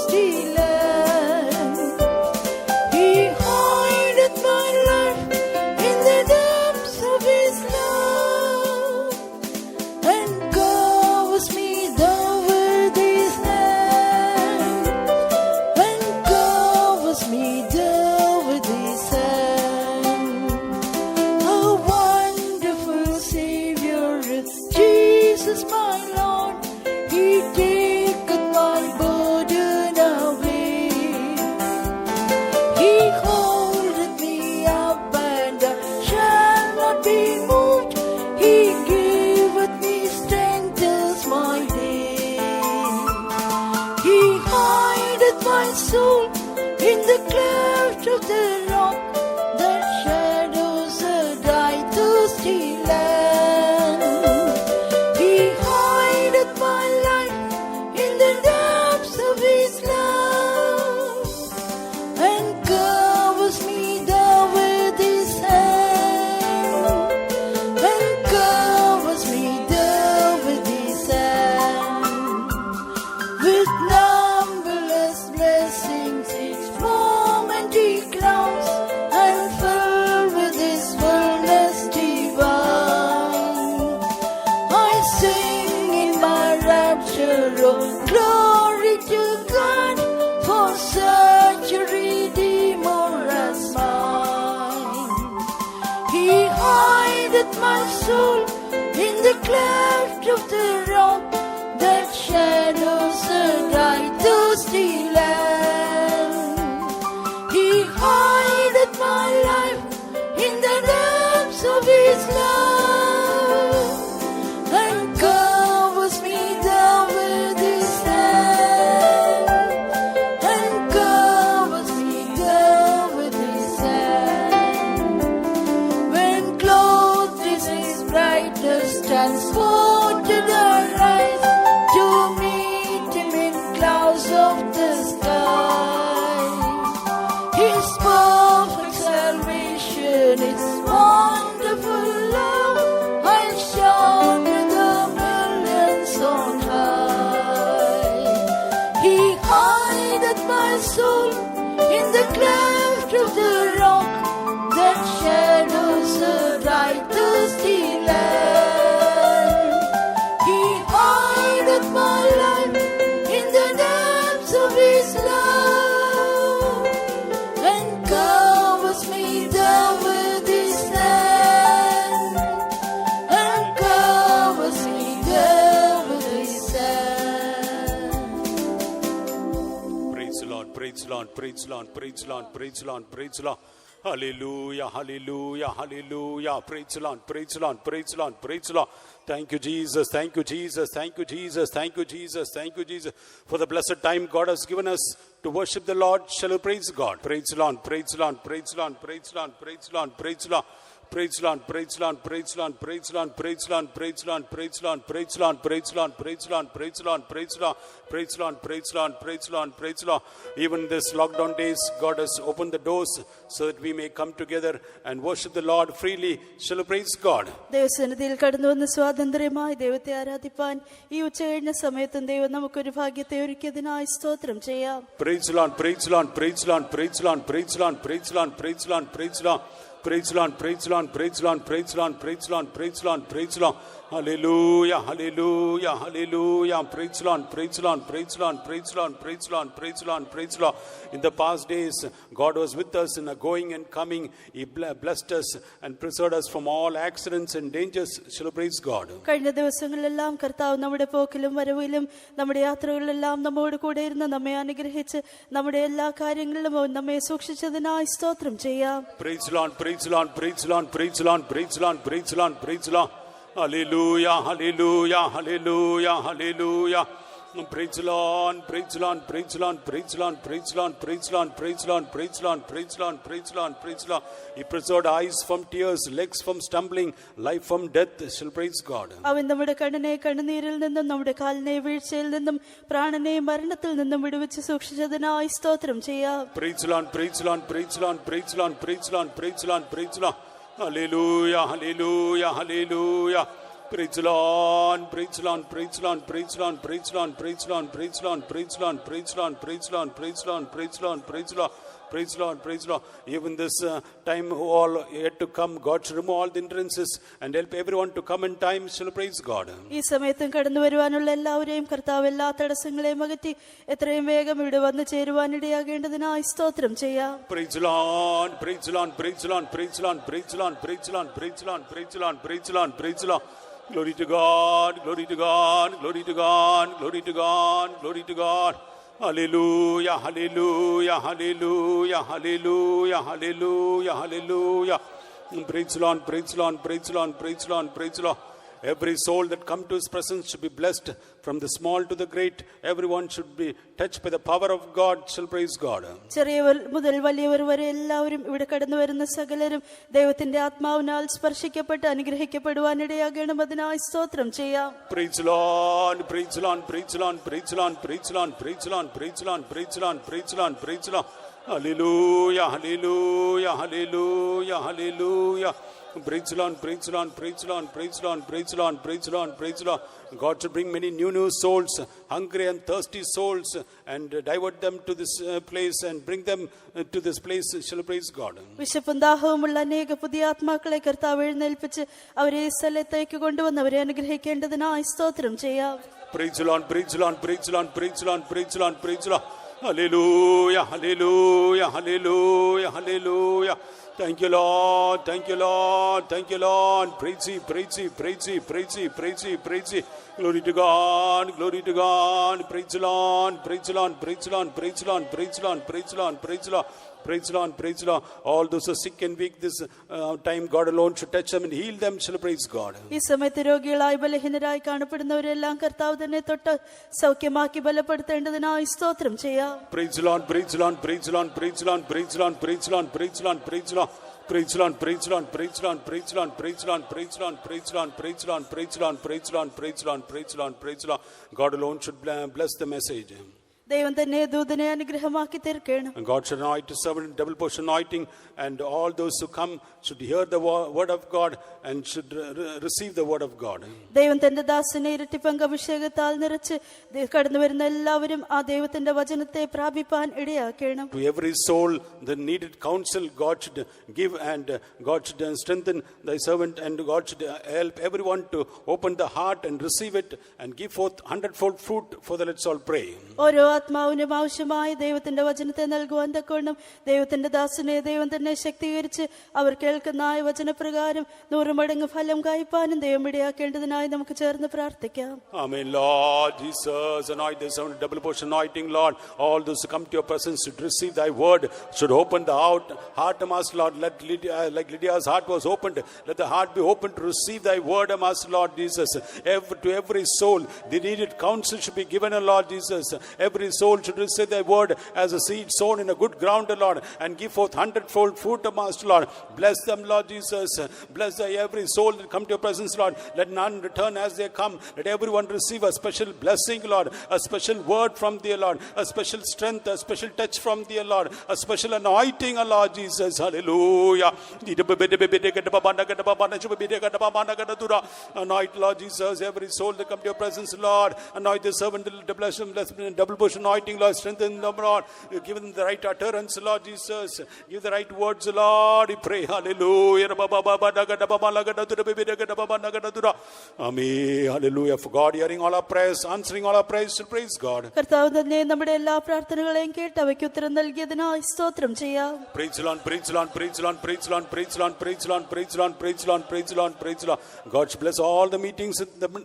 steal it. He hideth my life in the depths of His love, and covers me down with His hand, and covers me down with His hand. A wonderful Savior is Jesus my Lord. He taketh my burden away. He holdeth me up, and I shall not be moved. He giveth me strength as my day. He hideth my soul in the cleft of the rock, that shadows a dry thirsty land. He hideth my life in the depths of His love, and covers me down with His hand, and covers me down with His hand. With numberless blessings each moment He crowns, and filled with His fullness divine. I sing in my rapture, oh glory to God, for such a Redeemer as mine. He hideth my soul in the cleft of the rock, that shadows a dry thirsty land. He hideth my life in the depths of His love, and covers me down with His hand, and covers me down with His hand. When clothed in His brightness, transported arise to meet Him in clouds of the sky. His perfect salvation, His wonderful love, I'll shout with the millions on high. He hideth my soul in the cleft of the rock, that shadows a dry thirsty land. He hideth my life in the depths of His love, and covers me down with His hand, and covers me down with His hand. Praise the Lord, praise the Lord, praise the Lord, praise the Lord, praise the Lord, praise the Lord. Hallelujah, hallelujah, hallelujah. Praise the Lord, praise the Lord, praise the Lord, praise the Lord. Thank you, Jesus, thank you, Jesus, thank you, Jesus, thank you, Jesus, thank you, Jesus, for the blessed time God has given us to worship the Lord. Shall we praise God? Praise the Lord, praise the Lord, praise the Lord, praise the Lord, praise the Lord, praise the Lord. Praise the Lord, praise the Lord, praise the Lord, praise the Lord, praise the Lord, praise the Lord, praise the Lord, praise the Lord, praise the Lord, praise the Lord, praise the Lord, praise the Lord, praise the Lord, praise the Lord, praise the Lord, praise the Lord. Even this lockdown days, God has opened the doors so that we may come together and worship the Lord freely. Shall we praise God? ദൈവസന്നിധിയിൽ കടന്നു വന്ന് സ്വാതന്ത്ര്യമായി ദൈവത്തെ ആരാധിപ്പാൻ ഈ ഉച്ചകഴിഞ്ഞ സമയത്തും ദൈവം നമുക്കൊരു ഭാഗ്യത്തെ ഒരുക്കിയതിനായി സ്തോത്രം ചെയ്യാം. Praise the Lord, praise the Lord, praise the Lord, praise the Lord, praise the Lord, praise the Lord, praise the Lord, praise the Lord. Praise the Lord, praise the Lord, praise the Lord, praise the Lord, praise the Lord, praise the Lord, praise the Lord. Hallelujah, hallelujah, hallelujah. Praise the Lord, praise the Lord, praise the Lord, praise the Lord, praise the Lord, praise the Lord, praise the Lord. In the past days, God was with us in a going and coming. He blessed us and preserved us from all accidents and dangers. Shall we praise God? കഴിഞ്ഞ ദിവസങ്ങളിലെല്ലാം കർത്താവ് നമ്മുടെ പോക്കിലും വരവിലും നമ്മുടെ യാത്രകളിലെല്ലാം നമ്മോട് കൂടെ ഇരുന്ന് നമ്മെ അനുഗ്രഹിച്ച് നമ്മുടെ എല്ലാ കാര്യങ്ങളിലും നമ്മെ സൂക്ഷിച്ചതിനായി സ്തോത്രം ചെയ്യാം. Praise the Lord, praise the Lord, praise the Lord, praise the Lord, praise the Lord, praise the Lord, praise the Lord. Hallelujah, hallelujah, hallelujah, hallelujah. Praise the Lord, praise the Lord, praise the Lord, praise the Lord, praise the Lord, praise the Lord, praise the Lord, praise the Lord, praise the Lord, praise the Lord, praise the Lord. He preserved eyes from tears, legs from stumbling, life from death. Shall praise God. അവൻ നമ്മുടെ കണ്ണിനെ കണ്ണുനീരിൽ നിന്നും നമ്മുടെ കാലിനെ വീഴ്ചയിൽ നിന്നും പ്രാണനെ മരണത്തിൽ നിന്നും വിടുവിച്ച് സൂക്ഷിച്ചതിനായി സ്തോത്രം ചെയ്യാം. Praise the Lord, praise the Lord, praise the Lord, praise the Lord, praise the Lord, praise the Lord, praise the Lord. Hallelujah, hallelujah, hallelujah. Praise the Lord, praise the Lord, praise the Lord, praise the Lord, praise the Lord, praise the Lord, praise the Lord, praise the Lord, praise the Lord, praise the Lord, praise the Lord, praise the Lord, praise the Lord. Praise the Lord, praise the Lord. Even this time all yet to come, God should remove all the hindrances and help everyone to come in time. Shall praise God. ഈ സമയത്തും കടന്നു വരുവാനുള്ള എല്ലാവരെയും കർത്താവ് എല്ലാ തടസ്സങ്ങളെയും അകറ്റി എത്രയും വേഗം ഇവിടെ വന്നു ചേരുവാനിടയാകേണ്ടതിനായി സ്തോത്രം ചെയ്യാം. Praise the Lord, praise the Lord, praise the Lord, praise the Lord, praise the Lord, praise the Lord, praise the Lord, praise the Lord, praise the Lord, praise the Lord. Glory to God, glory to God, glory to God, glory to God, glory to God. Hallelujah, hallelujah, hallelujah, hallelujah, hallelujah, hallelujah. Praise the Lord, praise the Lord, praise the Lord, praise the Lord, praise the Lord. Every soul that come to his presence should be blessed, from the small to the great. Everyone should be touched by the power of God. Shall praise God. ചെറിയവർ മുതൽ വലിയവർ വരെ എല്ലാവരും ഇവിടെ കടന്നു വരുന്ന സകലരും ദൈവത്തിന്റെ ആത്മാവിനാൽ സ്പർശിക്കപ്പെട്ട് അനുഗ്രഹിക്കപ്പെടുവാനിടയാകണം. അതിനായി സ്തോത്രം ചെയ്യാം. Praise the Lord, praise the Lord, praise the Lord, praise the Lord, praise the Lord, praise the Lord, praise the Lord, praise the Lord, praise the Lord, praise the Lord. Hallelujah, hallelujah, hallelujah, hallelujah. Praise the Lord, praise the Lord, praise the Lord, praise the Lord, praise the Lord, praise the Lord, praise the Lord. God should bring many new souls, hungry and thirsty souls, and divert them to this place and bring them to this place. Shall praise God. വിശപ്പും ദാഹവുമുള്ള അനേക പുതിയ ആത്മാക്കളെ കർത്താവ് എഴുന്നേൽപ്പിച്ച് അവരെ ഈ സ്ഥലത്തേക്ക് കൊണ്ടുവന്ന് അവരെ അനുഗ്രഹിക്കേണ്ടതിനായി സ്തോത്രം ചെയ്യാം. Praise the Lord, praise the Lord, praise the Lord, praise the Lord, praise the Lord, praise the Lord. Hallelujah, hallelujah, hallelujah, hallelujah. Thank you, Lord, thank you, Lord, thank you, Lord. Praise ye, praise ye, praise ye, praise ye, praise ye, praise ye. Glory to God, glory to God. Praise the Lord, praise the Lord, praise the Lord, praise the Lord, praise the Lord, praise the Lord, praise the Lord. Praise the Lord, praise the Lord. All those who are sick and weak, this time God alone should touch them and heal them. Shall praise God. ഈ സമയത്ത് രോഗികളായി ബലഹീനരായി കാണപ്പെടുന്നവരെല്ലാം കർത്താവ് തന്നെ തൊട്ട് സൗഖ്യമാക്കി ബലപ്പെടുത്തേണ്ടതിനായി സ്തോത്രം ചെയ്യാം. Praise the Lord, praise the Lord, praise the Lord, praise the Lord, praise the Lord, praise the Lord, praise the Lord, praise the Lord. Praise the Lord, praise the Lord, praise the Lord, praise the Lord, praise the Lord, praise the Lord, praise the Lord, praise the Lord, praise the Lord, praise the Lord, praise the Lord, praise the Lord, praise the Lord. God alone should bless the message. ദൈവം തന്നെ ദൂതനെ അനുഗ്രഹമാക്കി തീർക്കണം. And God should anoint his servant, double portion anointing, and all those who come should hear the word of God and should receive the word of God. ദൈവം തന്റെ ദാസനെ ഇരട്ടിപ്പങ്ക് അഭിഷേകത്താൽ നിറച്ച് കടന്നു വരുന്ന എല്ലാവരും ആ ദൈവത്തിന്റെ വചനത്തെ പ്രാപിപ്പാൻ ഇടയാക്കണം. To every soul the needed counsel God should give, and God should strengthen thy servant, and God should help everyone to open the heart and receive it and give forth 100-fold fruit. For that, let's all pray. ഓരോ ആത്മാവിനും ആവശ്യമായി ദൈവത്തിന്റെ വചനത്തെ നൽകുവാൻ തക്കവണ്ണം ദൈവത്തിന്റെ ദാസനെ ദൈവം തന്നെ ശക്തീകരിച്ച് അവർ കേൾക്കുന്ന ആ വചനപ്രകാരം 100 മടങ്ങ് ഫലം കായ്പാനും ദൈവം ഇടയാക്കേണ്ടതിനായി നമുക്ക് ചേർന്ന് പ്രാർത്ഥിക്കാം. Amen. Lord Jesus, anoint this double portion anointing, Lord. All those who come to your presence should receive thy word, should open the heart of us, Lord. Let like Lydia's heart was opened, let the heart be open to receive thy word of us, Lord Jesus. To every soul the needed counsel should be given, Lord Jesus. Every soul should receive thy word as a seed sown in a good ground, Lord, and give forth 100-fold fruit of us, Lord. Bless them, Lord Jesus. Bless every soul that come to your presence, Lord. Let none return as they come. Let everyone receive a special blessing, Lord, a special word from thee, Lord, a special strength, a special touch from thee, Lord, a special anointing, Lord Jesus. Hallelujah. Anoint, Lord Jesus, every soul that come to your presence, Lord. Anoint the servant, bless him, double portion anointing, Lord. Strengthen them, Lord. Give them the right utterance, Lord Jesus. Give the right words, Lord. We pray. Hallelujah. Amen. Hallelujah. For God hearing all our prayers, answering all our prayers, praise God. കർത്താവ് തന്നെ നമ്മുടെ എല്ലാ പ്രാർത്ഥനകളെയും കേട്ട് അവയ്ക്ക് ഉത്തരം നൽകിയതിനായി സ്തോത്രം ചെയ്യാം. Praise the Lord, praise the Lord, praise the Lord, praise the Lord, praise the Lord, praise the Lord, praise the Lord, praise the Lord, praise the Lord, praise the Lord. God should bless all the meetings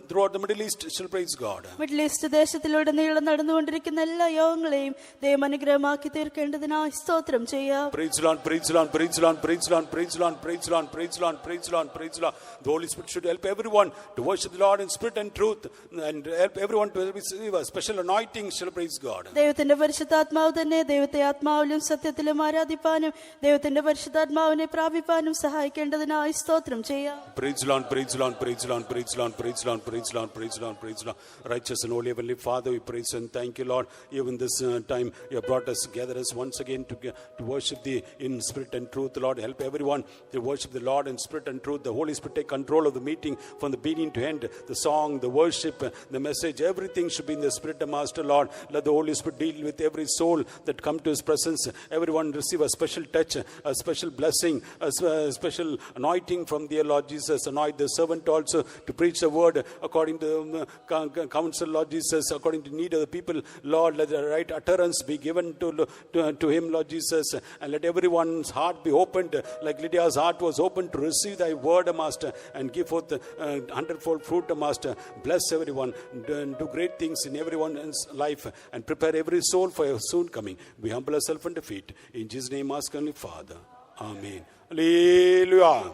throughout the Middle East. Shall praise God. Middle East ദേശത്തിലുടനീളം നടന്നുകൊണ്ടിരിക്കുന്ന എല്ലാ യോഗങ്ങളെയും ദൈവം അനുഗ്രഹമാക്കി തീർക്കേണ്ടതിനായി സ്തോത്രം ചെയ്യാം. Praise the Lord, praise the Lord, praise the Lord, praise the Lord, praise the Lord, praise the Lord, praise the Lord, praise the Lord, praise the Lord. The Holy Spirit should help everyone to worship the Lord in spirit and truth, and help everyone to receive a special anointing. Shall praise God. ദൈവത്തിന്റെ പരിശുദ്ധാത്മാവ് തന്നെ ദൈവത്തെ ആത്മാവിലും സത്യത്തിലും ആരാധിപ്പാനും ദൈവത്തിന്റെ പരിശുദ്ധാത്മാവിനെ പ്രാപിപ്പാനും സഹായിക്കേണ്ടതിനായി സ്തോത്രം ചെയ്യാം. Praise the Lord, praise the Lord, praise the Lord, praise the Lord, praise the Lord, praise the Lord, praise the Lord, praise the Lord. Righteous and holy heavenly Father, we praise and thank you, Lord. even this time you have brought us, gather us once again to worship thee in spirit and truth. Lord, help everyone to worship the Lord in spirit and truth. The Holy Spirit take control of the meeting from the beginning to end. The song, the worship, the message, everything should be in the spirit of Master. Lord, let the Holy Spirit deal with every soul that come to his presence. Everyone receive a special touch, a special blessing, a special anointing from the Lord Jesus. Anoint the servant also to preach the word according to the counsel, Lord Jesus, according to need of the people. Lord, let the right utterance be given to him, Lord Jesus, and let everyone's heart be opened like Lydia's heart was open to receive thy word, Master, and give forth 100-fold fruit, Master. Bless everyone, do great things in everyone's life, and prepare every soul for your soon coming. We humble ourselves under feet. In Jesus' name, ask only, Father. Amen. Hallelujah.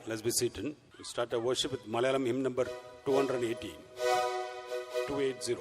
Let's be seated. We start our worship with Malayalam hymn number 280. 280.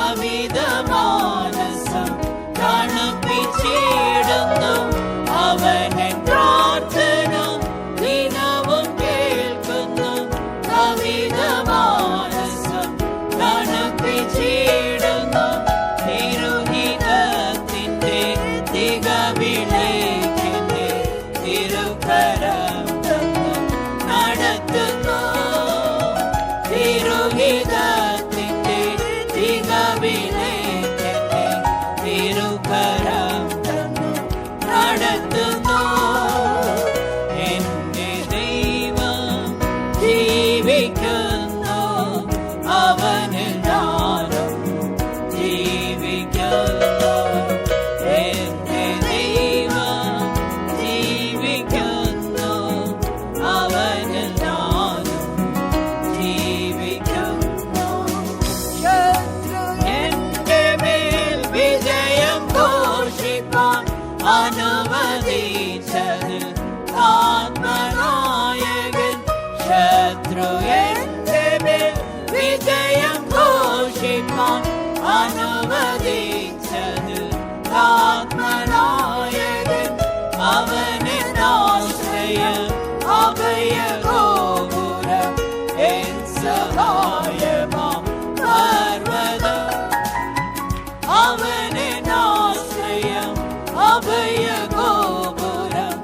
കവിതമാനസം തണുപ്പിച്ചിടുന്നു. അവനെ പ്രാർത്ഥന ദിനവും കേൾക്കുന്നു. കവിതമാനസം തണുപ്പിച്ചിടുന്നു. തിരുഹിതത്തിന്റെ തികവിലേക്കെന്നെ തിരുകരം തന്നു നടത്തുന്നു. തിരുഹിതത്തിന്റെ തികവിലേക്കെന്നെ തിരുകരം തന്നു നടത്തുന്നു. എന്റെ ദൈവം ജീവിക്കുന്നു. അവനിൽ ഞാനും ജീവിക്കുന്നു. എന്റെ ദൈവം ജീവിക്കുന്നു. അവനിൽ ഞാനും ജീവിക്കുന്നു. ശത്രു എന്റെ മേൽ വിജയം ഘോഷിപ്പാൻ അനുവദിച്ചത് ആത്മനായകൻ. ശത്രു എന്റെ മേൽ വിജയം ഘോഷിപ്പാൻ അനുവദിച്ചത് ആത്മനായകൻ. അവനെ ആശ്രയം അഭയഗോപുരം എൻ സഹായമാം പർവ്വതം. അവനെ ആശ്രയം അഭയഗോപുരം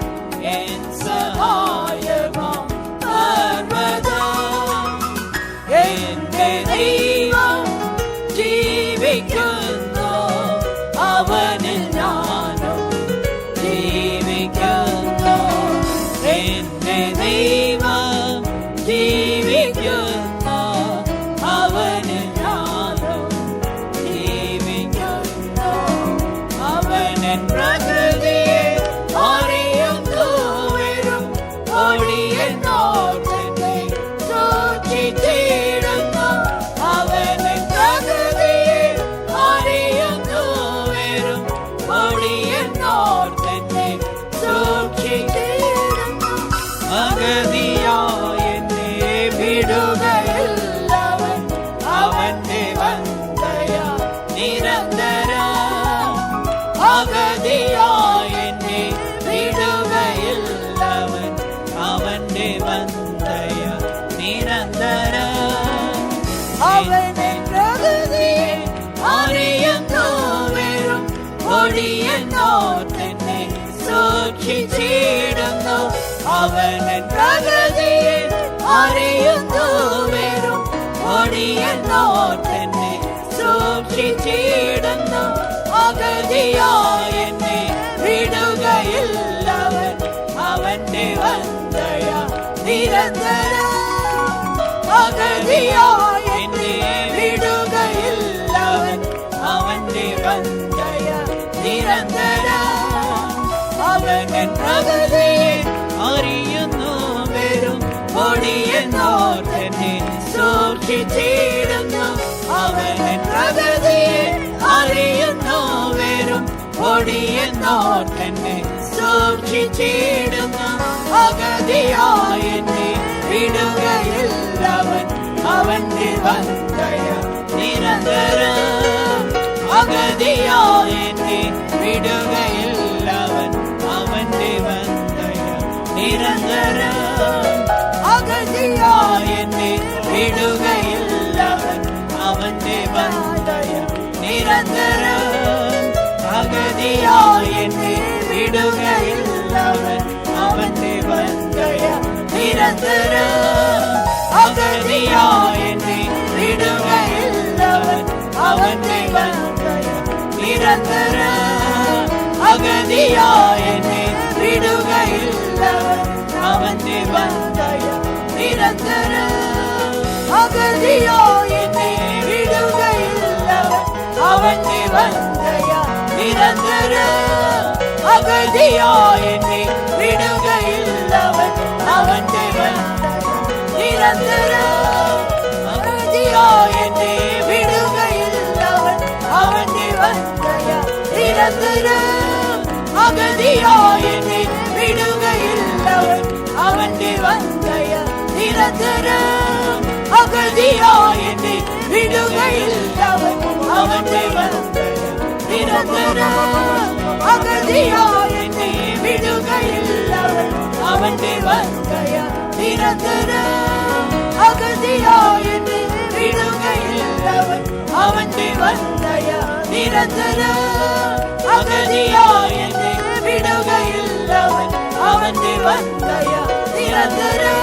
എൻ സഹായമാം പർവ്വതം. എന്റെ ദൈവം ജീവിക്കുന്നു. അവനിൽ ഞാനും ജീവിക്കുന്നു. എന്റെ ദൈവം ജീവിക്കുന്നു. അവനിൽ ഞാനും ജീവിക്കുന്നു. അവനൻ പ്രകൃതിയെ അറിയുന്നു. വരും ഒളിയെന്നോർത്തന്നെ സൂക്ഷിച്ചിടുന്നു. അവനൻ പ്രകൃതിയെ അറിയുന്നു. വരും ഒളിയെന്നോർത്തന്നെ സൂക്ഷിച്ചിടുന്നു. അഗതിയായ എന്നെ വിടുകയില്ലവൻ. അവന്റെ വന്ദയ നിരന്തരം. അഗതിയായ എന്നെ വിടുകയില്ലവൻ. അവന്റെ വന്ദയ നിരന്തരം. അവനെ പ്രകൃതിയെ അറിയുന്നു. വരും ഒളിയെന്നോർത്തന്നെ സൂക്ഷിച്ചിടുന്നു. അവനൻ പ്രകൃതിയെ അറിയുന്നു. വരും ഒളിയെന്നോർത്തന്നെ സൂക്ഷിച്ചിടുന്നു. അഗതിയായ എന്നെ വിടുകയില്ലവൻ. അവന്റെ വന്ദയ നിരന്തരം. അഗതിയായ എന്നെ വിടുകയില്ലവൻ. അവന്റെ വന്ദയ നിരന്തരം. അവനൻ പ്രകൃതിയെ അറിയുന്നു. വരും ഒളിയെന്നോർത്തന്നെ സൂക്ഷിച്ചിടുന്നു. അവനൻ പ്രകൃതിയെ അറിയുന്നു. വരും ഒളിയെന്നോർത്തന്നെ സൂക്ഷിച്ചിടുന്നു. അഗതിയായ എന്നെ വിടുകയില്ലവൻ. അവന്റെ വന്ദയ നിരന്തരം. അഗതിയായ എന്നെ വിടുകയില്ലവൻ. അവന്റെ വന്ദയ നിരന്തരം. അഗതിയായ എന്നെ വിടുകയില്ലവൻ. അവന്റെ വന്ദയ നിരന്തരം. അഗതിയായ എന്നെ വിടുകയില്ലവൻ. അവന്റെ വന്ദയ നിരന്തരം. അഗതിയായ എന്നെ വിടുകയില്ലവൻ. അവന്റെ വന്ദയ നിരന്തരം. അഗതിയായ എന്നെ വിടുകയില്ലവൻ. അവന്റെ വന്ദയ നിരന്തരം. അഗതിയായ എന്നെ വിടുകയില്ലവൻ. അവന്റെ വന്ദയ നിരന്തരം. അഗതിയായ എന്നെ വിടുകയില്ലവൻ. അവന്റെ വന്ദയ നിരന്തരം. അഗതിയായ എന്നെ വിടുകയില്ലവൻ. അവന്റെ വന്ദയ നിരന്തരം. അഗതിയായ എന്നെ വിടുകയില്ലവൻ. അവന്റെ വന്ദയ നിരന്തരം. അഗതിയായ എന്നെ വിടുകയില്ലവൻ. അവൻ നിരന്തരം അഗതിയായി എന്നെ വിടുകയില്ലവൻ അവന്റെ വന്ദയ നിരന്തരം അഗതിയായി എന്നെ വിടുകയില്ലവൻ അവന്റെ വന്ദയ നിരന്തരം അഗതിയായി എന്നെ വിടുകയില്ലവൻ അവന്റെ വന്ദയ നിരന്തരം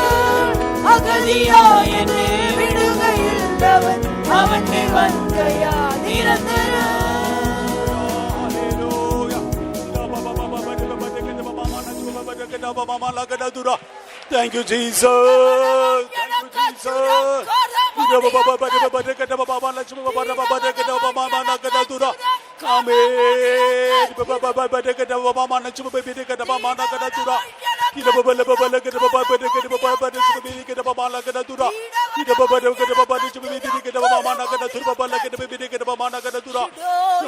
അഗതിയായി എന്നെ വിടുകയില്ലവൻ അവന്റെ വന്ദയ നിരന്തരം. Thank you, Jesus. Thank you, Jesus.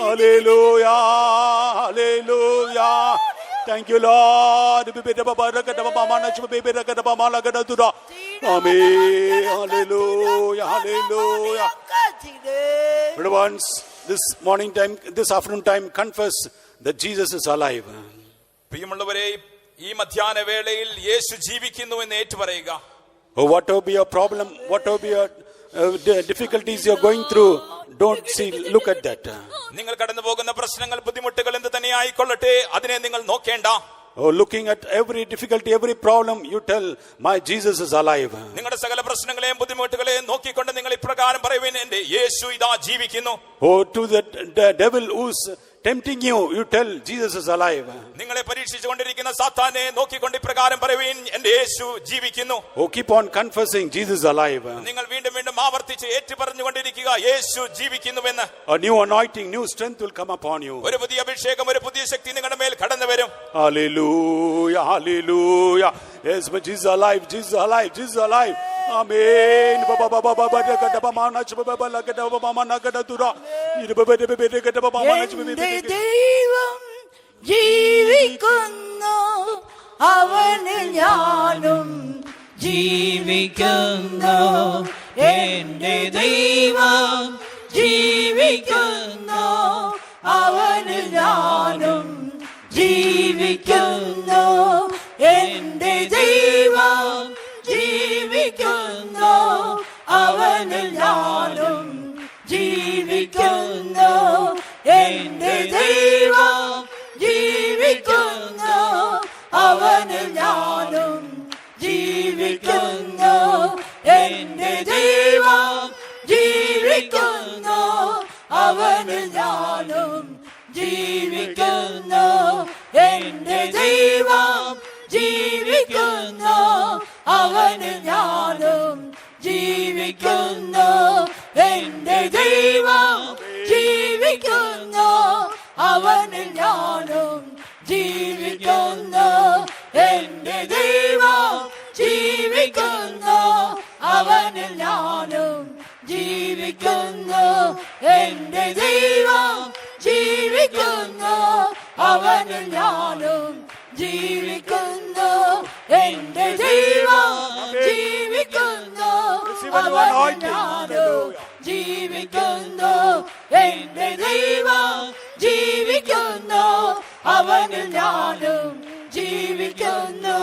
Hallelujah. Hallelujah. Thank you, Lord. Amen. Hallelujah. Hallelujah. But once this morning time, this afternoon time, confess that Jesus is alive. പ്രിയമുള്ളവരെ, ഈ മധ്യാഹ്ന വേളയിൽ യേശു ജീവിക്കുന്നു എന്ന് ഏറ്റുപറയുക. Oh, whatever be your problem, whatever be your difficulties you're going through, don't see, look at that. നിങ്ങൾ കടന്നു പോകുന്ന പ്രശ്നങ്ങൾ, ബുദ്ധിമുട്ടുകൾ എന്ത് തന്നെ ആയിക്കൊള്ളട്ടെ, അതിനെ നിങ്ങൾ നോക്കേണ്ട. Oh, looking at every difficulty, every problem, you tell, my Jesus is alive. നിങ്ങളുടെ സകല പ്രശ്നങ്ങളെയും ബുദ്ധിമുട്ടുകളെയും നോക്കിക്കൊണ്ട് നിങ്ങൾ ഇപ്രകാരം പറയുവിൻ, എന്റെ യേശു ഇതാ ജീവിക്കുന്നു. Oh, to the devil who's tempting you, you tell, Jesus is alive. നിങ്ങളെ പരീക്ഷിച്ചുകൊണ്ടിരിക്കുന്ന സാത്താനെ നോക്കിക്കൊണ്ട് ഇപ്രകാരം പറയുവിൻ, എന്റെ യേശു ജീവിക്കുന്നു. Oh, keep on confessing, Jesus is alive. നിങ്ങൾ വീണ്ടും വീണ്ടും ആവർത്തിച്ച് ഏറ്റുപറഞ്ഞുകൊണ്ടിരിക്കുക, യേശു ജീവിക്കുന്നുവെന്ന്. A new anointing, new strength will come upon you. ഒരു പുതിയ അഭിഷേകം, ഒരു പുതിയ ശക്തി നിങ്ങളുടെ മേൽ കടന്നു വരും. Hallelujah, hallelujah. Yes, but Jesus is alive, Jesus is alive, Jesus is alive. Amen. എന്റെ ദൈവം ജീവിക്കുന്നു, അവനിൽ ഞാനും ജീവിക്കുന്നു. എന്റെ ദൈവം ജീവിക്കുന്നു, അവനിൽ ഞാനും ജീവിക്കുന്നു. എന്റെ ദൈവം ജീവിക്കുന്നു, അവനിൽ ഞാനും ജീവിക്കുന്നു. എന്റെ ദൈവം ജീവിക്കുന്നു, അവനിൽ ഞാനും ജീവിക്കുന്നു. എന്റെ ദൈവം ജീവിക്കുന്നു, അവനിൽ ഞാനും ജീവിക്കുന്നു. എന്റെ ദൈവം ജീവിക്കുന്നു, അവനിൽ ഞാനും ജീവിക്കുന്നു. എന്റെ ദൈവം ജീവിക്കുന്നു, അവനിൽ ഞാനും ജീവിക്കുന്നു. എന്റെ ദൈവം ജീവിക്കുന്നു, അവനിൽ ഞാനും ജീവിക്കുന്നു. എന്റെ ദൈവം ജീവിക്കുന്നു, അവനിൽ ഞാനും ജീവിക്കുന്നു. എന്റെ ദൈവം ജീവിക്കുന്നു, അവനിൽ ഞാനും ജീവിക്കുന്നു. എന്റെ ദൈവം ജീവിക്കുന്നു, അവനിൽ ഞാനും ജീവിക്കുന്നു.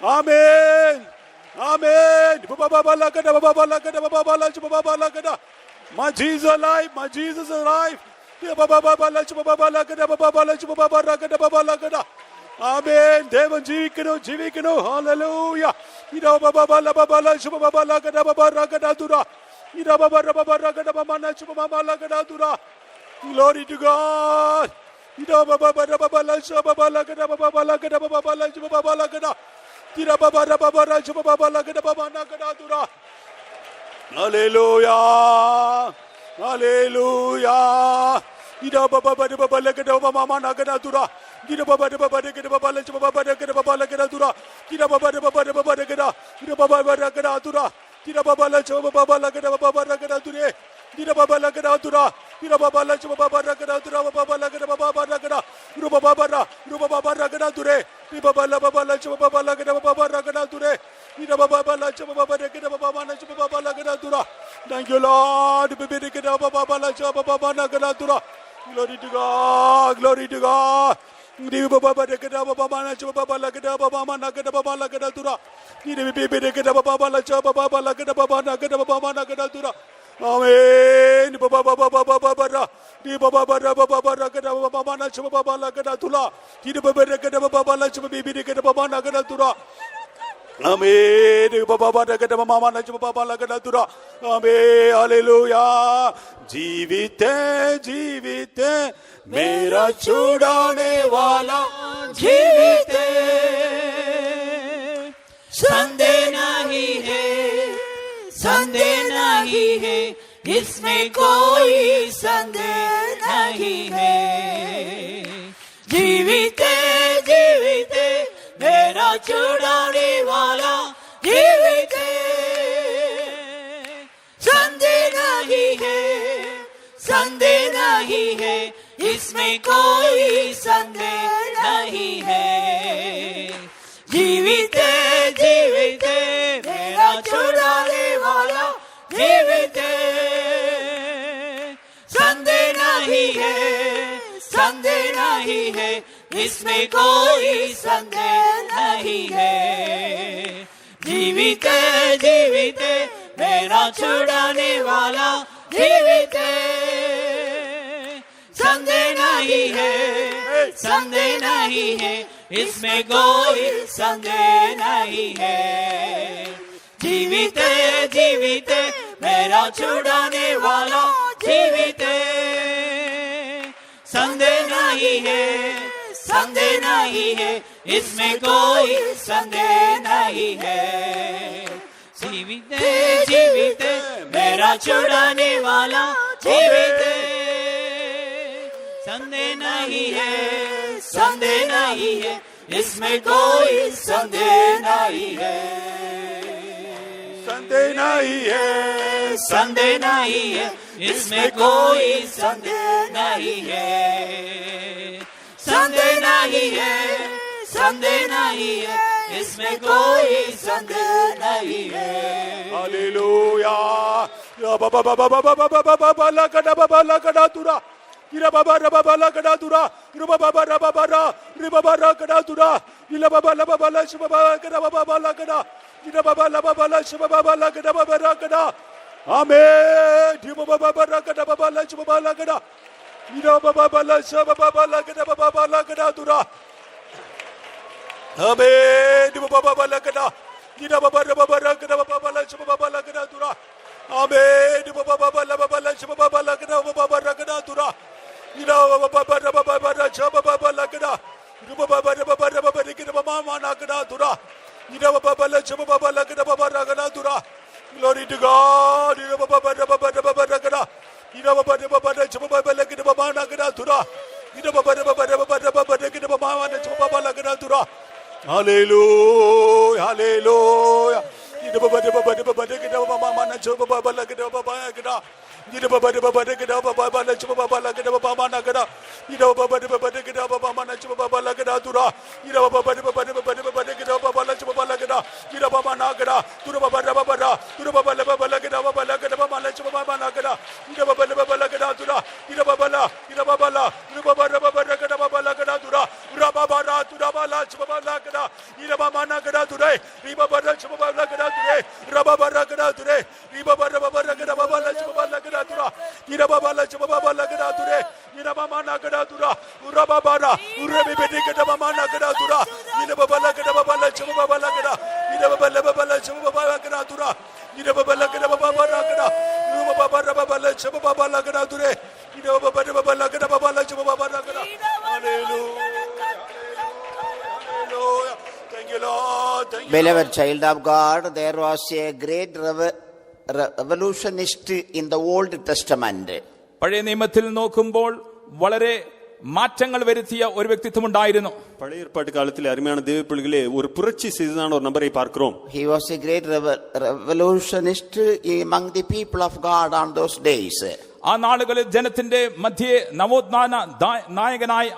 Amen. Amen. My Jesus alive, my Jesus alive. Amen. Devan ജീവിക്കുന്നു, ജീവിക്കുന്നു. Hallelujah. Glory to God. Hallelujah. Hallelujah. Rubabara, Rubabara Ganature, Ribabala Babala Chubabala Gababara Ganature, Babala Chababara Gababana Chababala Ganatura. Thank you, Lord. Babala Chababana Ganatura. Glory to God, glory to God. Baba de Baba Chababa Lagabama Nagadababa Lagadatura. Baba Lachababa Lagadababa Nagadababa Nagadatura. Amen. Baba Baba Baba Baba Baba Lagadababa Chababa Lagadatula. Baba Lagadababa Lachabi Nagadatura. Amen. Baba Nagadabama Nachababa Lagadatura. Amen. Hallelujah. जीविते जीविते मेरा छुड़ाने वाला जीविते संदेह नहीं है, संदेह नहीं है, इसमें कोई संदेह नहीं है। जीविते जीविते मेरा छुड़ाने वाला जीविते संदेह नहीं है, संदेह नहीं है, इसमें कोई संदेह नहीं है। जीविते जीविते मेरा छुड़ाने वाला जीविते संदेह नहीं है, संदेह नहीं है, इसमें कोई संदेह नहीं है। जीविते जीविते मेरा छुड़ाने वाला जीविते संदेह नहीं है, संदेह नहीं है, इसमें कोई संदेह नहीं है। जीविते जीविते मेरा छुड़ाने वाला जीविते संदेह नहीं है, संदेह नहीं है, इसमें कोई संदेह नहीं है। जीविते जीविते मेरा छुड़ाने वाला जीविते संदेह नहीं है, संदेह नहीं है, इसमें कोई संदेह नहीं है। संदेह नहीं है, संदेह नहीं है, इसमें कोई संदेह नहीं है। संदेह नहीं है, संदेह नहीं है, इसमें कोई संदेह नहीं है। Hallelujah. Baba Baba Baba Baba Lagada Tura. Ira Baba Baba Lagada Tura. Ruba Baba Baba Ribaba Lagada. Ila Baba Baba Lashbaba Baba Lagada. Ira Baba Baba Lashbaba Lagada Baba Lagada. Amen. Diba Baba Lagada Baba Lashbaba Lagada. Ira Baba Lashbaba Lagada Baba Lagada Tura. Amen. Diba Baba Lagada. Ira Baba Baba Lagada Baba Lashbaba Lagada Tura. Amen. Baba Baba Baba Lashbaba Lagada Baba Lagada Tura. Ira Baba Baba Lashbaba Lagada. Ruba Baba Baba Baba Lagada Tura. Ira Baba Lashbaba Lagada Baba Lagada Tura. Glory to God. Ira Baba Baba Lagada. Ira Baba Baba Lashbaba Lagada Baba Lagada Tura. Ira Baba Baba Lagada Baba Lagada Tura. Hallelujah. Hallelujah. Ira Baba Baba Lagada Baba Lagada Baba Lagada. Ira Baba Baba Lagada Baba Lagada Baba Lagada. Ira Baba Baba Lagada Baba Lagada Tura. Ira Baba Baba Lagada Baba Lagada. Ira Baba Nagada. Tura Baba Baba. Tura Baba Lagada Baba Lagada Baba Lagada. Ira Baba Baba Lagada Tura. Ira Baba La. Ira Baba La. Ira Baba Lagada Baba Lagada Tura. Ira Baba Ra. Tura Baba Baba Lagada. Ira Baba Nagada Tura. Ira Baba Baba Lagada Tura. Ira Baba Lagada Tura. Ira Baba Lagada Baba Lagada Tura. Ira Baba Baba Lagada Tura. Ira Baba Nagada Tura. Ura Baba Ra. Ura Bibi Gada Baba Nagada Tura. Ira Baba Lagada Baba Lagada. Ira Baba Baba Lagada Tura. Ira Baba Lagada Baba Lagada. Ura Baba Baba Lagada Tura. Ira Baba Lagada Baba Lagada. Hallelujah. Hallelujah. Thank you, Lord. Thank you. Beloved child of God, there was a great revolutionist in the Old Testament. പഴയ നിയമത്തിൽ നോക്കുമ്പോൾ വളരെ മാറ്റങ്ങൾ വരുത്തിയ ഒരു വ്യക്തിത്വം ഉണ്ടായിരുന്നു. பழைய ஏற்பாட்டு காலத்தில் அருமையான தேவ பிள்ளைகளே ஒரு புரட்சி செய்ததான ஒரு நபரை பார்க்கிறோம். He was a great revolutionist among the people of God on those days. ആ നാളുകളിൽ ജനത്തിന്റെ മധ്യേ നവോത്ഥാന നായകനായി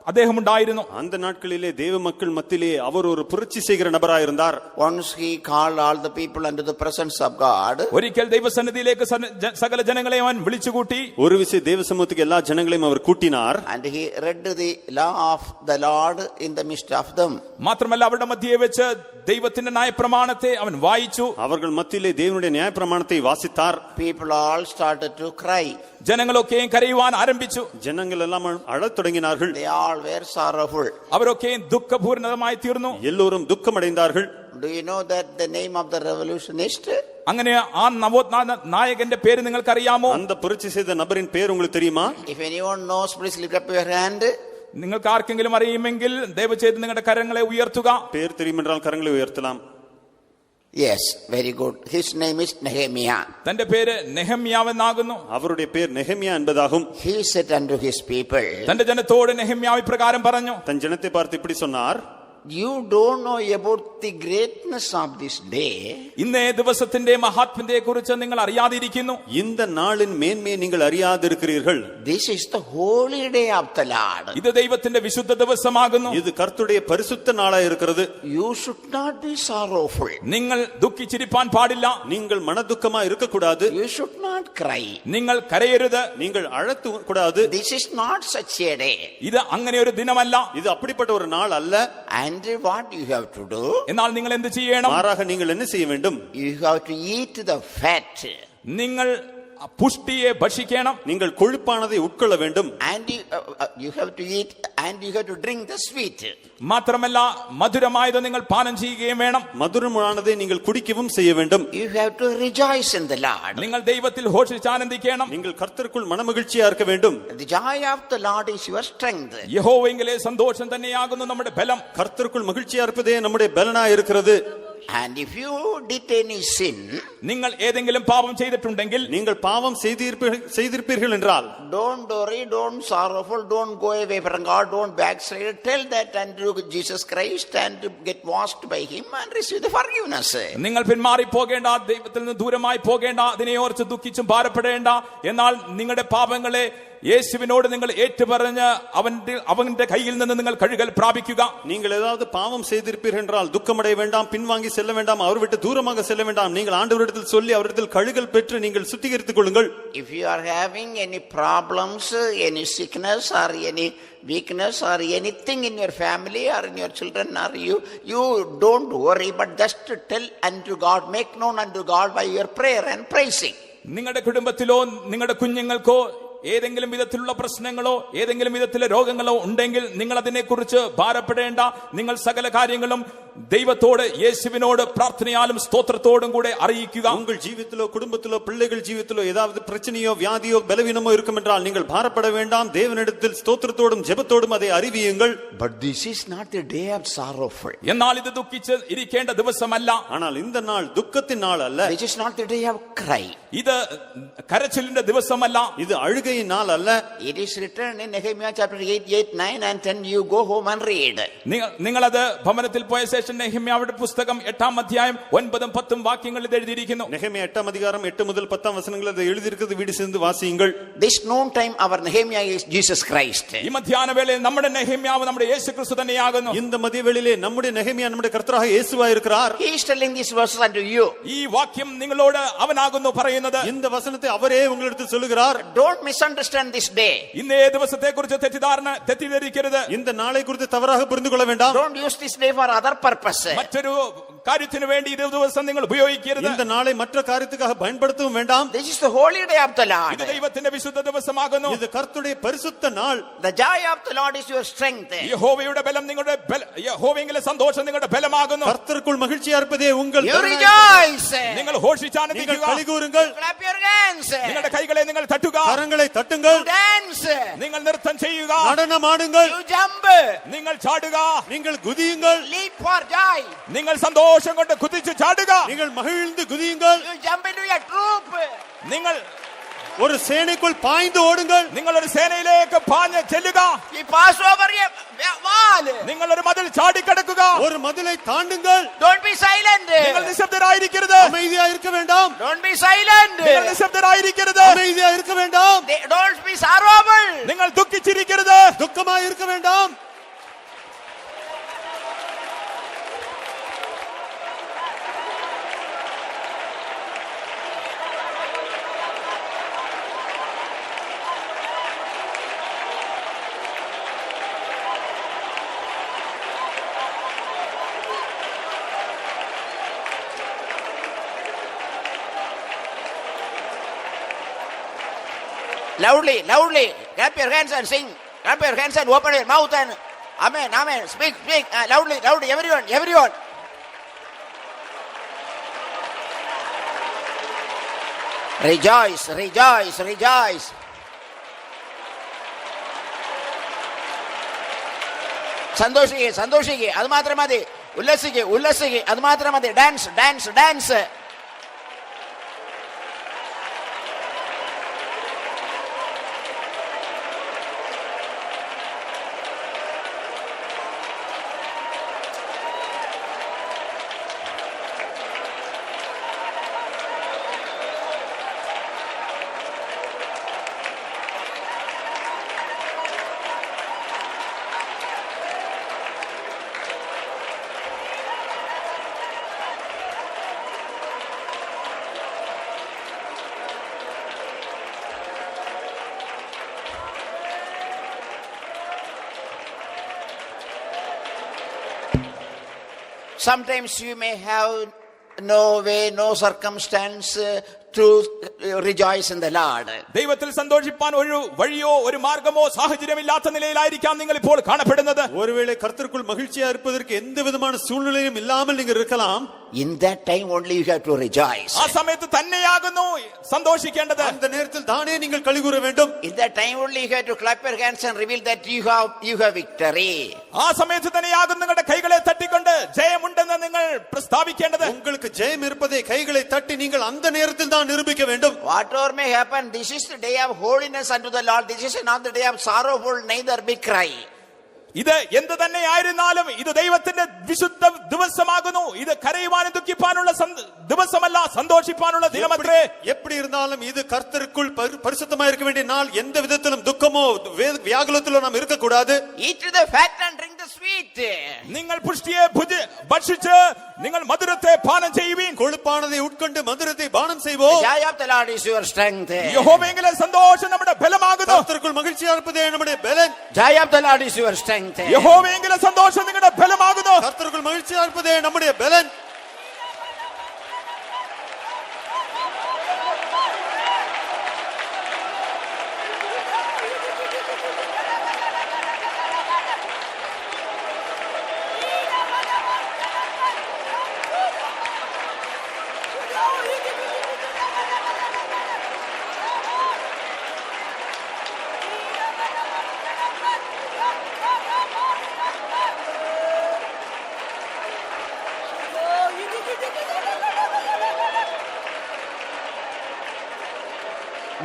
അദ്ദേഹം ഉണ്ടായിരുന്നു. அந்த நாட்களிலே தேவ மக்கள் மத்தியிலே அவர் ஒரு புரட்சி செய்கிற நபராயிருந்தார். Once he called all the people into the presence of God. ഒരിക്കൽ ദൈവസന്നിധിയിലേക്ക് സകല ജനങ്ങളെയും അവൻ വിളിച്ചുകൂട്ടി. ஒரு விஷயம் தேவ சமூகத்துக்கு எல்லா ஜனங்களையும் அவர் கூட்டினார். And he read the law of the Lord in the midst of them. മാത്രമല്ല അവരുടെ മധ്യേ വെച്ച് ദൈവത്തിന്റെ ന്യായപ്രമാണത്തെ അവൻ വായിച്ചു. அவர்கள் மத்தியிலே தேவனுடைய நியாயப்பிரமாணத்தை வாசித்தார். People all started to cry. ജനങ്ങളൊക്കെയും കരയുവാൻ ആരംഭിച്ചു. ஜனங்கள் எல்லாம் அழத் தொடங்கினார்கள். They all were sorrowful. അവരൊക്കെയും ദുഃഖപൂർണമായി തീർന്നു. எல்லோரும் துக்கமடைந்தார்கள். Do you know that the name of the revolutionist? അങ്ങനെ ആ നവോത്ഥാന നായകന്റെ പേര് നിങ്ങൾക്കറിയാമോ? அந்த புரட்சி செய்த நபரின் பேர் உங்களுக்கு தெரியுமா? If anyone knows, please lift up your hand. നിങ്ങൾക്ക് ആർക്കെങ്കിലും അറിയുമെങ്കിൽ ദയവുചെയ്ത് നിങ്ങളുടെ കരങ്ങളെ ഉയർത്തുക. பேர் தெரியுமென்றால் கரங்களை உயர்த்தலாம். Yes, very good. His name is Nehemiah. തന്റെ പേര് നെഹമ്യാവെന്നാകുന്നു. அவருடைய பேர் நெகமியா என்பதாகும். He said unto his people, തന്റെ ജനത്തോട് നെഹമ്യാവ് ഇപ്രകാരം പറഞ്ഞു. தன் ஜனத்தை பார்த்து இப்படி சொன்னார், you don't know about the greatness of this day. ഇന്നേ ദിവസത്തിന്റെ മഹാത്മ്യത്തെ കുറിച്ച് നിങ്ങൾ അറിയാതിരിക്കുന്നു. இந்த நாளின் மேன்மையை நீங்கள் அறியாதிருக்கிறீர்கள். This is the holy day of the Lord. ഇത് ദൈവത്തിന്റെ വിശുദ്ധ ദിവസമാകുന്നു. இது கர்த்தருடைய பரிசுத்த நாளாய் இருக்கிறது. You should not be sorrowful. നിങ്ങൾ ദുഃഖിച്ചിരിപ്പാൻ പാടില്ല. நீங்கள் மனதுக்கமா இருக்கக்கூடாது. You should not cry. നിങ്ങൾ കരയരുത്. நீங்கள் அழத்து கூடாது. This is not such a day. ഇത് അങ്ങനെ ഒരു ദിനമല്ല. இது அப்படிப்பட்ட ஒரு நாள் அல்ல. And what you have to do? എന്നാൽ നിങ്ങൾ എന്ത് ചെയ്യണം? மாறாக நீங்கள் என்ன செய்ய வேண்டும்? You have to eat the fat. നിങ്ങൾ പുഷ്ടിയെ ഭക്ഷിക്കണം. நீங்கள் கொழுப்பானதை உட்கொள்ள வேண்டும். And you have to eat and you have to drink the sweet. മാത്രമല്ല മധുരമായത് നിങ്ങൾ പാനം ചെയ്യുകയും വേണം. மதுரமானதை நீங்கள் குடிக்கவும் செய்ய வேண்டும். You have to rejoice in the Lord. നിങ്ങൾ ദൈവത്തിൽ ഘോഷിച്ച് ആനന്ദിക്കണം. நீங்கள் கர்த்தருக்குள் மனமகிழ்ச்சியா இருக்க வேண்டும். The joy of the Lord is your strength. യഹോവയിലെ സന്തോഷം തന്നെയാകുന്നു നമ്മുടെ ബലം. கர்த்தருக்குள் மகிழ்ச்சியா இருப்பதே நம்முடைய பலனாய் இருக்கிறது. And if you did any sin, നിങ്ങൾ ഏതെങ്കിലും പാപം ചെയ്തിട്ടുണ്ടെങ്കിൽ, நீங்கள் பாவம் செய்திருப்பீர்கள் என்றால், don't worry, don't sorrowful, don't go away from God, don't backslide. Tell that unto Jesus Christ and get washed by Him and receive the forgiveness. നിങ്ങൾ പിന്മാറി പോകേണ്ട, ദൈവത്തിൽ നിന്ന് ദൂരമായി പോകേണ്ട, അതിനെ ഓർത്ത് ദുഃഖിച്ചും ഭാരപ്പെടേണ്ട. എന്നാൽ നിങ്ങളുടെ പാപങ്ങളെ യേശുവിനോട് നിങ്ങൾ ഏറ്റുപറഞ്ഞ് അവന്റെ കയ്യിൽ നിന്ന് നിങ്ങൾ കഴുകൽ പ്രാപിക്കുക. நீங்கள் ஏதாவது பாவம் செய்திருப்பீர்கள் என்றால் துக்கமடைய வேண்டாம், பின்வாங்கி செல்ல வேண்டாம், அவர் விட்டு தூரமாக செல்ல வேண்டாம். நீங்கள் ஆண்டவரிடத்தில் சொல்லி அவரிடத்தில் கழுகல் பெற்று நீங்கள் சுத்திகரித்துக் கொள்ளுங்கள். If you are having any problems, any sickness or any weakness or anything in your family or in your children or you don't worry, but just tell unto God, make known unto God by your prayer and praising. നിങ്ങളുടെ കുടുംബത്തിലോ നിങ്ങളുടെ കുഞ്ഞുങ്ങൾക്കോ ഏതെങ്കിലും വിധത്തിലുള്ള പ്രശ്നങ്ങളോ ഏതെങ്കിലും വിധത്തിലെ രോഗങ്ങളോ ഉണ്ടെങ്കിൽ നിങ്ങൾ അതിനെക്കുറിച്ച് ഭാരപ്പെടേണ്ട. നിങ്ങൾ സകല കാര്യങ്ങളും ദൈവത്തോട് യേശുവിനോട് പ്രാർത്ഥനയാലും സ്തോത്രത്തോടും കൂടെ അറിയിക്കുക. உங்கள் ஜீவித்திலோ குடும்பத்திலோ பிள்ளைகள் ஜீவித்திலோ ஏதாவது பிரச்சனையோ வியாதியோ பலவீனமோ இருக்கும் என்றால் நீங்கள் பாரப்பட வேண்டாம். தேவனிடத்தில் ஸ்தோத்திரத்தோடும் ஜெபத்தோடும் அதை அறிவியுங்கள். But this is not the day of sorrowful. എന്നാൽ ഇത് ദുഃഖിച്ച് ഇരിക്കേണ്ട ദിവസമല്ല. ஆனால் இந்த நாள் துக்கத்தின் நாள் அல்ல. This is not the day of cry. ഇത് കരച്ചിലിന്റെ ദിവസമല്ല. இது அழுகையின் நாள் அல்ல. It is written in Nehemiah chapter 8, 8, 9 and 10. You go home and read. നിങ്ങളത് ഭവനത്തിൽ പോയ ശേഷം നെഹമ്യാവിന്റെ പുസ്തകം 8-ാം അധ്യായം 9-10 വാക്യങ്ങളിൽ എഴുതിയിരിക്കുന്നു. நெகேமியா 8-ாம் அதிகாரம் 8 முதல் 10 வசனங்கள் அதை எழுதியிருக்கிறது. வீடு சேர்ந்து வாசியுங்கள். This noon time our Nehemiah is Jesus Christ. ഈ മധ്യാഹ്ന വേളയിൽ നമ്മുടെ നെഹമ്യാവ് നമ്മുടെ യേശുക്രിസ്തു തന്നെയാകുന്നു. இந்த மதிய வேளையிலே நம்முடைய நெகேமியா நம்முடைய கர்த்தராக இயேசுவாய் இருக்கிறார். He is telling this verse unto you. ഈ വാക്യം നിങ്ങളോട് അവനാകുന്നു പറയുന്നത്. இந்த வசனத்தை அவரே உங்களிடத்தில் சொல்லுகிறார். Don't misunderstand this day. ഇന്നേ ദിവസത്തെക്കുറിച്ച് തെറ്റിദ്ധരിക്കരുത്. இந்த நாளை குறித்து தவறாக புரிந்து கொள்ள வேண்டாம். Don't use this day for other purpose. മറ്റൊരു കാര്യത്തിന് വേണ്ടി ഈ ദിവസം നിങ്ങൾ ഉപയോഗിക്കരുത്. இந்த நாளை மற்ற காரியத்துக்காக பயன்படுத்தவும் வேண்டாம். This is the holy day of the Lord. ഇത് ദൈവത്തിന്റെ വിശുദ്ധ ദിവസമാകുന്നു. இது கர்த்தருடைய பரிசுத்த நாள். The joy of the Lord is your strength. യഹോവയുടെ ബലം നിങ്ങളുടെ യഹോവയിലെ സന്തോഷം നിങ്ങളുടെ ബലമാകുന്നു. கர்த்தருக்குள் மகிழ்ச்சியா இருப்பதே உங்கள் You rejoice. നിങ്ങൾ ഘോഷിച്ചാനന്ദിക്കുക. களி கூறுங்கள். Clap your hands. നിങ്ങളുടെ കൈകളെ നിങ്ങൾ തട്ടുക. கரங்களை தட்டுங்கள். Dance. നിങ്ങൾ നൃത്തം ചെയ്യുക. நடனமாடுங்கள். You jump. നിങ്ങൾ ചാടുക. நீங்கள் குதியுங்கள். Leap for joy. നിങ്ങൾ സന്തോഷം കൊണ്ട് കുതിച്ചു ചാടുക. நீங்கள் மகிழ்ந்து குதியுங்கள். You jump into your troop. നിങ്ങൾ ഒരു സേനയ്ക്കുൾ പായ്ந்து ഓടുങ്ങൾ. നിങ്ങൾ ഒരു സേനയിലേക്ക് പാഞ്ഞ് ചെല്ലുക. You pass over a wall. നിങ്ങൾ ഒരു മതിൽ ചാടിക്കടക്കുക. ഒരു മതിலை താണ്ടുங்கள். Don't be silent. നിങ്ങൾ നിശബ്ദരായിരിക്കരുത്. அமைதியா இருக்க வேண்டாம். Don't be silent. നിങ്ങൾ നിശബ്ദരായിരിക്കരുത്. அமைதியா இருக்க வேண்டாம். Don't be sorrowful. നിങ്ങൾ ദുഃഖിച്ചിരിക്കരുത്. துக்கமாய் இருக்க வேண்டாம். Loudly, loudly. Clap your hands and sing. Clap your hands and open your mouth and amen, amen. Speak, speak. Loudly, loudly. Everyone, everyone. Rejoice, rejoice, rejoice. സന്തോഷിക്കുക, സന്തോഷിക്കുക, അത് മാത്രം മതി. ഉല്ലസിക്കുക, ഉല്ലസിക്കുക, അത് മാത്രം മതി. Dance, dance, dance. Sometimes you may have no way, no circumstance to rejoice in the Lord. ദൈവത്തിൽ സന്തോഷിപ്പാൻ ഒരു വഴിയോ ഒരു മാർഗമോ സാഹചര്യമില്ലാത്ത നിലയിലായിരിക്കാം നിങ്ങൾ ഇപ്പോൾ കാണപ്പെടുന്നത്. ஒருவேளை கர்த்தருக்குள் மகிழ்ச்சியா இருப்பதற்கு எந்த விதமான சூழ்நிலையும் இல்லாமல் நீங்கள் இருக்கலாம். In that time only you have to rejoice. ആ സമയത്ത് തന്നെയാകുന്നു സന്തോഷിക്കേണ്ടത്. அந்த நேரத்தில் தானே நீங்கள் களிகூர வேண்டும். In that time only you have to clap your hands and reveal that you have victory. ആ സമയത്ത് തന്നെയാകുന്നു നിങ്ങളുടെ കൈകളെ തട്ടിക്കൊണ്ട് ജയമുണ്ടെന്ന് നിങ്ങൾ പ്രസ്താവിക്കേണ്ടത്. உங்களுக்கு ஜெயம் இருப்பதை கைகளை தட்டி நீங்கள் அந்த நேரத்தில் தான் நிரூபிக்க வேண்டும். Whatever may happen, this is the day of holiness unto the Lord. This is not the day of sorrowful, neither be cry. ഇത് എന്ത് തന്നെ ആയിരുന്നാലും ഇത് ദൈവത്തിന്റെ വിശുദ്ധ ദിവസമാകുന്നു. ഇത് കരയുവാനും ദുഃഖിപ്പാനുള്ള ദിവസമല്ല, സന്തോഷിപ്പാനുള്ള ദിനമത്രേ. எப்படி இருந்தாலும் இது கர்த்தருக்குள் பரிசுத்தமாக இருக்க வேண்டிய நாள். எந்த விதத்திலும் துக்கமோ வியாகுலத்திலோ நாம் இருக்க கூடாது. Eat the fat and drink the sweet. നിങ്ങൾ പുഷ്ടിയെ ഭക്ഷിച്ച് നിങ്ങൾ മധുരത്തെ പാനം ചെയ്യുവീൻ. കൊഴുപ്പാനதை ഉட்கொண்டு മധുരத்தை പാനം செய்வோம். Joy of the Lord is your strength. യഹോവയെങ്കിലെ സന്തോഷം നമ്മുടെ ബലമാകുന്നു. കർത്തർക്കുள் മகிழ்ச்சியா இருப்பதே நம்முடைய பலன். Joy of the Lord is your strength. യഹോവയെങ്കിലെ സന്തോഷം നിങ്ങളുടെ ബലമാകുന്നു. കർത്തർക്കുள் മகிழ்ச்சியா இருப்பதே நம்முடைய பலன்.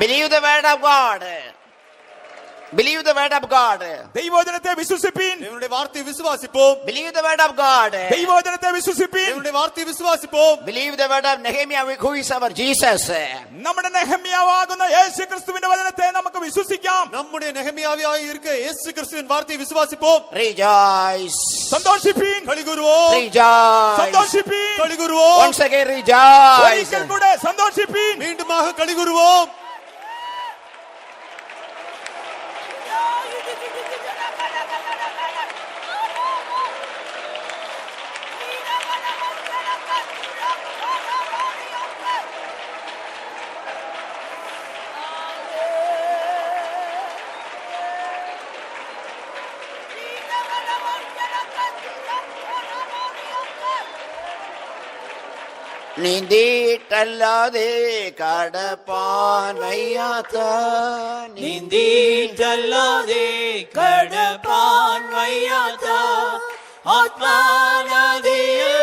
Believe the word of God. Believe the word of God. ദൈവവചനത്തെ വിശ്വസിപ്പീൻ. தேவனுடைய வார்த்தையை விசுவாசிப்போம். Believe the word of God. ദൈവവചനത്തെ വിശ്വസിപ്പീൻ. தேவனுடைய வார்த்தையை விசுவாசிப்போம். Believe the word of Nehemiah, who is our Jesus. നമ്മുടെ നെഹമ്യാവാകുന്ന യേശുക്രിസ്തുവിന്റെ വചനത്തെ നമുക്ക് വിശ്വസിക്കാം. நம்முடைய நெகமியாவாக இருக்க இயேசு கிறிஸ்துவின் வார்த்தையை விசுவாசிப்போம். Rejoice. സന്തോഷിപ്പീൻ. களிகூறுவோம். Rejoice. സന്തോഷിപ്പീൻ. களிகூறுவோம். Once again rejoice. ഒരിക്കൽ കൂടെ സന്തോഷിപ്പീൻ. மீண்டுமாக களிகூறுவோம். നീന്തിട്ടല്ലാതെ കടപ്പാൻ വയ്യാത്ത നീന്തിട്ടല്ലാതെ കടപ്പാൻ വയ്യാത്ത ആത്മാനദിയിൽ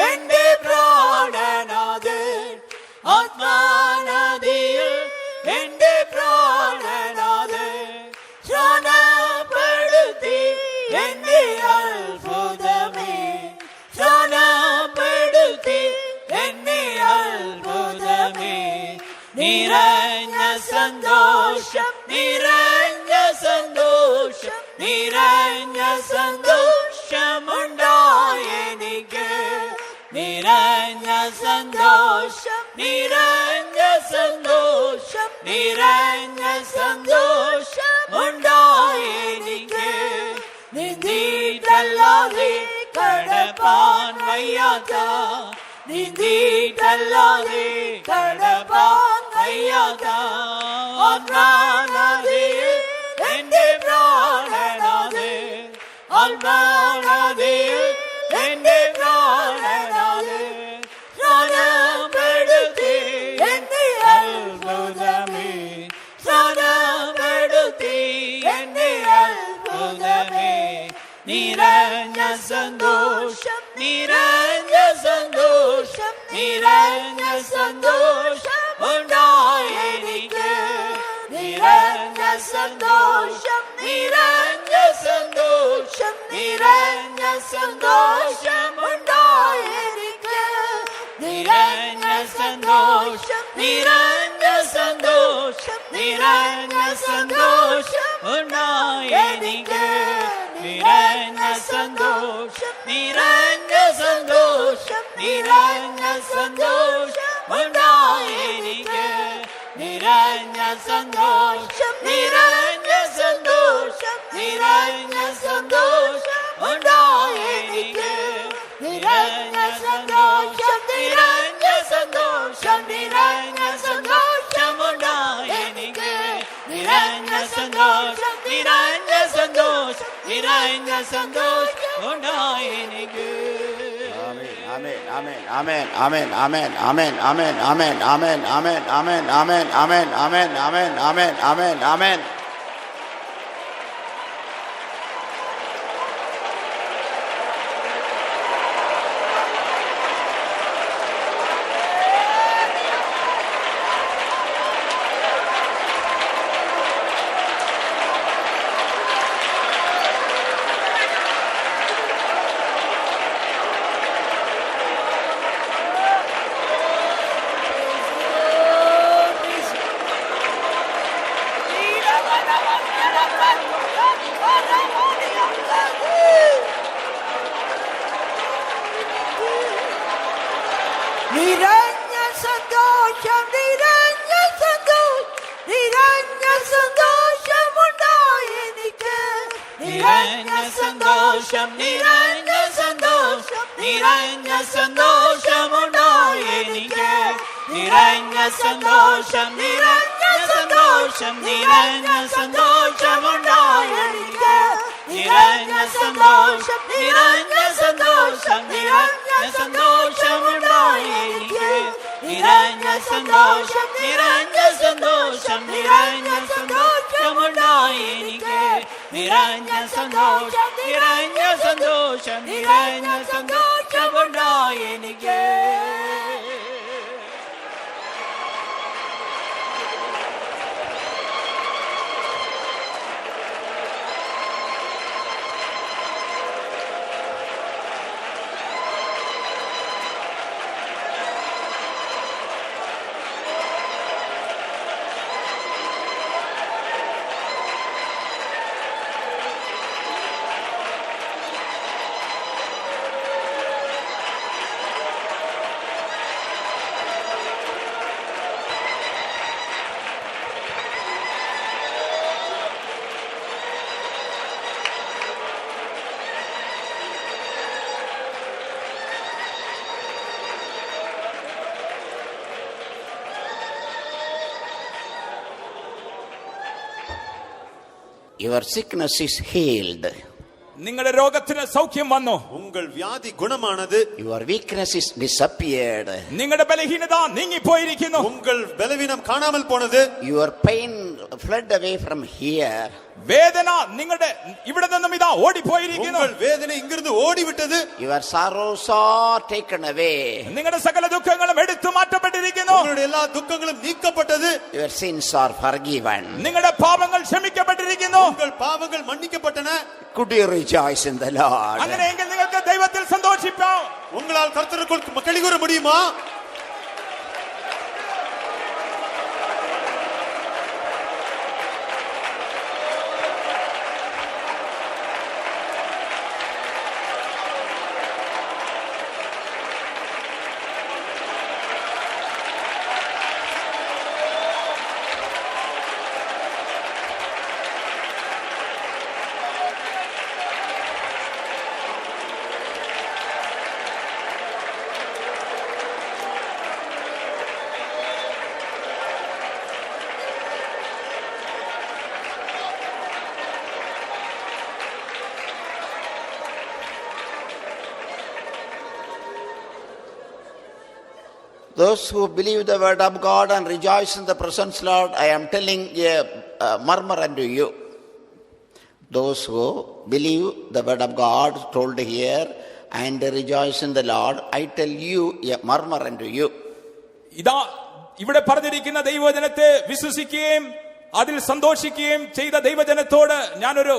എന്റെ പ്രാണനാഥൻ, ആത്മാനദിയിൽ എന്റെ എന്നെ അത്ഭുതമേ സ്നാനപ്പെടുത്തി എന്നെ അത്ഭുതമേ നിറഞ്ഞ സന്തോഷം നിറഞ്ഞ സന്തോഷം നിറഞ്ഞ സന്തോഷമുണ്ടായെനിക്ക് നിറഞ്ഞ സന്തോഷം നിറഞ്ഞ സന്തോഷം നിറഞ്ഞ സന്തോഷമുണ്ടായെനിക്ക് നീന്തിയിട്ടല്ലാതെ കടപ്പാൻ വയ്യാത്ത നീന്തിയിട്ടല്ലാതെ കടപ്പാൻ വയ്യാത്ത പ്രാണനാഥേ എന്റെ പ്രാണനാഥേ ആത്മാനാഥേ എന്റെ പ്രാണനാഥേ സ്നാനപ്പെടുത്തി എന്നെ അത്ഭുതമേ സ്നാനപ്പെടുത്തി എന്നെ അത്ഭുതമേ നിറഞ്ഞ സന്തോഷം നിറഞ്ഞ സന്തോഷം നിറഞ്ഞ സന്തോഷം ഉണ്ടായെനിക്ക് നിറഞ്ഞ സന്തോഷം നിറഞ്ഞ സന്തോഷം നിറഞ്ഞ സന്തോഷം ഉണ്ടായെനിക്ക് നിറഞ്ഞ സന്തോഷം നിറഞ്ഞ സന്തോഷം നിറഞ്ഞ സന്തോഷം ഉണ്ടായെനിക്ക് നിറഞ്ഞ സന്തോഷം നിറഞ്ഞ സന്തോഷം നിറഞ്ഞ സന്തോഷം ഉണ്ടായെനിക്ക് നിറഞ്ഞ സന്തോഷം നിറഞ്ഞ സന്തോഷം നിറഞ്ഞ സന്തോഷം ഉണ്ടായെനിക്ക് നിറഞ്ഞ സന്തോഷം നിറഞ്ഞ സന്തോഷം നിറഞ്ഞ സന്തോഷം ഉണ്ടായെനിക്ക് നിറഞ്ഞ സന്തോഷം നിറഞ്ഞ സന്തോഷം നിറഞ്ഞ സന്തോഷം ഉണ്ടായെനിക്ക് Amen, amen, amen, amen, amen, amen, amen, amen, amen, amen, amen, amen, amen, amen, amen, amen, amen, amen. നിറഞ്ഞ സന്തോഷം നിറഞ്ഞ സന്തോഷം നിറഞ്ഞ സന്തോഷമുണ്ടായെനിക്ക് നിറഞ്ഞ സന്തോഷം നിറഞ്ഞ സന്തോഷം നിറഞ്ഞ സന്തോഷമുണ്ടായെനിക്ക് നിറഞ്ഞ സന്തോഷം നിറഞ്ഞ സന്തോഷം നിറഞ്ഞ സന്തോഷമുണ്ടായെനിക്ക് നിറഞ്ഞ സന്തോഷം നിറഞ്ഞ സന്തോഷം നിറഞ്ഞ സന്തോഷമുണ്ടായെനിക്ക് നിറഞ്ഞ സന്തോഷം നിറഞ്ഞ സന്തോഷം നിറഞ്ഞ സന്തോഷമുണ്ടായെനിക്ക് നിറഞ്ഞ സന്തോഷം നിറഞ്ഞ സന്തോഷം നിറഞ്ഞ സന്തോഷമുണ്ടായെനിക്ക് Your sickness is healed. നിങ്ങളുടെ രോഗത്തിന് സൗഖ്യം വന്നു. உங்கள் வியாதி குணமானது. Your weakness is disappeared. നിങ്ങളുടെ ബലഹീനത നീങ്ങിപ്പോയിരിക്കുന്നു. உங்கள் ബലവീനം കാണാமல் പോனது. Your pain fled away from here. വേദന നിങ്ങളുടെ ഇവിടെ നിന്നും ഇതാ ഓടിപ്പോയിരിക്കുന്നു. உங்கள் வேதனை இங்கிருந்து ஓடிவிட்டது. Your sorrows are taken away. നിങ്ങളുടെ സകല ദുഃഖങ്ങളും എടുത്തു മാറ്റപ്പെട്ടിരിക്കുന്നു. உங்களுடைய எல்லா துக்கங்களும் நீக்கப்பட்டது. Your sins are forgiven. നിങ്ങളുടെ പാപങ്ങൾ ക്ഷമിക്കപ്പെട്ടിരിക്കുന്നു. உங்கள் பாவங்கள் மன்னிக்கப்பட்டன. Could you rejoice in the Lord? അങ്ങനെയെങ്കിൽ നിങ്ങൾക്ക് ദൈവത്തിൽ സന്തോഷിക്കാം. உங்களால் கர்த்தருக்குள் களிகூர முடியுமா? Those who believe the word of God and rejoice in the presence, Lord, I am telling a murmur unto you. Those who believe the word of God told here and rejoice in the Lord, I tell you a murmur unto you. ഇതാ ഇവിടെ പറഞ്ഞിരിക്കുന്ന ദൈവവചനത്തെ വിശ്വസിക്കുകയും അതിൽ സന്തോഷിക്കുകയും ചെയ്ത ദൈവജനത്തോട് ഞാനൊരു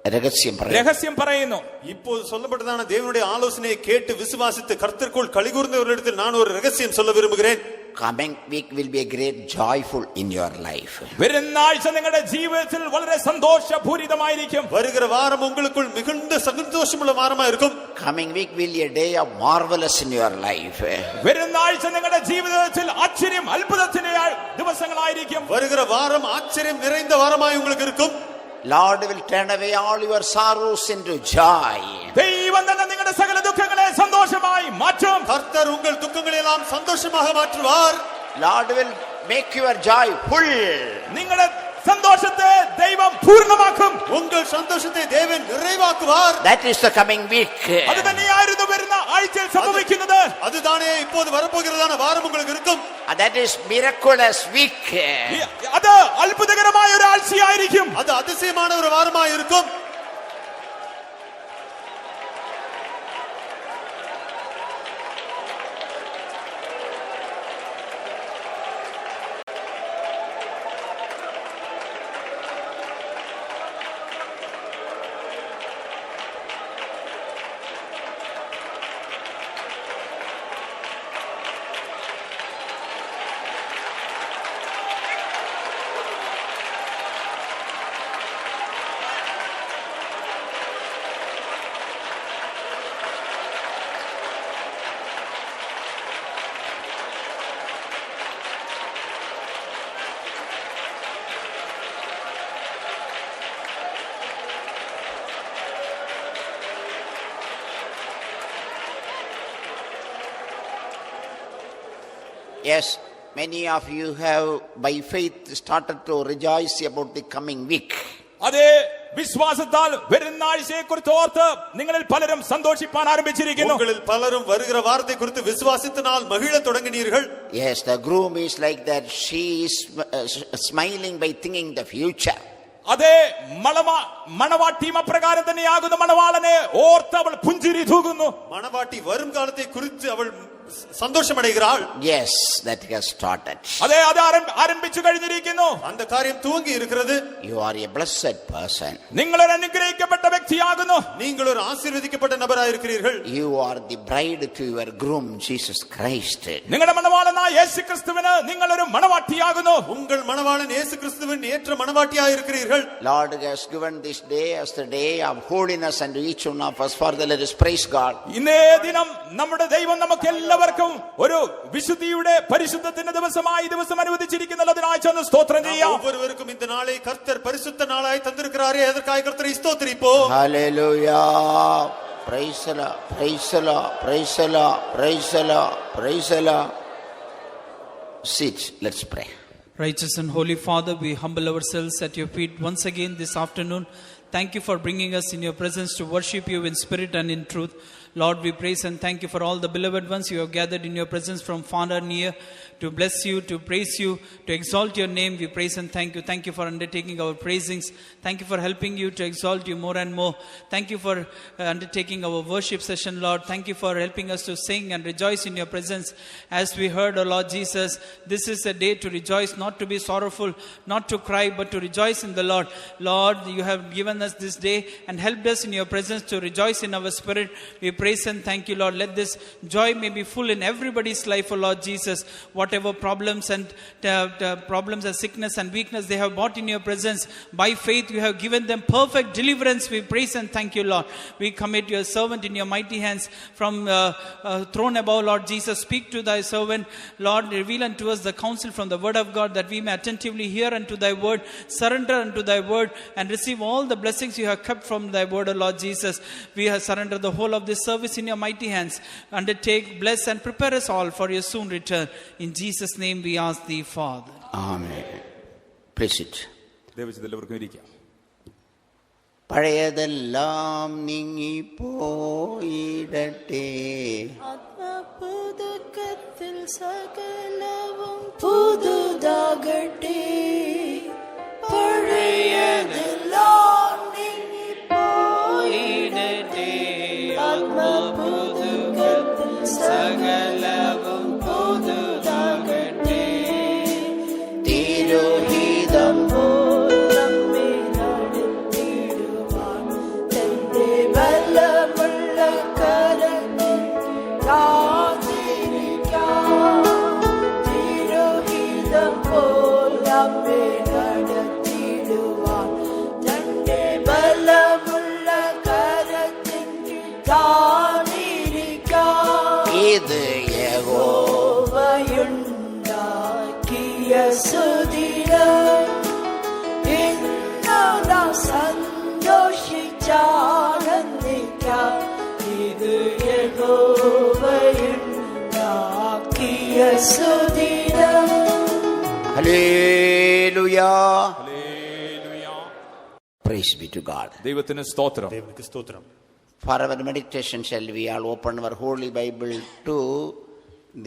രഹസ്യം പറയുന്നു. இப்போது சொல்லப்பட்டதான தேவனுடைய ஆலோசனையை கேட்டு விசுவாசித்து கர்த்தருக்குள் களிகூர்ந்தவர்களிடத்தில் நான் ஒரு ரகசியம் சொல்ல விரும்புகிறேன். Coming week will be a great joyful in your life. വരുന്ന ആഴ്ച നിങ്ങളുടെ ജീവിതത്തിൽ വളരെ സന്തോഷപൂരിതമായിരിക്കും. வருகிற வாரம் உங்களுக்குள் மிகுந்த சந்தோஷமுள்ள வாரமா இருக்கும். Coming week will be a day of marvelous in your life. വരുന്ന ആഴ്ച നിങ്ങളുടെ ജീവിതത്തിൽ ആശ്ചര്യം അത്ഭുതത്തിന്റെ ദിവസങ്ങളായിരിക്കും. வருகிற வாரம் ஆச்சரியம் நிறைந்த வாரமாய் உங்களுக்கு இருக்கும். Lord will turn away all your sorrows into joy. ദൈവം തന്നെ നിങ്ങളുടെ സകല ദുഃഖങ്ങളെ സന്തോഷമായി മാറ്റും. கர்த்தர் உங்கள் துக்கங்களை எல்லாம் சந்தோஷமாக மாற்றுவார். Lord will make your joy full. നിങ്ങളുടെ സന്തോഷത്തെ ദൈവം പൂർണ്ണമാക്കും. உங்கள் சந்தோஷத்தை தேவன் நிறைவாக்குவார். That is the coming week. അത് തന്നെയായിരുന്നു വരുന്ന ആഴ്ചയിൽ സംഭവിക്കുന്നത്. அதுதானே இப்போது வரப்போகிறதான வாரம் உங்களுக்கு இருக்கும். That is miraculous week. അത് അത്ഭുതകരമായ ഒരു ആഴ്ചയായിരിക്കും. அது அதிசயமான ஒரு வாரமாக இருக்கும். Yes, many of you have by faith started to rejoice about the coming week. അതേ വിശ്വാസത്താൽ വരുന്ന ആഴ്ചയെ കുറിച്ച് ഓർത്ത് നിങ്ങളിൽ പലരും സന്തോഷിപ്പാൻ ആരംഭിച്ചിരിക്കുന്നു. உங்களில் பலரும் வருகிற வாரத்தை குறித்து விசுவாசத்தினால் மகிழ தொடங்கினீர்கள். Yes, the groom is like that. She is smiling by thinking the future. അതേ മണവാട്ടിയും അപ്രകാരം തന്നെയാകുന്നു. മണവാളനെ ഓർത്ത് അവൾ പുഞ്ചിരി തൂകുന്നു. மணவாட்டி வரும் காலத்தை குறித்து அவள் சந்தோஷம் அடைகிறாள். Yes, that has started. അതേ അത് ആരംഭിച്ചു കഴിഞ്ഞിരിക്കുന്നു. அந்த காரியம் துவங்கி இருக்கிறது. You are a blessed person. നിങ്ങൾ ഒരു അനുഗ്രഹിക്കപ്പെട്ട വ്യക്തിയാകുന്നു. நீங்கள் ஒரு ஆசீர்வதிக்கப்பட்ட நபராய் இருக்கிறீர்கள். You are the bride to your groom Jesus Christ. നിങ്ങളുടെ മണവാളനായ യേശുക്രിസ്തുവിന് നിങ്ങൾ ഒരു മണവാട്ടിയാകുന്നു. உங்கள் மணவாளன் இயேசு கிறிஸ்துவின் ஏற்ற மணவாட்டியாய் இருக்கிறீர்கள். Lord has given this day as the day of holiness unto each one of us. For the let us praise God. ഇന്നേ ദിനം നമ്മുടെ ദൈവം നമുക്ക് എല്ലാവർക്കും ഒരു വിശുദ്ധിയുടെ പരിശുദ്ധത്തിന്റെ ദിവസമായി ദിവസം അനുവദിച്ചിരിക്കുന്നല്ലോ. അതിനായി ചെന്ന് സ്തോത്രം ചെയ്യാം. ஒவ்வொருவருக்கும் இந்த நாளை கர்த்தர் பரிசுத்த நாளாய் தந்திருக்கிறாரே, அதற்காக கர்த்தரை ஸ்தோத்திரிப்போம். Hallelujah. Praise the Lord. Praise the Lord. Praise the Lord. Praise the Lord. Praise the Lord. Sit. Let's pray. Righteous and holy Father, we humble ourselves at your feet once again this afternoon. Thank you for bringing us in your presence to worship you in spirit and in truth. Lord, we praise and thank you for all the beloved ones you have gathered in your presence from far and near to bless you, to praise you, to exalt your name. We praise and thank you. Thank you for undertaking our praisings. Thank you for helping you to exalt you more and more. Thank you for undertaking our worship session, Lord. Thank you for helping us to sing and rejoice in your presence. As we heard, O Lord Jesus, this is a day to rejoice, not to be sorrowful, not to cry, but to rejoice in the Lord. Lord, you have given us this day and helped us in your presence to rejoice in our spirit. We praise and thank you, Lord. Let this joy may be full in everybody's life, O Lord Jesus. Whatever problems and sickness and weakness they have brought in your presence, by faith you have given them perfect deliverance. We praise and thank you, Lord. We commit your servant in your mighty hands from throne above, Lord Jesus. Speak to thy servant, Lord. Reveal unto us the counsel from the word of God, that we may attentively hear unto thy word, surrender unto thy word, and receive all the blessings you have kept from thy word, O Lord Jesus. We have surrendered the whole of this service in your mighty hands. Undertake, bless, and prepare us all for your soon return. In Jesus' name we ask thee, Father. Amen. Praise it. ദൈവത്തിൽ എല്ലാവർക്കും ഇരിക്കാം. പഴയതെല്ലാം നീങ്ങിപ്പോയിടട്ടെ, ആത്മപുതുക്കത്തിൽ സകലവും പുതുതാകട്ടെ. പഴയതെല്ലാം നീങ്ങിപ്പോയിടട്ടെ, ആത്മപുതുക്കത്തിൽ സകലവും പുതുതാകട്ടെ. തിരുഹിതം പോൽ നമ്മെ നടത്തിടുവാൻ തന്റെ ബലമുള്ള കരത്തിൽ കാത്തിരിക്കാം. തിരുഹിതം പോൽ നമ്മെ നടത്തിടുവാൻ തന്റെ ബലമുള്ള കരത്തിൽ കാത്തിരിക്കാം. ഇത് യഹോവയുണ്ടാക്കിയ സുദിനം, ഇന്നു സന്തോഷിച്ചാനന്ദിക്കാം. ഇത് യഹോവയുണ്ടാക്കിയ സുദിനം. ഹല്ലേലൂയാ. Hallelujah. Praise be to God. ദൈവത്തിന് സ്തോത്രം. ദൈവനിക്ക് സ്തോത്രം. For our meditation, shall we all open our Holy Bible to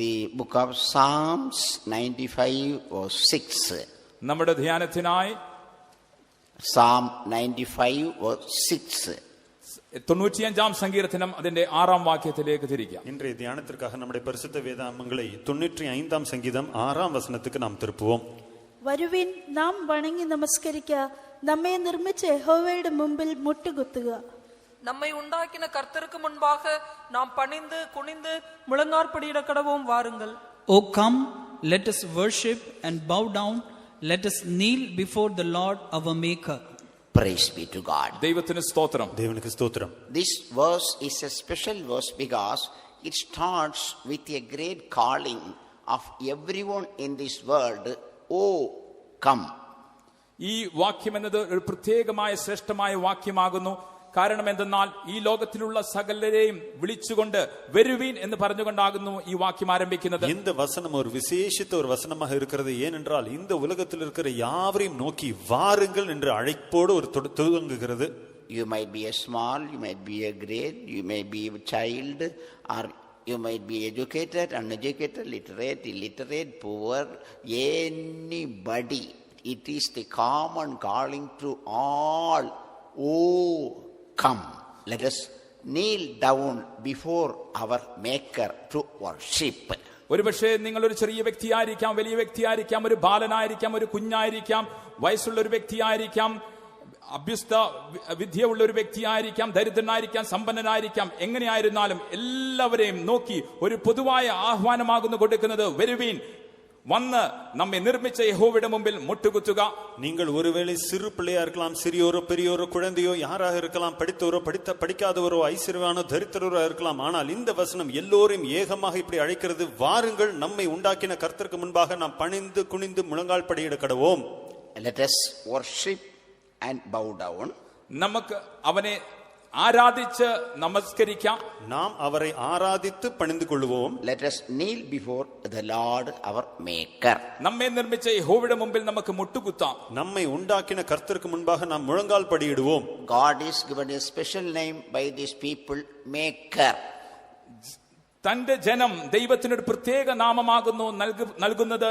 the book of Psalms 95 verse 6. നമ്മുടെ ധ്യാനത്തിനായി Psalm 95 verse 6. 95 സങ്കീർത്തനം അതിന്റെ 6 വാക്യത്തിലേക്ക് തിരിക്കാം. இன்றைய தியானத்திற்காக நம்முடைய பரிசுத்த வேதாகமங்களை 95 சங்கீதம் 6 வசனத்துக்கு நாம் திருப்புவோம். വരുവിൻ, നാം വണങ്ങി നമസ്കരിക്ക, നമ്മെ നിർമ്മിച്ച യഹോവയുടെ മുമ്പിൽ മുട്ടുകുത്തുക. நம்மை உண்டாக்கின கர்த்தருக்கு முன்பாக நாம் பணிந்து குனிந்து முழங்காற்படியிட கடவோம், வாருங்கள். O come, let us worship and bow down. Let us kneel before the Lord our Maker. Praise be to God. ദൈവത്തിന് സ്തോത്രം. தேவனுக்கு ஸ்தோத்திரம். This verse is a special verse because it starts with a great calling of everyone in this world. Oh, come. ഈ വാക്യം എന്നത് ഒരു പ്രത്യേകമായ ശ്രേഷ്ഠമായ വാക്യമാകുന്നു. കാരണം എന്തെന്നാൽ ഈ ലോകത്തിലുള്ള സകലരെയും വിളിച്ചുകൊണ്ട് വരുവീൻ എന്ന് പറഞ്ഞുകൊണ്ടാകുന്നു ഈ വാക്യം ആരംഭിക്കുന്നത്. இந்த வசனம் ஒரு விசேஷித்த ஒரு வசனமாக இருக்கிறது. ஏனென்றால் இந்த உலகத்தில் இருக்கிற யாவரையும் நோக்கி வாருங்கள் என்ற அழைப்போடு ஒரு துவங்குகிறது. You might be a small, you might be a great, you may be a child, or you might be educated, uneducated, literate, illiterate, poor, anybody. It is the common calling to all. Oh, come, let us kneel down before our Maker to worship. ഒരുപക്ഷെ നിങ്ങൾ ഒരു ചെറിയ വ്യക്തിയായിരിക്കാം, വലിയ വ്യക്തിയായിരിക്കാം, ഒരു ബാലനായിരിക്കാം, ഒരു കുഞ്ഞായിരിക്കാം, വയസ്സുള്ള ഒരു വ്യക്തിയായിരിക്കാം, അഭ്യസ്ത വിദ്യയുള്ള ഒരു വ്യക്തിയായിരിക്കാം, ദരിദ്രനായിരിക്കാം, സമ്പന്നനായിരിക്കാം, എങ്ങനെയായിരുന്നാലും എല്ലാവരെയും നോക്കി ഒരു പൊതുവായ ആഹ്വാനമാകുന്നു കൊടുക്കുന്നത്, വരുവീൻ, വന്ന് നമ്മെ നിർമ്മിച്ച യഹോവയുടെ മുമ്പിൽ മുട്ടുകുത്തുക. நீங்கள் ஒருவேளை சிறு பிள்ளையா இருக்கலாம், சிறியோரோ பெரியோரோ குழந்தையோ யாராக இருக்கலாம், படித்தவரோ படிக்காதவரோ ஐஸ்வர்யவானோ தரித்திரரோ இருக்கலாம். ஆனால் இந்த வசனம் எல்லோரையும் ஏகமாக இப்படி அழைக்கிறது. வாருங்கள், நம்மை உண்டாக்கின கர்த்தருக்கு முன்பாக நாம் பணிந்து குனிந்து முழங்கால் படியிட கடவோம். Let us worship and bow down. നമുക്ക് അവനെ ആരാധിച്ച് നമസ്കരിക്കാം. நாம் அவரை ஆராதித்து பணிந்து கொள்வோம். Let us kneel before the Lord our Maker. നമ്മെ നിർമ്മിച്ച യഹോവയുടെ മുമ്പിൽ നമുക്ക് മുട്ടുകുത്താം. நம்மை உண்டாக்கின கர்த்தருக்கு முன்பாக நாம் முழங்கால் படியிடுவோம். God is given a special name by these people, Maker. തന്റെ ജനം ദൈവത്തിനൊരു പ്രത്യേക നാമമാകുന്നു നൽകുന്നത്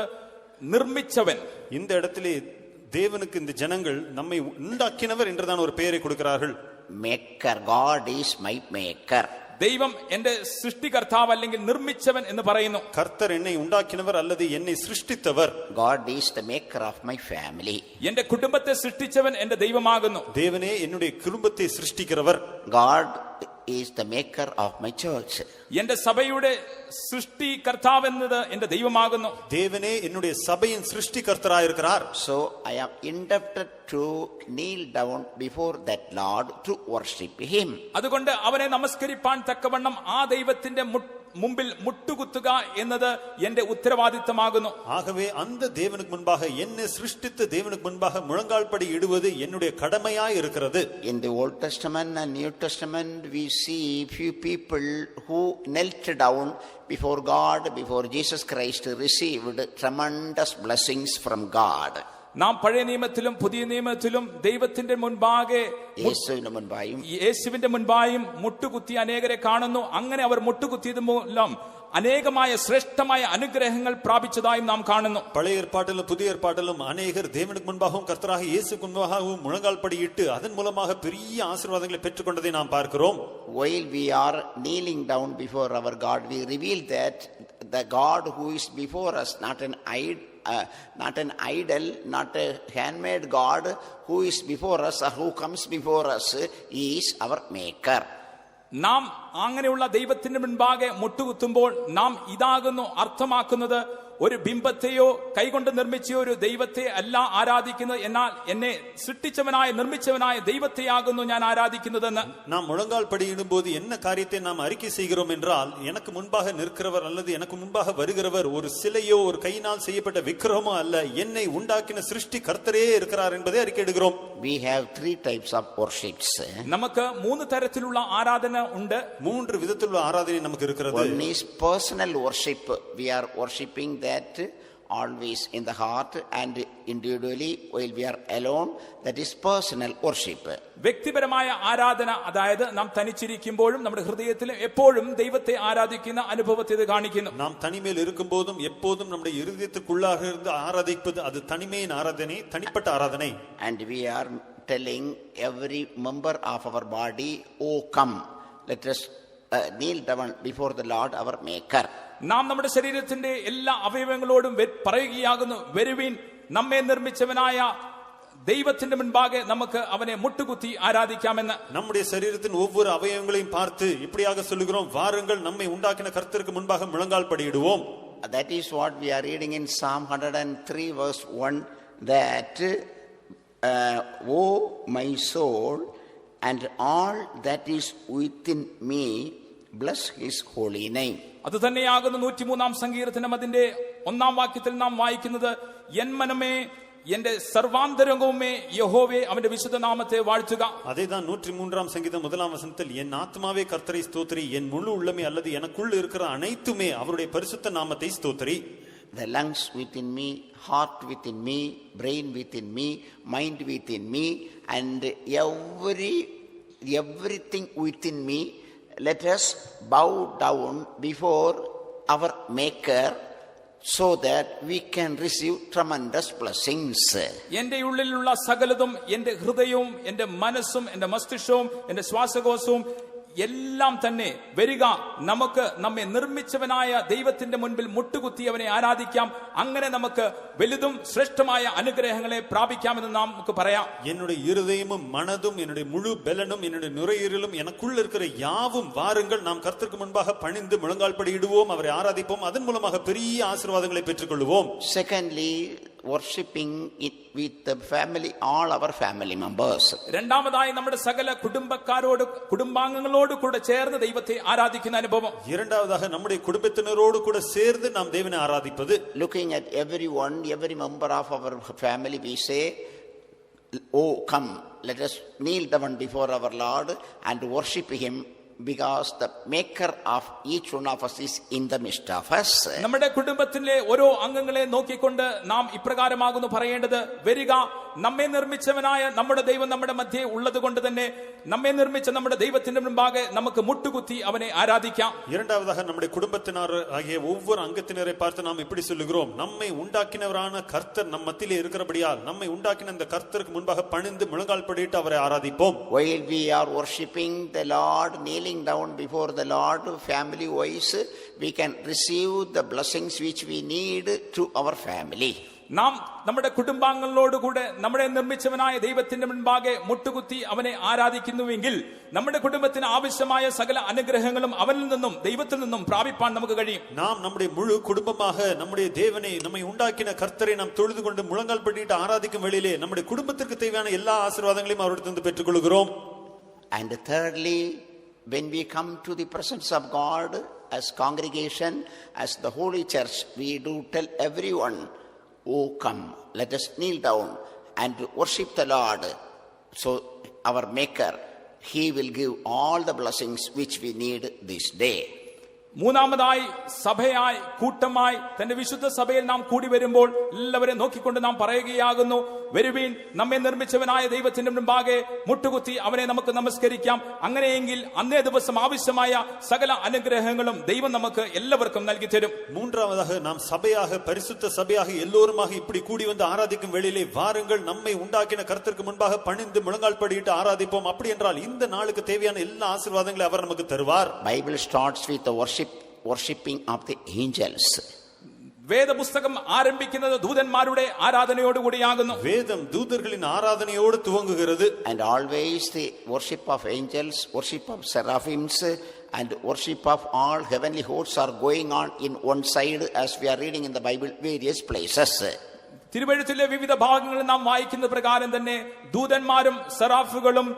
നിർമ്മിച്ചവൻ. இந்த இடத்திலே தேவனுக்கு இந்த ஜனங்கள் நம்மை உண்டாக்கினவர் என்றுதான் ஒரு பெயரை கொடுக்கிறார்கள். Maker, God is my maker. ദൈവം എന്റെ സൃഷ്ടികർത്താവ് അല്ലെങ്കിൽ നിർമ്മിച്ചവൻ എന്ന് പറയുന്നു. கர்த்தர் என்னை உண்டாக்கினவர் அல்லது என்னை சிருஷ்டித்தவர். God is the maker of my family. എന്റെ കുടുംബത്തെ സൃഷ്ടിച്ചവൻ എന്റെ ദൈവമാകുന്നു. தேவனே என்னுடைய குடும்பத்தை சிருஷ்டிக்கிறவர். God is the maker of my church. എന്റെ സഭയുടെ സൃഷ്ടികർത്താവ് എന്നത് എന്റെ ദൈവമാകുന്നു. தேவனே என்னுடைய சபையின் சிருஷ்டிகர்த்தராயிருக்கிறார். So I am indebted to kneel down before that Lord to worship him. അതുകൊണ്ട് അവനെ നമസ്കരിപ്പാൻ തക്കവണ്ണം ആ ദൈവത്തിന്റെ മുമ്പിൽ മുട്ടുകുത്തുക എന്നത് എന്റെ ഉത്തരവാദിത്തമാകുന്നു. ஆகவே அந்த தேவனுக்கு முன்பாக என்னை சிருஷ்டித்த தேவனுக்கு முன்பாக முழங்கால்படி இடுவது என்னுடைய கடமையாய் இருக்கிறது. In the Old Testament and New Testament we see few people who knelt down before God, before Jesus Christ, received tremendous blessings from God. നാം പഴയ നിയമത്തിലും പുതിയ നിയമത്തിലും ദൈവത്തിന്റെ മുൻപാകെ യേശുവിന്റെ മുൻപായും മുട്ടുകുത്തി അനേകരെ കാണുന്നു. അങ്ങനെ അവർ മുട്ടുകുത്തിയത് മൂലം അനേകമായ ശ്രേഷ്ഠമായ അനുഗ്രഹങ്ങൾ പ്രാപിച്ചതായും നാം കാണുന്നു. பழைய ஏற்பாட்டிலும் புதிய ஏற்பாட்டிலும் அநேகர் தேவனுக்கு முன்பாகவும் கர்த்தராக இயேசுக்கு முன்பாகவும் முழங்கால் படியிட்டு அதன் மூலமாக பெரிய ஆசீர்வாதங்களை பெற்றுக்கொண்டதை நாம் பார்க்கிறோம். While we are kneeling down before our God, we reveal that the God who is before us, not an idol, not a handmade God who is before us or who comes before us, is our maker. നാം അങ്ങനെയുള്ള ദൈവത്തിന്റെ മുൻപാകെ മുട്ടുകുത്തുമ്പോൾ നാം ഇതാകുന്നു അർത്ഥമാക്കുന്നത് ഒരു ബിംബത്തെയോ കൈകൊണ്ട് നിർമ്മിച്ച ഒരു ദൈവത്തെ അല്ല ആരാധിക്കുന്നത്, എന്നാൽ എന്നെ സൃഷ്ടിച്ചവനായ നിർമ്മിച്ചവനായ ദൈവത്തെയാകുന്നു ഞാൻ ആരാധിക്കുന്നതെന്ന്. நாம் முழங்கால் படியிடும் போது என்ன காரியத்தை நாம் அறிக்கை செய்கிறோம் என்றால், எனக்கு முன்பாக நிற்கிறவர் அல்லது எனக்கு முன்பாக வருகிறவர் ஒரு சிலையோ ஒரு கையினால் செய்யப்பட்ட விக்கிரகமோ அல்ல, என்னை உண்டாக்கின சிருஷ்டி கர்த்தரே இருக்கிறார் என்பதை அறிக்கையிடுகிறோம். We have 3 types of worships. നമുക്ക് 3 തരത്തിലുള്ള ആരാധന ഉണ്ട്. 3 വിധത്തിലുള്ള ആരാധന നമുക്ക് இருக்கிறது. One is personal worship. We are worshiping that always in the heart and individually while we are alone. That is personal worship. വ്യക്തിപരമായ ആരാധന, അതായത് നാം തനിച്ചിരിക്കുമ്പോഴും നമ്മുടെ ഹൃദയത്തിൽ എപ്പോഴും ദൈവത്തെ ആരാധിക്കുന്ന അനുഭവത്തെ ഇത് കാണിക്കുന്നു. നാം തനിമേൽ ഇരിക്കുമ്പോഴും എപ്പോഴും നമ്മുടെ ഹൃദയത്തിനുള്ളിൽ ഇருந்து ആരാധിப்பது அது தனிமையின் ஆராதனை, தனிப்பட்ட ஆராதனை. And we are telling every member of our body, oh come, let us kneel down before the Lord our maker. നാം നമ്മുടെ ശരീരത്തിന്റെ എല്ലാ അവയവങ്ങളോടും പറയുകയാകുന്നു, വരുവിൻ, നമ്മെ നിർമ്മിച്ചവനായ ദൈവത്തിന്റെ മുൻപാകെ നമുക്ക് അവനെ മുട്ടുകുത്തി ആരാധിക്കാമെന്ന്. நம்முடைய சரீரத்தின் ஒவ்வொரு அவயவங்களையும் பார்த்து இப்படியாக சொல்லுகிறோம், வாருங்கள் நம்மை உண்டாக்கின கர்த்தருக்கு முன்பாக முழங்கால் படியிடுவோம். That is what we are reading in Psalm 103 verse 1, that O my soul and all that is within me bless his holy name. അത് തന്നെയാകുന്നു 103-ാം സങ്കീർത്തനം അതിന്റെ 1-ാം വാക്യത്തിൽ നാം വായിക്കുന്നത്, എൻ മനമേ എന്റെ സർവാന്തരംഗവുമേ യഹോവേ അവന്റെ വിശുദ്ധ നാമത്തെ വാഴ്ത്തുക. அதேதான் 103-ாம் சங்கீதம் 1-ாம் வசனத்தில், என் ஆத்மாவே கர்த்தரை ஸ்தோத்திரி, என் முழு உள்ளமே அல்லது எனக்குள்ள இருக்கிற அனைத்துமே அவருடைய பரிசுத்த நாமத்தை ஸ்தோத்திரி. The lungs within me, heart within me, brain within me, mind within me, and everything within me, let us bow down before our maker so that we can receive tremendous blessings. എന്റെ ഉള്ളിലുള്ള സകലതും, എന്റെ ഹൃദയവും എന്റെ മനസ്സും എന്റെ മസ്തിഷ്കവും എന്റെ ശ്വാസകോശവും എല്ലാം തന്നെ വരിക, നമുക്ക് നമ്മെ നിർമ്മിച്ചവനായ ദൈവത്തിന്റെ മുൻപിൽ മുട്ടുകുത്തി അവനെ ആരാധിക്കാം. അങ്ങനെ നമുക്ക് വലുതും ശ്രേഷ്ഠമായ അനുഗ്രഹങ്ങളെ പ്രാപിക്കാമെന്ന് നമുക്ക് പറയാം. என்னுடைய இருதயமும் மனதும் என்னுடைய முழு பலனும் என்னுடைய நுரையீரலும் எனக்குள்ள இருக்கிற யாவும் வாருங்கள், நாம் கர்த்தருக்கு முன்பாக பணிந்து முழங்கால் படியிடுவோம், அவரை ஆராதிப்போம், அதன் மூலமாக பெரிய ஆசீர்வாதங்களை பெற்றுக்கொள்வோம். Secondly, worshiping it with the family, all our family members. രണ്ടാമതായി നമ്മുടെ സകല കുടുംബാംഗങ്ങളോട് കൂടെ ചേർന്ന് ദൈവത്തെ ആരാധിക്കുന്ന അനുഭവം. இரண்டாவதாக நம்முடைய குடும்பத்தினரோடு கூட சேர்ந்து நாம் தேவனை ஆராதிப்பது. Looking at everyone, every member of our family, we say, oh come, let us kneel down before our Lord and worship him, because the maker of each one of us is in the midst of us. നമ്മുടെ കുടുംബത്തിലെ ഓരോ അംഗങ്ങളെ നോക്കിക്കൊണ്ട് നാം ഇപ്രകാരമാകുന്നു പറയേണ്ടത്, വരിക, നമ്മെ നിർമ്മിച്ചവനായ നമ്മുടെ ദൈവം നമ്മുടെ മധ്യേ ഉള്ളത് കൊണ്ട് തന്നെ നമ്മെ നിർമ്മിച്ച നമ്മുടെ ദൈവത്തിന്റെ മുൻപാകെ നമുക്ക് മുട്ടുകുത്തി അവനെ ആരാധിക്കാം. இரண்டாவதாக நம்முடைய குடும்பத்தினர் ஆகிய ஒவ்வொரு அங்கத்தினரை பார்த்து நாம் இப்படி சொல்லுகிறோம், நம்மை உண்டாக்கினவரான கர்த்தர் நம் மத்தியிலே இருக்கிறபடியால் நம்மை உண்டாக்கின இந்த கர்த்தருக்கு முன்பாக பணிந்து முழங்கால் படியிட்டு அவரை ஆராதிப்போம். While we are worshiping the Lord, kneeling down before the Lord, family wise, we can receive the blessings which we need to our family. നാം നമ്മുടെ കുടുംബാംഗങ്ങളോടുകൂടെ നമ്മളെ നിർമ്മിച്ചവനായ ദൈവത്തിന്റെ മുൻപാകെ മുട്ടുകുത്തി അവനെ ആരാധിക്കുന്നുവെങ്കിൽ നമ്മുടെ കുടുംബത്തിന് ആവശ്യമായ സകല അനുഗ്രഹങ്ങളും അവനിൽ നിന്നും ദൈവത്തിൽ നിന്നും പ്രാപിപ്പാൻ നമുക്ക് കഴിയും. நாம் நம்முடைய முழு குடும்பமாக நம்முடைய தேவனை நம்மை உண்டாக்கின கர்த்தரை நாம் தொழுது கொண்டு முழங்கால் படியிட்டு ஆராதிக்கும் வேளையிலே நம்முடைய குடும்பத்திற்கு தேவையான எல்லா ஆசீர்வாதங்களையும் அவரிடத்திலிருந்து பெற்றுக்கொள்கிறோம். And thirdly, when we come to the presence of God as congregation, as the holy church, we do tell everyone, oh come, let us kneel down and worship the Lord. So our Maker, He will give all the blessings which we need this day. മൂന്നാമതായി സഭയായി കൂട്ടമായി തന്റെ വിശുദ്ധ സഭയിൽ നാം കൂടി വരുമ്പോൾ എല്ലാവരെയും നോക്കിക്കൊണ്ട് നാം പറയുകയാകുന്നു, വരുവീൻ, നമ്മെ നിർമ്മിച്ചവനായ ദൈവത്തിന്റെ മുൻപാകെ മുട്ടുകുത്തി അവനെ നമുക്ക് നമസ്കരിക്കാം. അങ്ങനെയെങ്കിൽ അന്നേ ദിവസം ആവശ്യമായ സകല അനുഗ്രഹങ്ങളും ദൈവം നമുക്ക് എല്ലാവർക്കും നൽകി തരും. மூன்றாவதாக நாம் சபையாக பரிசுத்த சபையாக எல்லோருமாக இப்படி கூடி வந்து ஆராதிக்கும் வேளையிலே வாருங்கள், நம்மை உண்டாக்கின கர்த்தருக்கு முன்பாக பணிந்து முழங்கால் படியிட்டு ஆராதிப்போம். அப்படி என்றால் இந்த நாளுக்கு தேவையான எல்லா ஆசீர்வாதங்களையும் அவர் நமக்கு தருவார். Bible starts with the worshipping of the angels. വേദ പുസ്തകം ആരംഭിക്കുന്നത് ദൂതന്മാരുടെ ആരാധനയോടുകൂടിയാകുന്നു. വേദം ദൂതர்களின் ആരാധനയോடு துவங்குகிறது. And always the worship of angels, worship of seraphims, and worship of all heavenly hosts are going on in one side as we are reading in the Bible various places. തിരുവെഴുത്തിലെ വിവിധ ഭാഗങ്ങളിൽ നാം വായിക്കുന്ന പ്രകാരം തന്നെ ദൂതന്മാരും സെറാഫുകളും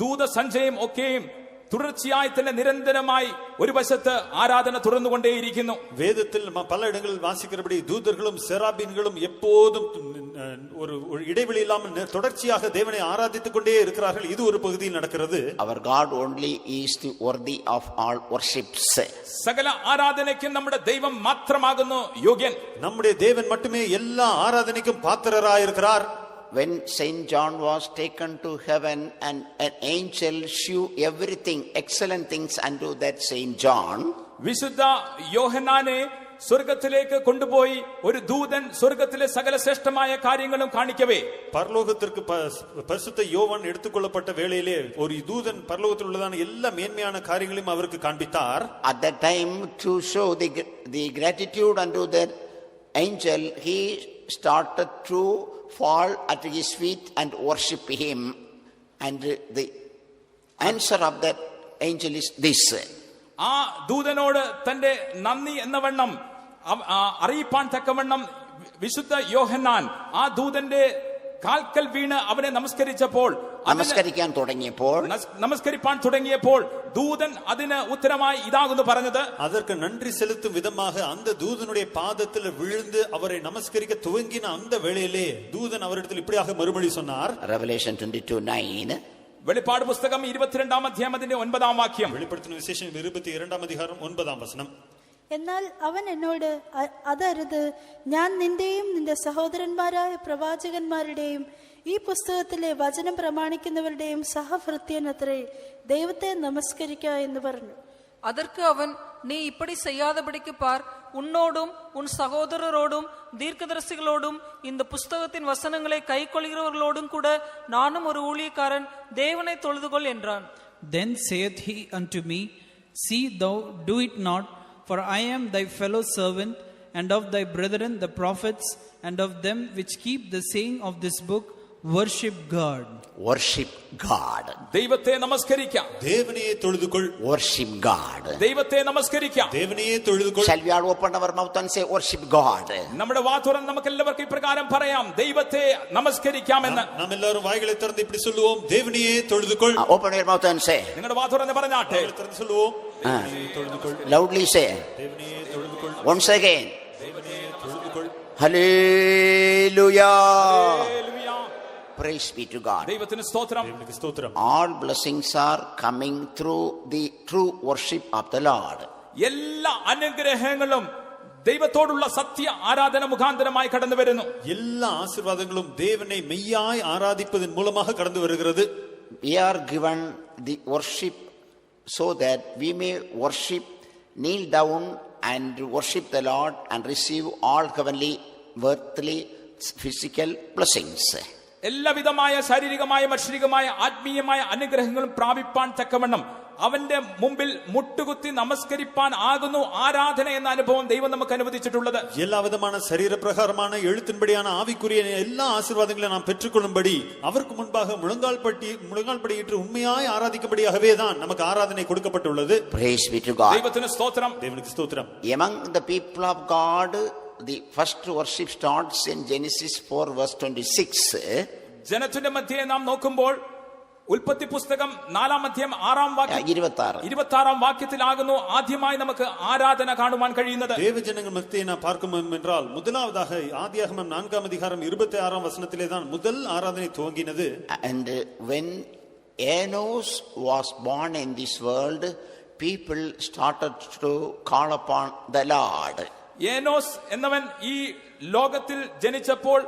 ദൂതസഞ്ചയം ഒക്കെയും തുടർച്ചയായി തന്നെ നിരന്തരമായി ഒരു വശത്ത് ആരാധന തുടർന്നുകൊണ്ടേയിരിക്കുന്നു. വേദത്തിൽ പല ഇടങ്ങളിൽ വാസിக்கிறபடி தூதர்களும் செராபீன்களும் எப்போதும் ஒரு இடைவெளி இல்லாமல் தொடர்ச்சியாக தேவனை ஆராதித்துக் கொண்டே இருக்கிறார்கள். இது ஒரு பகுதியில் நடக்கிறது. Our God only is the worthy of all worships. സകല ആരാധനയ്ക്കും നമ്മുടെ ദൈവം മാത്രമാകുന്നു യോഗ്യൻ. நம்முடைய தேவன் மட்டுமே எல்லா ஆராதனைக்கும் பாத்திரராய் இருக்கிறார். When Saint John was taken to heaven and an angel shewed everything, excellent things unto that Saint John, വിശുദ്ധ യോഹന്നാനെ സ്വർഗത്തിലേക്ക് കൊണ്ടുപോയി ഒരു ദൂതൻ സ്വർഗത്തിലെ സകല ശ്രേഷ്ഠമായ കാര്യങ്ങളും കാണിക്കവേ, பரலோகத்திற்கு பரிசுத்த யோவான் எடுத்துக்கொள்ளப்பட்ட வேளையிலே ஒரு தூதன் பரலோகத்தில் உள்ளதான எல்லா மேன்மையான காரியங்களையும் அவருக்கு காண்பித்தார். At that time, to show the gratitude unto that angel, he started to fall at his feet and worship him. And the answer of that angel is this. ആ ദൂതനോട് തന്റെ നന്ദി എന്നവണ്ണം അറിയിപ്പാൻ തക്കവണ്ണം വിശുദ്ധ യോഹന്നാൻ ആ ദൂതന്റെ കാൽക്കൽ വീണ് അവനെ നമസ്കരിപ്പാൻ തുടങ്ങിയപ്പോൾ ദൂതൻ അതിന് ഉത്തരമായി ഇതാകുന്നു പറഞ്ഞത്, அதற்கு நன்றி செலுத்தும் விதமாக அந்த தூதனுடைய பாதத்தில் விழுந்து அவரை நமஸ்கரிக்க துவங்கின அந்த வேளையிலே தூதன் அவரிடத்தில் இப்படியாக மறுமொழி சொன்னார். Revelation 22:9. വെളിപ്പാട് പുസ്തകം 22-ാം അധ്യായത്തിന്റെ 9-ാം വാക്യം. വെളിപ്പെടുത്തുന്ന വിശേഷം 22-ാം അധികാരം 9-ാം വചനം. എന്നാൽ അവൻ എന്നോട്, അതരുത്, ഞാൻ നിന്റെയും നിന്റെ സഹോദരന്മാരായ പ്രവാചകന്മാരുടെയും ഈ പുസ്തകത്തിലെ വചനം പ്രമാണിക്കുന്നവരുടെയും സഹഭൃത്യനത്രേ, ദൈവത്തെ നമസ്കരിക്ക എന്ന് പറഞ്ഞു. அதற்கு அவன், நீ இப்படி செய்யாதபடிக்கு பார், உன்னோடும் உன் சகோதரரோடும் தீர்க்கதரிசிகளோடும் இந்த புஸ்தகத்தின் வசனங்களை கைக்கொள்கிறவர்களோடும் கூட நானும் ஒரு ஊழியக்காரன், தேவனை தொழுதுகொள் என்றான். Then saith he unto me, See thou do it not, for I am thy fellow servant, and of thy brethren the prophets, and of them which keep the saying of this book. Worship God. Worship God. ദൈവത്തെ നമസ്കരിക്കാം. தேவனையே தொழுதுகொள். Worship God. ദൈവത്തെ നമസ്കരിക്കാം. தேவனையே தொழுதுகொள். Shall we all open our mouth and say worship God? നമ്മുടെ വാ തുറന്ന് നമുക്ക് എല്ലാവർക്കും ഇപ്രകാരം പറയാം, ദൈവത്തെ നമസ്കരിക്കാമെന്ന്. നാം എല്ലാവരും വായ്களை திறந்து இப்படி சொல்லுவோம், தேவனையே தொழுதுகொள். Open your mouth and say. നിങ്ങളുടെ വാ തുറന്ന് പറഞ്ഞാട്ടെ. திறந்து சொல்லுவோம், தேவனையே தொழுதுகொள். Loudly say. தேவனையே தொழுதுகொள். Once again. தேவனையே தொழுதுகொள். Hallelujah. Praise be to God. ദൈവത്തിന് സ്തോത്രം. தேவனுக்கு ஸ்தோத்திரம். All blessings are coming through the true worship of the Lord. എല്ലാ അനുഗ്രഹങ്ങളും ദൈവത്തോടുള്ള സത്യ ആരാധന മുഖാന്തരമായി കടന്നു വരുന്നു. எல்லா ஆசீர்வாதங்களும் தேவனை மெய்யாய் ஆராதிப்பதன் மூலமாக கடந்து வருகிறது. We are given the worship so that we may worship, kneel down and worship the Lord and receive all heavenly, earthly, physical blessings. എല്ലാവിധമായ ശാരീരികമായ അക്ഷരികമായ ആത്മീയമായ അനുഗ്രഹങ്ങളും പ്രാപിപ്പാൻ തക്കവണ്ണം അവന്റെ മുമ്പിൽ മുട്ടുകുത്തി നമസ്കരിപ്പാൻ ആകുന്നു ആരാധന എന്ന അനുഭവം ദൈവം നമുക്ക് അനുവദിച്ചിട്ടുള്ളത്. எல்லா விதமான சரீரப்பிரகாரமான எழுத்தின்படியான ஆவிக்குரிய எல்லா ஆசீர்வாதங்களையும் நாம் பெற்றுக்கொள்ளும்படி அவருக்கு முன்பாக முழங்கால் படியிட்டு உண்மையாய் ஆராதிக்கும்படியாகவே தான் நமக்கு ஆராதனை கொடுக்கப்பட்டுள்ளது. Praise be to God. ദൈവത്തിന് സ്തോത്രം. தேவனுக்கு ஸ்தோத்திரம். Among the people of God, the first worship starts in Genesis 4 verse 26. ജനത്തിന്റെ മധ്യേ നാം നോക്കുമ്പോൾ ഉൽപ്പത്തി പുസ്തകം 4-ാം അധ്യായം 6-ാം വാക്യം 26-ാം വാക്യത്തിലാകുന്നു ആദ്യമായി നമുക്ക് ആരാധന കാണുവാൻ കഴിയുന്നത്. தேவஜனங்கள் மத்தியே நாம் பார்க்கும் என்றால் முதலாவதாக ஆதியாகமம் 4-ாம் அதிகாரம் 26-ாம் வசனத்திலே தான் முதல் ஆராதனை துவங்கினது. And when Enos was born in this world, people started to call upon the Lord. Enos എന്നവൻ ഈ ലോകത്തിൽ ജനിച്ചപ്പോൾ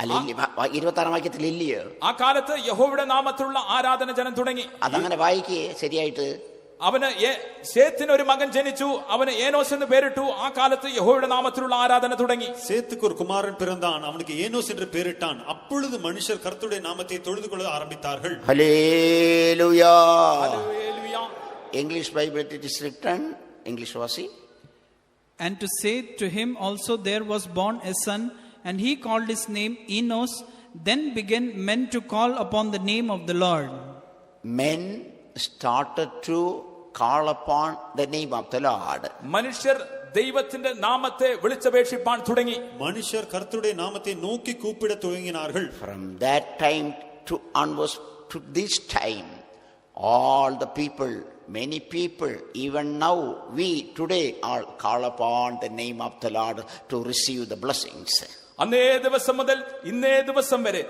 26-ാം വാക്യത്തിൽ ഇല്ലയോ ആ കാലത്ത് യഹോവയുടെ നാമത്തിലുള്ള ആരാധന ജനം തുടങ്ങി. അതങ്ങനെ വായിക്കേ ശരിയായിട്ട്. അവന് ശേത്തിന് ഒരു മകൻ ജനിച്ചു, അവന് ഏനോസ് എന്ന് പേരിട്ടു. ആ കാലത്ത് യഹോവയുടെ നാമത്തിലുള്ള ആരാധന തുടങ്ങി. சேத்துக்கு ஒரு குமாரன் பிறந்தான், அவனுக்கு ஏனோஸ் என்று பெயரிட்டான். அப்பொழுது மனுஷர் கர்த்தருடைய நாமத்தை தொழுது கொள்ள ஆரம்பித்தார்கள். ஹல்லேலூயா. ഹല്ലേലൂയ. English Bible it is written, English വാസി. And to say to him also there was born a son, and he called his name Enos. Then began men to call upon the name of the Lord. Men started to call upon the name of the Lord. മനുഷ്യർ ദൈവത്തിന്റെ നാമത്തെ വിളിച്ചപേക്ഷിപ്പാൻ തുടങ്ങി. மனுஷர் கர்த்தருடைய நாமத்தை நோக்கி கூப்பிட துவங்கினார்கள். From that time to onwards to this time, all the people, many people, even now we today all call upon the name of the Lord to receive the blessings. അന്നേ ദിവസം മുതൽ ഇന്നേ ദിവസം വരെ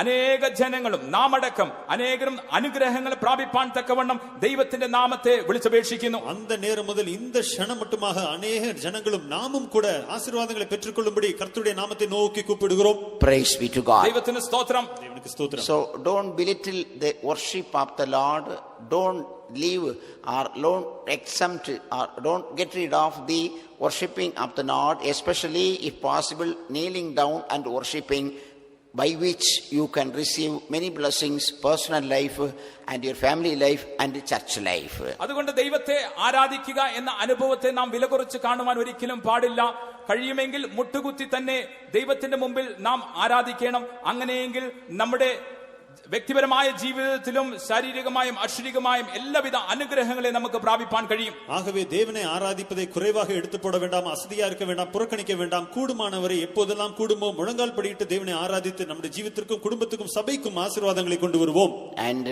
അനേക ജനങ്ങളും നാം അടക്കം അനേകരും അനുഗ്രഹങ്ങൾ പ്രാപിപ്പാൻ തക്കവണ്ണം ദൈവത്തിന്റെ നാമത്തെ വിളിച്ചപേക്ഷിക്കുന്നു. அந்த நேரம் முதல் இந்த க்ஷணம் மட்டுமாக அநேக ஜனங்களும் நாமும் கூட ஆசீர்வாதங்களை பெற்றுக்கொள்ளும்படி கர்த்தருடைய நாமத்தை நோக்கி கூப்பிடுகிறோம். Praise be to God. ദൈവത്തിന് സ്തോത്രം. தேவனுக்கு ஸ்தோத்திரம். So don't belittle the worship of the Lord. Don't leave or don't exempt or don't get rid of the worshiping of the Lord, especially if possible kneeling down and worshiping, by which you can receive many blessings, personal life and your family life and church life. അതുകൊണ്ട് ദൈവത്തെ ആരാധിക്കുക എന്ന അനുഭവത്തെ നാം വിലകുറച്ച് കാണുവാൻ ഒരിക്കലും പാടില്ല. കഴിയുമെങ്കിൽ മുട്ടുകുത്തി തന്നെ ദൈവത്തിന്റെ മുമ്പിൽ നാം ആരാധിക്കണം. അങ്ങനെയെങ്കിൽ നമ്മുടെ വ്യക്തിപരമായ ജീവിതത്തിലും ശാരീരികമായും അക്ഷരികമായും എല്ലാവിധ അനുഗ്രഹങ്ങളെ നമുക്ക് പ്രാപിപ്പാൻ കഴിയും. ஆகவே தேவனை ஆராதிப்பதை குறைவாக எடுத்து போட வேண்டாம், அசதியா இருக்க வேண்டாம், புறக்கணிக்க வேண்டாம். கூடுமானவரை எப்போதெல்லாம் கூடுமோ முழங்கால் படியிட்டு தேவனை ஆராதித்து நம்முடைய ஜீவித்திற்கும் குடும்பத்துக்கும் சபைக்கும் ஆசீர்வாதங்களை கொண்டு வருவோம். And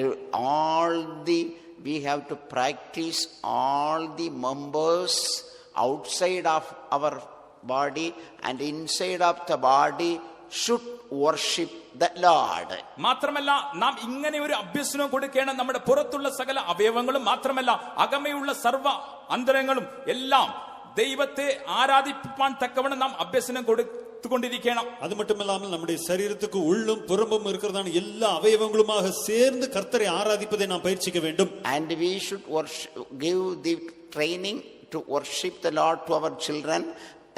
we have to practice all the members outside of our body and inside of the body should worship the Lord. മാത്രമല്ല നാം ഇങ്ങനെ ഒരു അഭ്യസനം കൊടുക്കണം. നമ്മുടെ പുറത്തുള്ള സകല അവയവങ്ങളും മാത്രമല്ല അകമയുള്ള സർവ്വ അന്തരങ്ങളും എല്ലാം ദൈവത്തെ ആരാധിപ്പാൻ തക്കവണ്ണം നാം അഭ്യസനം കൊടുത്തുകൊണ്ടിരിക്കണം. அது மட்டுமல்லாமல் நம்முடைய சரீரத்துக்கு உள்ளும் புறம்பும் இருக்கிறதான எல்லா அவயவங்களுமாக சேர்ந்து கர்த்தரை ஆராதிப்பதை நாம் பயிற்சிக்க வேண்டும். And we should give the training to worship the Lord to our children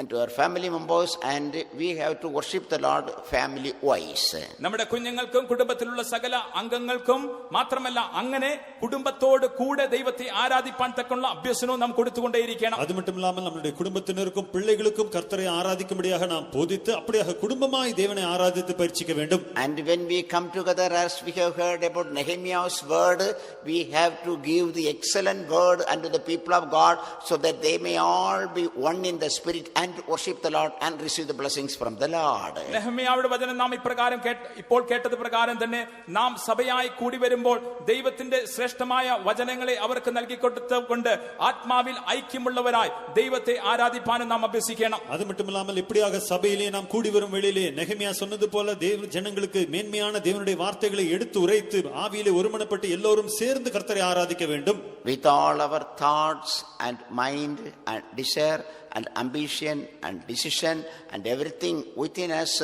and to our family members, and we have to worship the Lord family wise. നമ്മുടെ കുഞ്ഞുങ്ങൾക്കും കുടുംബത്തിലുള്ള സകല അംഗങ്ങൾക്കും മാത്രമല്ല അങ്ങനെ കുടുംബത്തോട് കൂടെ ദൈവത്തെ ആരാധിപ്പാൻ തക്കുള്ള അഭ്യസനവും നാം കൊടുത്തുകൊണ്ടേയിരിക്കണം. அது மட்டுமில்லாமல் நம்முடைய குடும்பத்தினருக்கும் பிள்ளைகளுக்கும் கர்த்தரை ஆராதிக்கும்படியாக நாம் போதித்து அப்படியாக குடும்பமாய் தேவனை ஆராதித்து பயிற்சிக்க வேண்டும். And when we come together, as we have heard about Nehemiah's word, we have to give the excellent word unto the people of God so that they may all be one in the spirit and worship the Lord and receive the blessings from the Lord. നെഹമ്യായുടെ വചനം നാം ഇപ്രകാരം ഇപ്പോൾ കേട്ടത് പ്രകാരം തന്നെ നാം സഭയായി കൂടി വരുമ്പോൾ ദൈവത്തിന്റെ ശ്രേഷ്ഠമായ വചനങ്ങളെ അവർക്ക് നൽകിക്കൊടുത്തുകൊണ്ട് ആത്മാവിൽ ഐക്യമുള്ളവരായി ദൈവത്തെ ആരാധിപ്പാനും നാം അഭ്യസിക്കണം. அது மட்டுமில்லாமல் இப்படியாக சபையிலே நாம் கூடி வரும் வேளையிலே நெகமியா சொன்னது போல தேவ ஜனங்களுக்கு மேன்மையான தேவனுடைய வார்த்தைகளை எடுத்து உரைத்து ஆவியிலே ஒருமனப்பட்டு எல்லோரும் சேர்ந்து கர்த்தரை ஆராதிக்க வேண்டும். With all our thoughts and mind and desire and ambition and decision and everything within us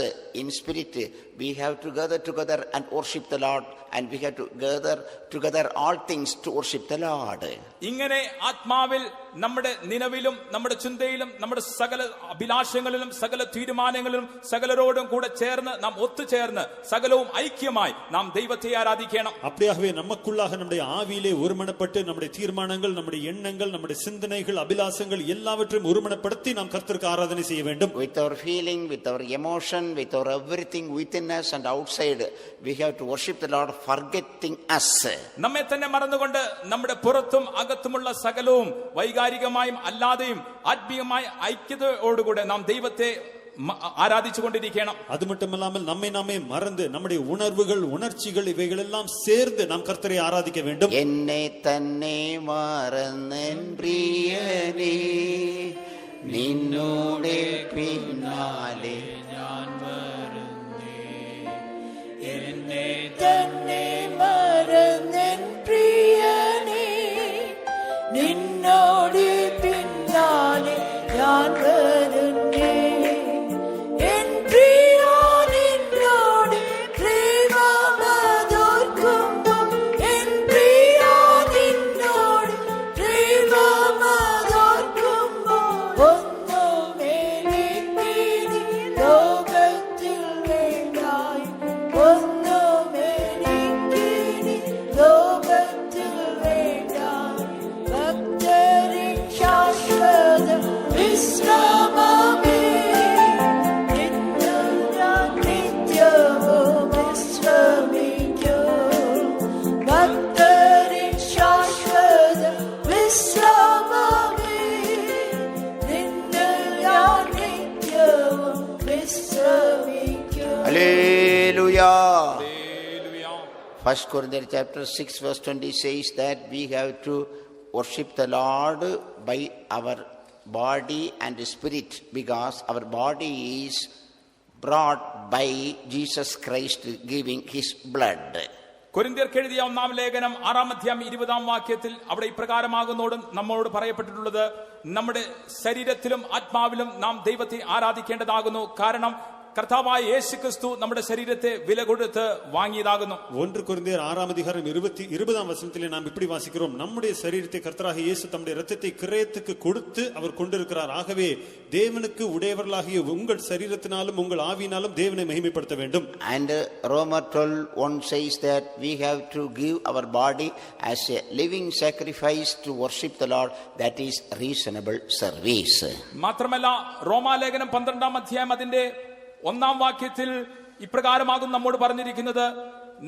in spirit, we have to gather together and worship the Lord, and we have to gather together all things to worship the Lord. ഇങ്ങനെ ആത്മാവിൽ നമ്മുടെ നിലവിലും നമ്മുടെ ചിന്തയിലും നമ്മുടെ സകല അഭിലാഷങ്ങളിലും സകല തീരുമാനങ്ങളിലും സകലരോടും കൂടെ ചേർന്ന് നാം ഒത്തുചേർന്ന് സകലവും ഐക്യമായി നാം ദൈവത്തെ ആരാധിക്കണം. அப்படியாகவே நமக்குள்ளாக நம்முடைய ஆவியிலே ஒருமனப்பட்டு நம்முடைய தீர்மானங்கள், நம்முடைய எண்ணங்கள், நம்முடைய சிந்தனைகள், அபிலாசங்கள் எல்லாவற்றையும் ஒருமனப்படுத்தி நாம் கர்த்தருக்கு ஆராதனை செய்ய வேண்டும். With our feeling, with our emotion, with our everything within us and outside, we have to worship the Lord, forgetting us. നമ്മെ തന്നെ മറന്നുകൊണ്ട് നമ്മുടെ പുറത്തും അകത്തുമുള്ള സകലവും വൈകാരികമായും അല്ലാതെയും ആത്മീയമായ ഐക്യതയോടുകൂടെ നാം ദൈവത്തെ ആരാധിച്ചു കൊണ്ടിരിക്കണം. அது மட்டுமல்லாமல் நம்மை நாமே மறந்து நம்முடைய உணர்வுகள், உணர்ச்சிகள் இவைகள் எல்லாம் சேர்ந்து நாம் கர்த்தரை ஆராதிக்க வேண்டும். என்னை தன்னை மறந்தேன் பிரியனே, നിന്നോടെ പിന്നാലെ ഞാൻ വരുന്നേ. എന്നെ തന്നെ മറന്നൻ പ്രിയനേ, നിന്നോടെ പിന്നാലെ ഞാൻ വരുന്നേ. എൻ പ്രിയ നിന്നോട് പ്രേമമതോർക്കുമ്പോൾ, എൻ പ്രിയ നിന്നോട് പ്രേമമതോർക്കുമ്പോൾ, ഒന്നുമെനിക്കിനി ലോകത്തിൽ വേണ്ടായി, ഒന്നുമെനിക്കിനി ലോകത്തിൽ വേണ്ടായി. ഭക്തരിൻ ശാശ്വത വിശ്രമമേ, നിന്നിൽ ഞാൻ നിത്യവും വിശ്രമിക്കും. ഭക്തരിൻ ശാശ്വത വിശ്രമമേ, നിന്നിൽ ഞാൻ നിത്യവും വിശ്രമിക്കും. Hallelujah. 1 Corinthians chapter 6 verse 20 says that we have to worship the Lord by our body and spirit, because our body is brought by Jesus Christ giving his blood. കൊരിന്ത്യർക്ക് എഴുതിയ 1-ാം ലേഖനം 6-ാം അധ്യായം 20-ാം വാക്യത്തിൽ അവിടെ ഇപ്രകാരമാകുന്നോടും നമ്മോട് പറയപ്പെട്ടിട്ടുള്ളത്, നമ്മുടെ ശരീരത്തിലും ആത്മാവിലും നാം ദൈവത്തെ ആരാധിക്കേണ്ടതാകുന്നു. കാരണം കർത്താവായ യേശുക്രിസ്തു നമ്മുടെ ശരീരത്തെ വില കൊടുത്ത് വാങ്ങിയതാകുന്നു. 1 கொரிந்தியர் 6-ாம் அதிகாரம் 20-ஆம் வசனத்திலே நாம் இப்படி வாசிக்கிறோம், நம்முடைய சரீரத்தை கர்த்தராகிய இயேசு தம்முடைய இரத்தத்தை கிரயத்துக்கு கொடுத்து அவர் கொண்டிருக்கிறார். ஆகவே தேவனுக்கு உடையவர்களாகிய உங்கள் சரீரத்தினாலும் உங்கள் ஆவியினாலும் தேவனை மகிமைப்படுத்த வேண்டும். And Romans 12:1 says that we have to give our body as a living sacrifice to worship the Lord, that is reasonable service. മാത്രമല്ല റോമാലേഖനം 12-ാം അധ്യായം അതിന്റെ 1-ാം വാക്യത്തിൽ ഇപ്രകാരമാകും നമ്മോട് പറഞ്ഞിരിക്കുന്നത്,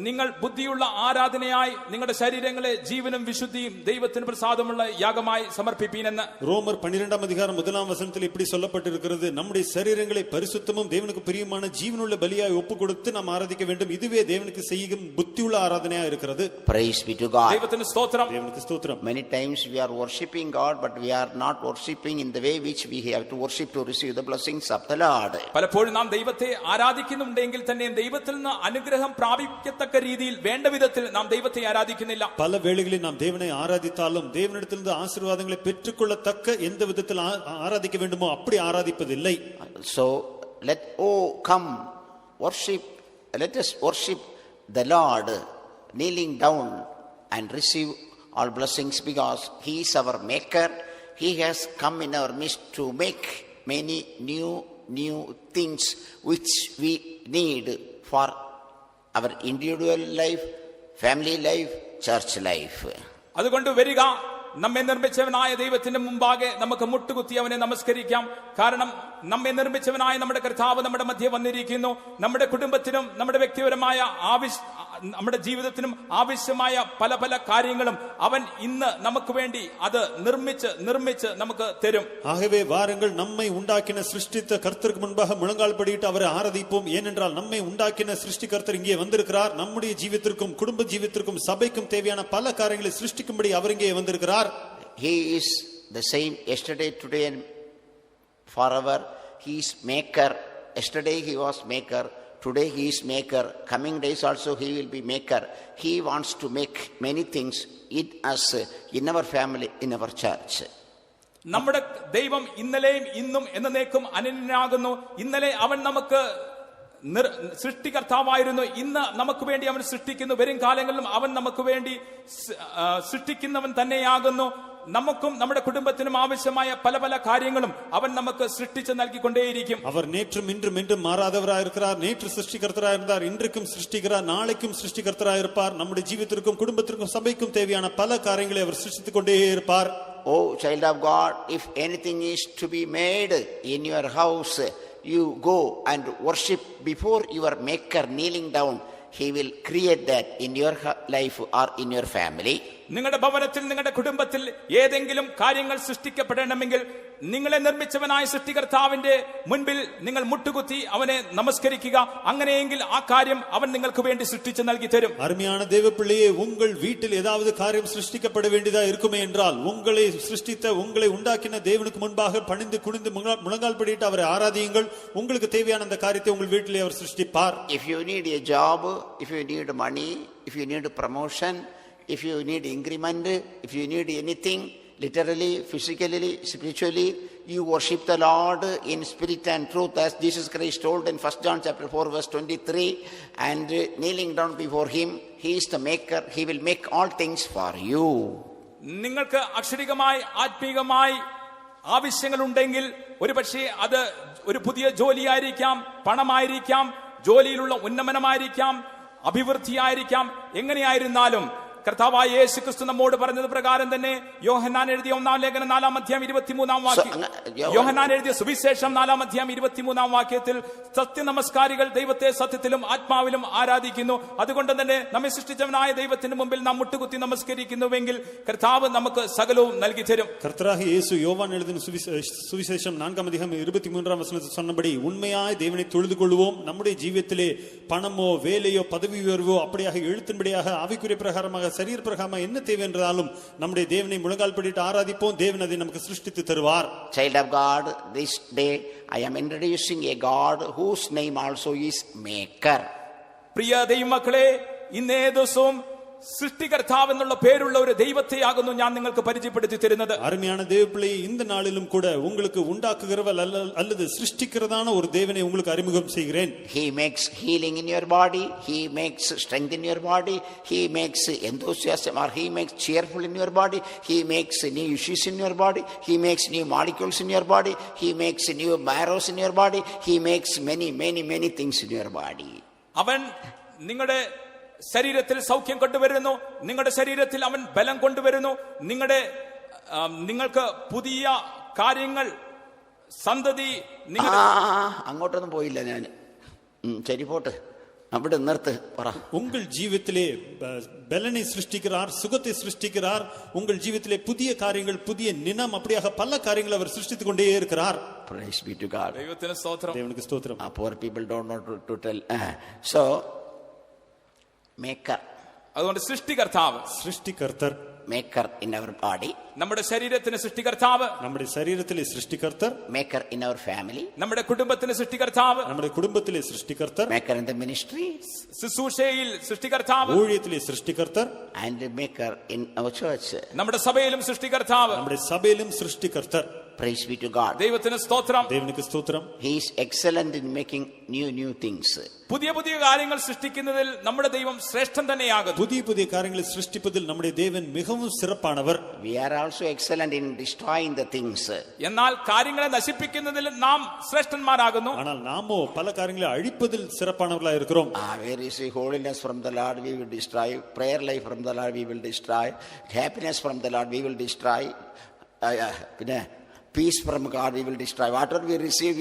നിങ്ങൾ ബുദ്ധിയുള്ള ആരാധനയായി നിങ്ങളുടെ ശരീരങ്ങളെ ജീവനും വിശുദ്ധിയും ദൈവത്തിന് പ്രസാദമുള്ള യാഗമായി സമർപ്പിപ്പീനെന്ന്. ரோமர் 12-ஆம் அதிகாரம் 1-ஆம் வசனத்தில் இப்படி சொல்லப்பட்டிருக்கிறது, நம்முடைய சரீரங்களை பரிசுத்தமும் தேவனுக்கு பிரியமான ஜீவனுள்ள பலியாய் ஒப்புக் கொடுத்து நாம் ஆராதிக்க வேண்டும். இதுவே தேவனுக்கு செய்யும் புத்தியுள்ள ஆராதனையா இருக்கிறது. Praise be to God. ദൈവത്തിന് സ്തോത്രം. தேவனுக்கு ஸ்தோத்திரம். Many times we are worshiping God, but we are not worshiping in the way which we have to worship to receive the blessings of the Lord. പലപ്പോഴും നാം ദൈവത്തെ ആരാധിക്കുന്നുണ്ടെങ്കിൽ തന്നെ ദൈവത്തിൽ നിന്ന് അനുഗ്രഹം പ്രാപിക്കത്തക്ക രീതിയിൽ വേണ്ട വിധത്തിൽ നാം ദൈവത്തെ ആരാധിക്കുന്നില്ല. பல வேளைகளில் நாம் தேவனை ஆராதித்தாலும் தேவனிடத்திலிருந்து ஆசீர்வாதங்களை பெற்றுக்கொள்ளத்தக்க எந்த விதத்தில் ஆராதிக்க வேண்டுமோ அப்படி ஆராதிப்பதில்லை. So let come worship, let us worship the Lord kneeling down and receive all blessings, because he is our maker. He has come in our midst to make many new things which we need for our individual life, family life, church life. അതുകൊണ്ട് വരിക, നമ്മെ നിർമ്മിച്ചവനായ ദൈവത്തിന്റെ മുമ്പാകെ നമുക്ക് മുട്ടുകുത്തി അവനെ നമസ്കരിക്കാം. കാരണം നമ്മെ നിർമ്മിച്ചവനായ നമ്മുടെ കർത്താവ് നമ്മുടെ മധ്യേ വന്നിരിക്കുന്നു. നമ്മുടെ കുടുംബത്തിനും നമ്മുടെ വ്യക്തിപരമായ നമ്മുടെ ജീവിതത്തിനും ആവശ്യമായ പല പല കാര്യങ്ങളും അവൻ ഇന്ന് നമുക്ക് വേണ്ടി അത് നിർമ്മിച്ച് നമുക്ക് തരും. ஆகவே வாருங்கள், நம்மை உண்டாக்கின சிருஷ்டித்த கர்த்தருக்கு முன்பாக முழங்கால் படியிட்டு அவரை ஆராதிப்போம். ஏனென்றால் நம்மை உண்டாக்கின சிருஷ்டிகர்த்தர் இங்கே வந்திருக்கிறார். நம்முடைய ஜீவித்திற்கும் குடும்ப ஜீவித்திற்கும் சபைக்கும் தேவையான பல காரியங்களை சிருஷ்டிக்கும்படி அவர் இங்கே வந்திருக்கிறார். He is the same yesterday, today and forever. He is maker. Yesterday he was maker. Today he is maker. Coming days also he will be maker. He wants to make many things in us, in our family, in our church. നമ്മുടെ ദൈവം ഇന്നലെയും ഇന്നും എന്നേക്കും അനന്യനാകുന്നു. ഇന്നലെ അവൻ നമുക്ക് സൃഷ്ടികർത്താവായിരുന്നു. ഇന്ന് നമുക്ക് വേണ്ടി അവൻ സൃഷ്ടിക്കുന്നു. വരും കാലങ്ങളിലും അവൻ നമുക്ക് വേണ്ടി സൃഷ്ടിക്കുന്നവൻ തന്നെയാകുന്നു. നമുക്കും നമ്മുടെ കുടുംബത്തിനും ആവശ്യമായ പല പല കാര്യങ്ങളും അവൻ നമുക്ക് സൃഷ്ടിച്ച് നൽകിക്കൊണ്ടേയിരിക്കും. அவர் நேற்றும் இன்றும் என்றும் மாறாதவராய் இருக்கிறார். நேற்று சிருஷ்டிகர்த்தராய் இருந்தார், இன்றைக்கும் சிருஷ்டிக்கிறார், நாளைக்கும் சிருஷ்டிகர்த்தராய் இருப்பார். நம்முடைய ஜீவிதத்திற்கும் குடும்பத்திற்கும் சபைக்கும் தேவையான பல காரியங்களை அவர் சிருஷ்டித்துக் கொண்டே இருப்பார். Oh, child of God, if anything is to be made in your house, you go and worship before your maker kneeling down. He will create that in your life or in your family. നിങ്ങളുടെ ഭവനത്തിൽ, നിങ്ങളുടെ കുടുംബത്തിൽ ഏതെങ്കിലും കാര്യങ്ങൾ സൃഷ്ടിക്കപ്പെടണമെങ്കിൽ നിങ്ങളെ നിർമ്മിച്ചവനായ സൃഷ്ടികർത്താവിന്റെ മുൻപിൽ നിങ്ങൾ മുട്ടുകുത്തി അവനെ നമസ്കരിക്കുക. അങ്ങനെയെങ്കിൽ ആ കാര്യം അവൻ നിങ്ങൾക്ക് വേണ്ടി സൃഷ്ടിച്ചു നൽകി തരും. அருமையான தேவப்பிள்ளையே, உங்கள் வீட்டில் ஏதாவது காரியம் சிருஷ்டிக்கப்பட வேண்டியதா இருக்குமே என்றால், உங்களை சிருஷ்டித்த, உங்களை உண்டாக்கின தேவனுக்கு முன்பாக பணிந்து குனிந்து முழங்கால் படிட்டு அவரை ஆராதியுங்கள். உங்களுக்கு தேவையான அந்த காரியத்தை உங்கள் வீட்டிலே அவர் சிருஷ்டிப்பார். If you need a job, if you need money, if you need promotion, if you need increment, if you need anything, literally, physically, spiritually, you worship the Lord in spirit and truth, as Jesus Christ told in 1 John chapter 4 verse 23, and kneeling down before him, he is the maker, he will make all things for you. നിങ്ങൾക്ക് അക്ഷരികമായി ആത്മീകമായി ആവശ്യങ്ങൾ ഉണ്ടെങ്കിൽ ഒരുപക്ഷെ അത് ഒരു പുതിയ ജോലിയായിരിക്കാം, പണമായിരിക്കാം, ജോലിയിലുള്ള ഉന്നമനമായിരിക്കാം, അഭിവൃദ്ധിയായിരിക്കാം. എങ്ങനെയായിരുന്നാലും കർത്താവായ യേശു ക്രിസ്തു നമ്മോട് പറഞ്ഞത് പ്രകാരം തന്നെ യോഹന്നാൻ എഴുതിയ 1-ാം ലേഖനം 4-ാം അധ്യായം 23-ാം വാക്യം, യോഹന്നാൻ എഴുതിയ സുവിശേഷം 4-ാം അധ്യായം 23-ാം വാക്യത്തിൽ സത്യനമസ്കാരികൾ ദൈവത്തെ സത്യത്തിലും ആത്മാവിലും ആരാധിക്കുന്നു. അതുകൊണ്ട് തന്നെ നമ്മെ സൃഷ്ടിച്ചവനായ ദൈവത്തിന് മുമ്പിൽ നാം മുട്ടുകുത്തി നമസ്കരിക്കുന്നുവെങ്കിൽ കർത്താവ് നമുക്ക് സകലവും നൽകി തരും. கர்த்தராகிய இயேசு யோவான் எழுதின சுவிசேஷம் 4-ாம் அதிகாரம் 23-ாம் வசனத்தில் சொன்னபடி உண்மையாய் தேவனை தொழுது கொள்வோம். நம்முடைய ஜீவியத்திலே பணமோ வேலையோ பதவி உயர்வோ அப்படியாக எழுத்தின்படியாக ஆவிக்குரிய பிரகாரமாக சரீர பிரகாரமாக என்ன தேவை என்றாலும் நம்முடைய தேவனை முழங்கால் படிட்டு ஆராதிப்போம். தேவன் அதை நமக்கு சிருஷ்டித்து தருவார். Child of God, this day I am introducing a God whose name also is Maker. പ്രിയ ദൈവമക്കളെ, ഇന്നേ ദിവസവും സൃഷ്ടികർത്താവ് എന്നുള്ള പേരുള്ള ഒരു ദൈവത്തെയാകുന്നു ഞാൻ നിങ്ങൾക്ക് പരിചയപ്പെടുത്തി തരുന്നത്. அருமையான தேவப்பிள்ளை, இந்த நாளிலும் கூட உங்களுக்கு உண்டாக்குகிறவர் அல்லது சிருஷ்டிக்கிறதான ஒரு தேவனை உங்களுக்கு அறிமுகம் செய்கிறேன். He makes healing in your body, he makes strength in your body, he makes enthusiasm or he makes cheerful in your body, he makes new issues in your body, he makes new molecules in your body, he makes new marrows in your body, he makes many things in your body. അവൻ നിങ്ങളുടെ ശരീരത്തിൽ സൗഖ്യം കൊണ്ടുവരുന്നു, നിങ്ങളുടെ ശരീരത്തിൽ അവൻ ബലം കൊണ്ടുവരുന്നു, നിങ്ങൾക്ക് പുതിയ കാര്യങ്ങൾ, സന്തതി. അങ്ങോട്ടൊന്നും പോയില്ല ഞാൻ. ശരി, പോട്ട്, അവിടെ നിർത്ത് പറ. உங்கள் ஜீவித்திலே பலனை சிருஷ்டிக்கிறார், சுகத்தை சிருஷ்டிக்கிறார். உங்கள் ஜீவித்திலே புதிய காரியங்கள், புதிய நினம், அப்படியாக பல காரியங்களை அவர் சிருஷ்டித்துக் கொண்டே இருக்கிறார். Praise be to God. ദൈവത്തിന് സ്തോത്രം. தேவனுக்கு ஸ்தோத்திரம். Poor people don't know to tell. So Maker. അതുകൊണ്ട് സൃഷ്ടികർത്താവ്, சிருஷ்டிகர்த்தர், Maker in our body, നമ്മുടെ ശരീരത്തിന് സൃഷ്ടികർത്താവ്, நம்முடைய சரீரத்திலே சிருஷ்டிகர்த்தர், Maker in our family, നമ്മുടെ കുടുംബത്തിന് സൃഷ്ടികർത്താവ്, நம்முடைய குடும்பத்திலே சிருஷ்டிகர்த்தர், Maker in the ministry, ശുശ്രൂഷയിൽ സൃഷ്ടികർത്താവ്, ஊழியத்திலே சிருஷ்டிகர்த்தர், and Maker in our church. നമ്മുടെ സഭയിലും സൃഷ്ടികർത്താവ്. நம்முடைய சபையிலும் சிருஷ்டிகர்த்தர். Praise be to God. ദൈവത്തിന് സ്തോത്രം. தேவனுக்கு ஸ்தோத்திரம். He is excellent in making new things. പുതിയ പുതിയ കാര്യങ്ങൾ സൃഷ്ടിക്കുന്നതിൽ നമ്മുടെ ദൈവം ശ്രേഷ്ഠൻ തന്നെയാകുന്നു. புதிய புதிய காரியங்களை சிருஷ்டிப்பதில் நம்முடைய தேவன் மிகவும் சிறப்பானவர். We are also excellent in destroying the things. എന്നാൽ കാര്യങ്ങളെ നശിപ്പിക്കുന്നതിൽ നാം ശ്രേഷ്ഠന്മാരാകുന്നു. ஆனால் நாமோ பல காரியங்களை அழிப்பதில் சிறப்பானவர்களாக இருக்கிறோம். Where is the holiness from the Lord we will destroy, prayer life from the Lord we will destroy, happiness from the Lord we will destroy, peace from God we will destroy. Whatever we receive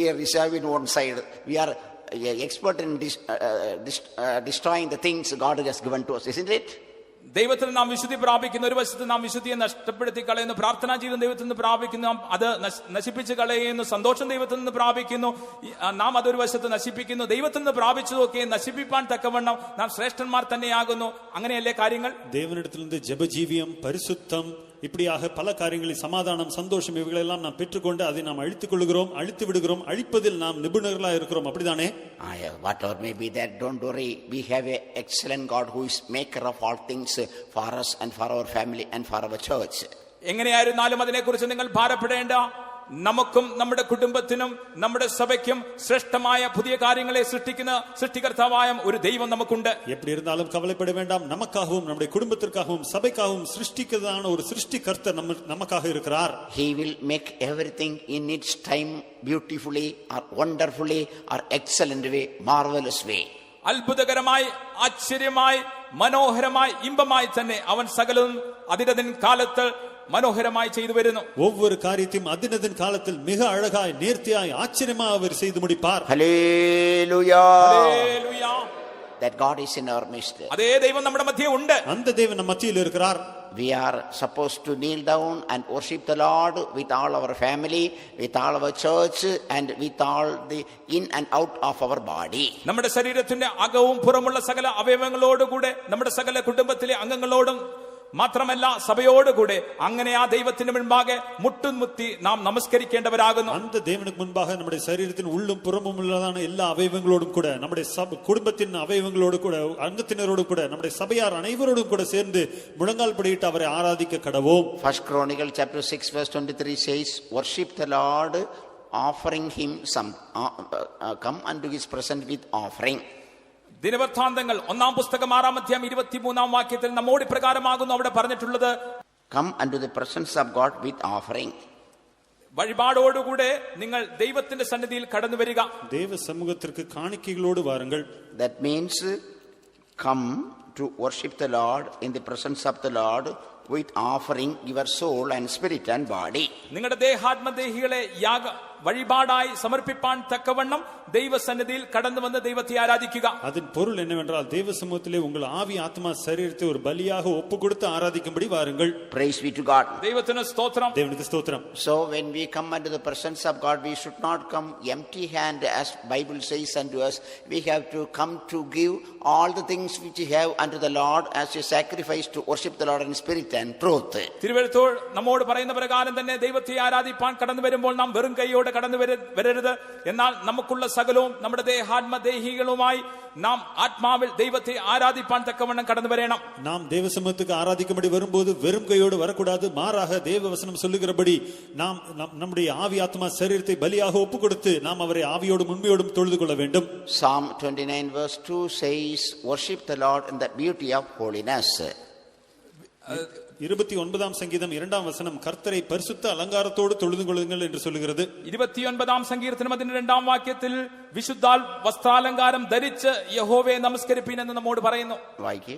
in one side. We are expert in destroying the things God has given to us, isn't it? ദൈവത്തിൽ നാം വിശുദ്ധി പ്രാപിക്കുന്നു. ഒരു വശത്ത് നാം വിശുദ്ധിയെ നഷ്ടപ്പെടുത്തി കളയുന്നു. പ്രാർത്ഥനാ ജീവിതം ദൈവത്തിൽ നിന്ന് പ്രാപിക്കുന്നു, അത് നശിപ്പിച്ച് കളയുന്നു. സന്തോഷം ദൈവത്തിൽ നിന്ന് പ്രാപിക്കുന്നു, നാം അതൊരു വശത്ത് നശിപ്പിക്കുന്നു. ദൈവത്തിൽ നിന്ന് പ്രാപിച്ചതൊക്കെ നശിപ്പിപ്പാൻ തക്കവണ്ണം നാം ശ്രേഷ്ഠന്മാർ തന്നെയാകുന്നു. അങ്ങനെയല്ലേ കാര്യങ്ങൾ? தேவனிடத்திலிருந்து ஜெபஜீவியம், பரிசுத்தம், இப்படியாக பல காரியங்களை, சமாதானம், சந்தோஷம், இவைகளெல்லாம் நாம் பெற்றுக்கொண்டு அதை நாம் அழித்துக் கொள்கிறோம், அழித்து விடுகிறோம். அழிப்பதில் நாம் நிபுணர்களாக இருக்கிறோம். அப்படிதானே? Whatever may be that, don't worry. We have an excellent God who is maker of all things for us and for our family and for our church. എങ്ങനെയായിരുന്നാലും അതിനെക്കുറിച്ച് നിങ്ങൾ ഭാരപ്പെടേണ്ട. നമുക്കും നമ്മുടെ കുടുംബത്തിനും നമ്മുടെ സഭയ്ക്കും ശ്രേഷ്ഠമായ പുതിയ കാര്യങ്ങളെ സൃഷ്ടിക്കുന്ന സൃഷ്ടികർത്താവായ ഒരു ദൈവം നമുക്കുണ്ട്. எப்படி இருந்தாலும் கவலைப்பட வேண்டாம். நமக்காகவும் நம்முடைய குடும்பத்திற்காகவும் சபைக்காகவும் சிருஷ்டிக்கிறதான ஒரு சிருஷ்டிகர்த்தர் நமக்காக இருக்கிறார். He will make everything in its time beautifully or wonderfully or excellent way, marvelous way. അത്ഭുതകരമായി, ആശ്ചര്യമായി, മനോഹരമായി, ഇമ്പമായി തന്നെ അവൻ സകലവും അതിനതിൻ കാലത്ത് മനോഹരമായി ചെയ്തു വരുന്നു. ஒவ்வொரு காரியத்தையும் அதினதின் காலத்தில் மிக அழகாய், நேர்த்தியாய், ஆச்சரியமாக அவர் செய்து முடிப்பார். Hallelujah. Hallelujah. That God is in our midst. അതേ ദൈവം നമ്മുടെ മധ്യേ ഉണ്ട്. அந்த தேவன் நம் மத்தியில் இருக்கிறார். We are supposed to kneel down and worship the Lord with all our family, with all our church, and with all the in and out of our body. നമ്മുടെ ശരീരത്തിന്റെ അകവും പുറമുള്ള സകല അവയവങ്ങളോടുകൂടെ നമ്മുടെ സകല കുടുംബത്തിലെ അംഗങ്ങളോടും മാത്രമല്ല സഭയോടുകൂടെ അങ്ങനെ ആ ദൈവത്തിന് മുൻപാകെ മുട്ടുമുത്തി നാം നമസ്കരിക്കേണ്ടവരാകുന്നു. அந்த தேவனுக்கு முன்பாக நம்முடைய சரீரத்தின் உள்ளும் புறமும் உள்ளதான எல்லா அவயவங்களோடும் கூட, நம்முடைய குடும்பத்தின் அவயவங்களோடு கூட, அங்கத்தினரோடு கூட, நம்முடைய சபையார் அனைவரோடும் கூட சேர்ந்து முழங்கால் படியிட்டு அவரை ஆராதிக்க கடவோம். 1 Chronicles chapter 6 verse 23 says, worship the Lord, offering him some come unto his presence with offering. ദിനവൃത്താന്തങ്ങൾ 1-ാം പുസ്തകം 6-ാം അധ്യായം 23-ാം വാക്യത്തിൽ നമ്മോട് പ്രകാരമാകുന്നു അവിടെ പറഞ്ഞിട്ടുള്ളത്, come unto the presence of God with offering. വഴിപാടോടുകൂടെ നിങ്ങൾ ദൈവത്തിന്റെ സന്നിധിയിൽ കടന്നു വരിക. தேவ சமூகத்திற்கு காணிக்கைகளோடு வாருங்கள். That means come to worship the Lord in the presence of the Lord with offering your soul and spirit and body. നിങ്ങളുടെ ദേഹാത്മദേഹികളെ വഴിപാടായി സമർപ്പിപ്പാൻ തക്കവണ്ണം ദൈവസന്നിധിയിൽ കടന്നു വന്ന് ദൈവത്തെ ആരാധിക്കുക. அதன் பொருள் என்னவென்றால் தேவ சமூகத்திலே உங்கள் ஆவி ஆத்மா சரீரத்தை ஒரு பலியாக ஒப்பு கொடுத்து ஆராதிக்கும்படி வாருங்கள். Praise be to God. ദൈവത്തിന് സ്തോത്രം. தேவனுக்கு ஸ்தோத்திரம். So when we come unto the presence of God, we should not come empty hand, as Bible says unto us. We have to come to give all the things which we have unto the Lord as a sacrifice to worship the Lord in spirit and truth. തിരുവെഴുത്തോൾ നമ്മോട് പറയുന്ന പ്രകാരം തന്നെ ദൈവത്തെ ആരാധിപ്പാൻ കടന്നു വരുമ്പോൾ നാം വെറും കൈയോടെ കടന്നു വരരുത്. എന്നാൽ നമുക്കുള്ള സകലവും നമ്മുടെ ദേഹാത്മദേഹികളുമായി നാം ആത്മാവിൽ ദൈവത്തെ ആരാധിപ്പാൻ തക്കവണ്ണം കടന്നു വരണം. நாம் தேவ சமூகத்துக்கு ஆராதிக்கும்படி வரும்போது வெறும் கையோடு வரக்கூடாது. மாறாக தேவ வசனம் சொல்லுகிறபடி நாம் நம்முடைய ஆவி ஆத்மா சரீரத்தை பலியாக ஒப்பு கொடுத்து நாம் அவரை ஆவியோடும் உண்மையோடும் தொழுது கொள்ள வேண்டும். Psalm 29 verse 2 says, worship the Lord in the beauty of holiness. 29ஆம் சங்கீதம் 2ஆம் வசனம் கர்த்தரை பரிசுத்த அலங்காரத்தோடு தொழுது கொள்ளுங்கள் என்று சொல்லுகிறது. 29ஆம் സങ്കീർത്തനം അതിന്റെ 2-ാം വാക്യത്തിൽ വിശുദ്ധാൽ വസ്ത്രാലങ്കാരം ധരിച്ച് യഹോവയെ നമസ്കരിപ്പീൻ എന്ന് നമ്മോട് പറയുന്നു. വായിക്കേ.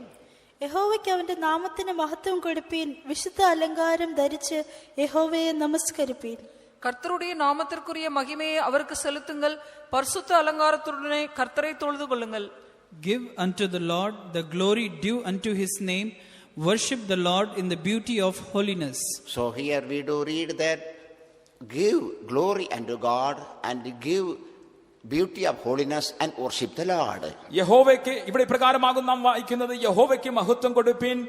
യഹോവയ്ക്ക് അവന്റെ നാമത്തിന് മഹത്വം കൊടുപ്പീൻ, വിശുദ്ധ അലങ്കാരം ധരിച്ച് യഹോവയെ നമസ്കരിപ്പീൻ. கர்த்தருடைய நாமத்திற்குரிய மகிமையை அவருக்கு செலுத்துங்கள், பரிசுத்த அலங்காரத்துடனே கர்த்தரை தொழுது கொள்ளுங்கள். Give unto the Lord the glory due unto his name. Worship the Lord in the beauty of holiness. So here we do read that give glory unto God and give beauty of holiness and worship the Lord. യഹോവയ്ക്ക് ഇവിടെ പ്രകാരമാകും നാം വായിക്കുന്നത്, യഹോവയ്ക്ക് മഹത്വം കൊടുപ്പീൻ,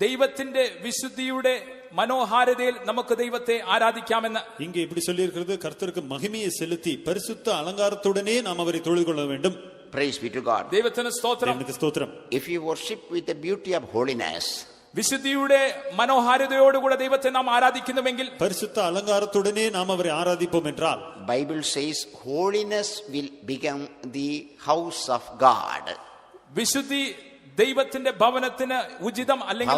ദൈവത്തിന്റെ വിശുദ്ധിയുടെ മനോഹാരിതയിൽ നമുക്ക് ദൈവത്തെ ആരാധിക്കാമെന്ന്. இங்கே இப்படி சொல்லி இருக்கிறது, கர்த்தருக்கு மகிமையை செலுத்தி பரிசுத்த அலங்காரத்துடனே நாம் அவரை தொழுது கொள்ள வேண்டும். Praise be to God. ദൈവത്തിന് സ്തോത്രം. தேவனுக்கு ஸ்தோத்திரம். If you worship with the beauty of holiness, വിശുദ്ധിയുടെ മനോഹാരിതയോടുകൂടെ ദൈവത്തെ നാം ആരാധിക്കുന്നുവെങ്കിൽ, பரிசுத்த அலங்காரத்துடனே நாம் அவரை ஆராதிப்போம் என்றால், Bible says holiness will become the house of God. വിശുദ്ധി ദൈവത്തിന്റെ ഭവനത്തിന് ഉചിതം അല്ലെങ്കിൽ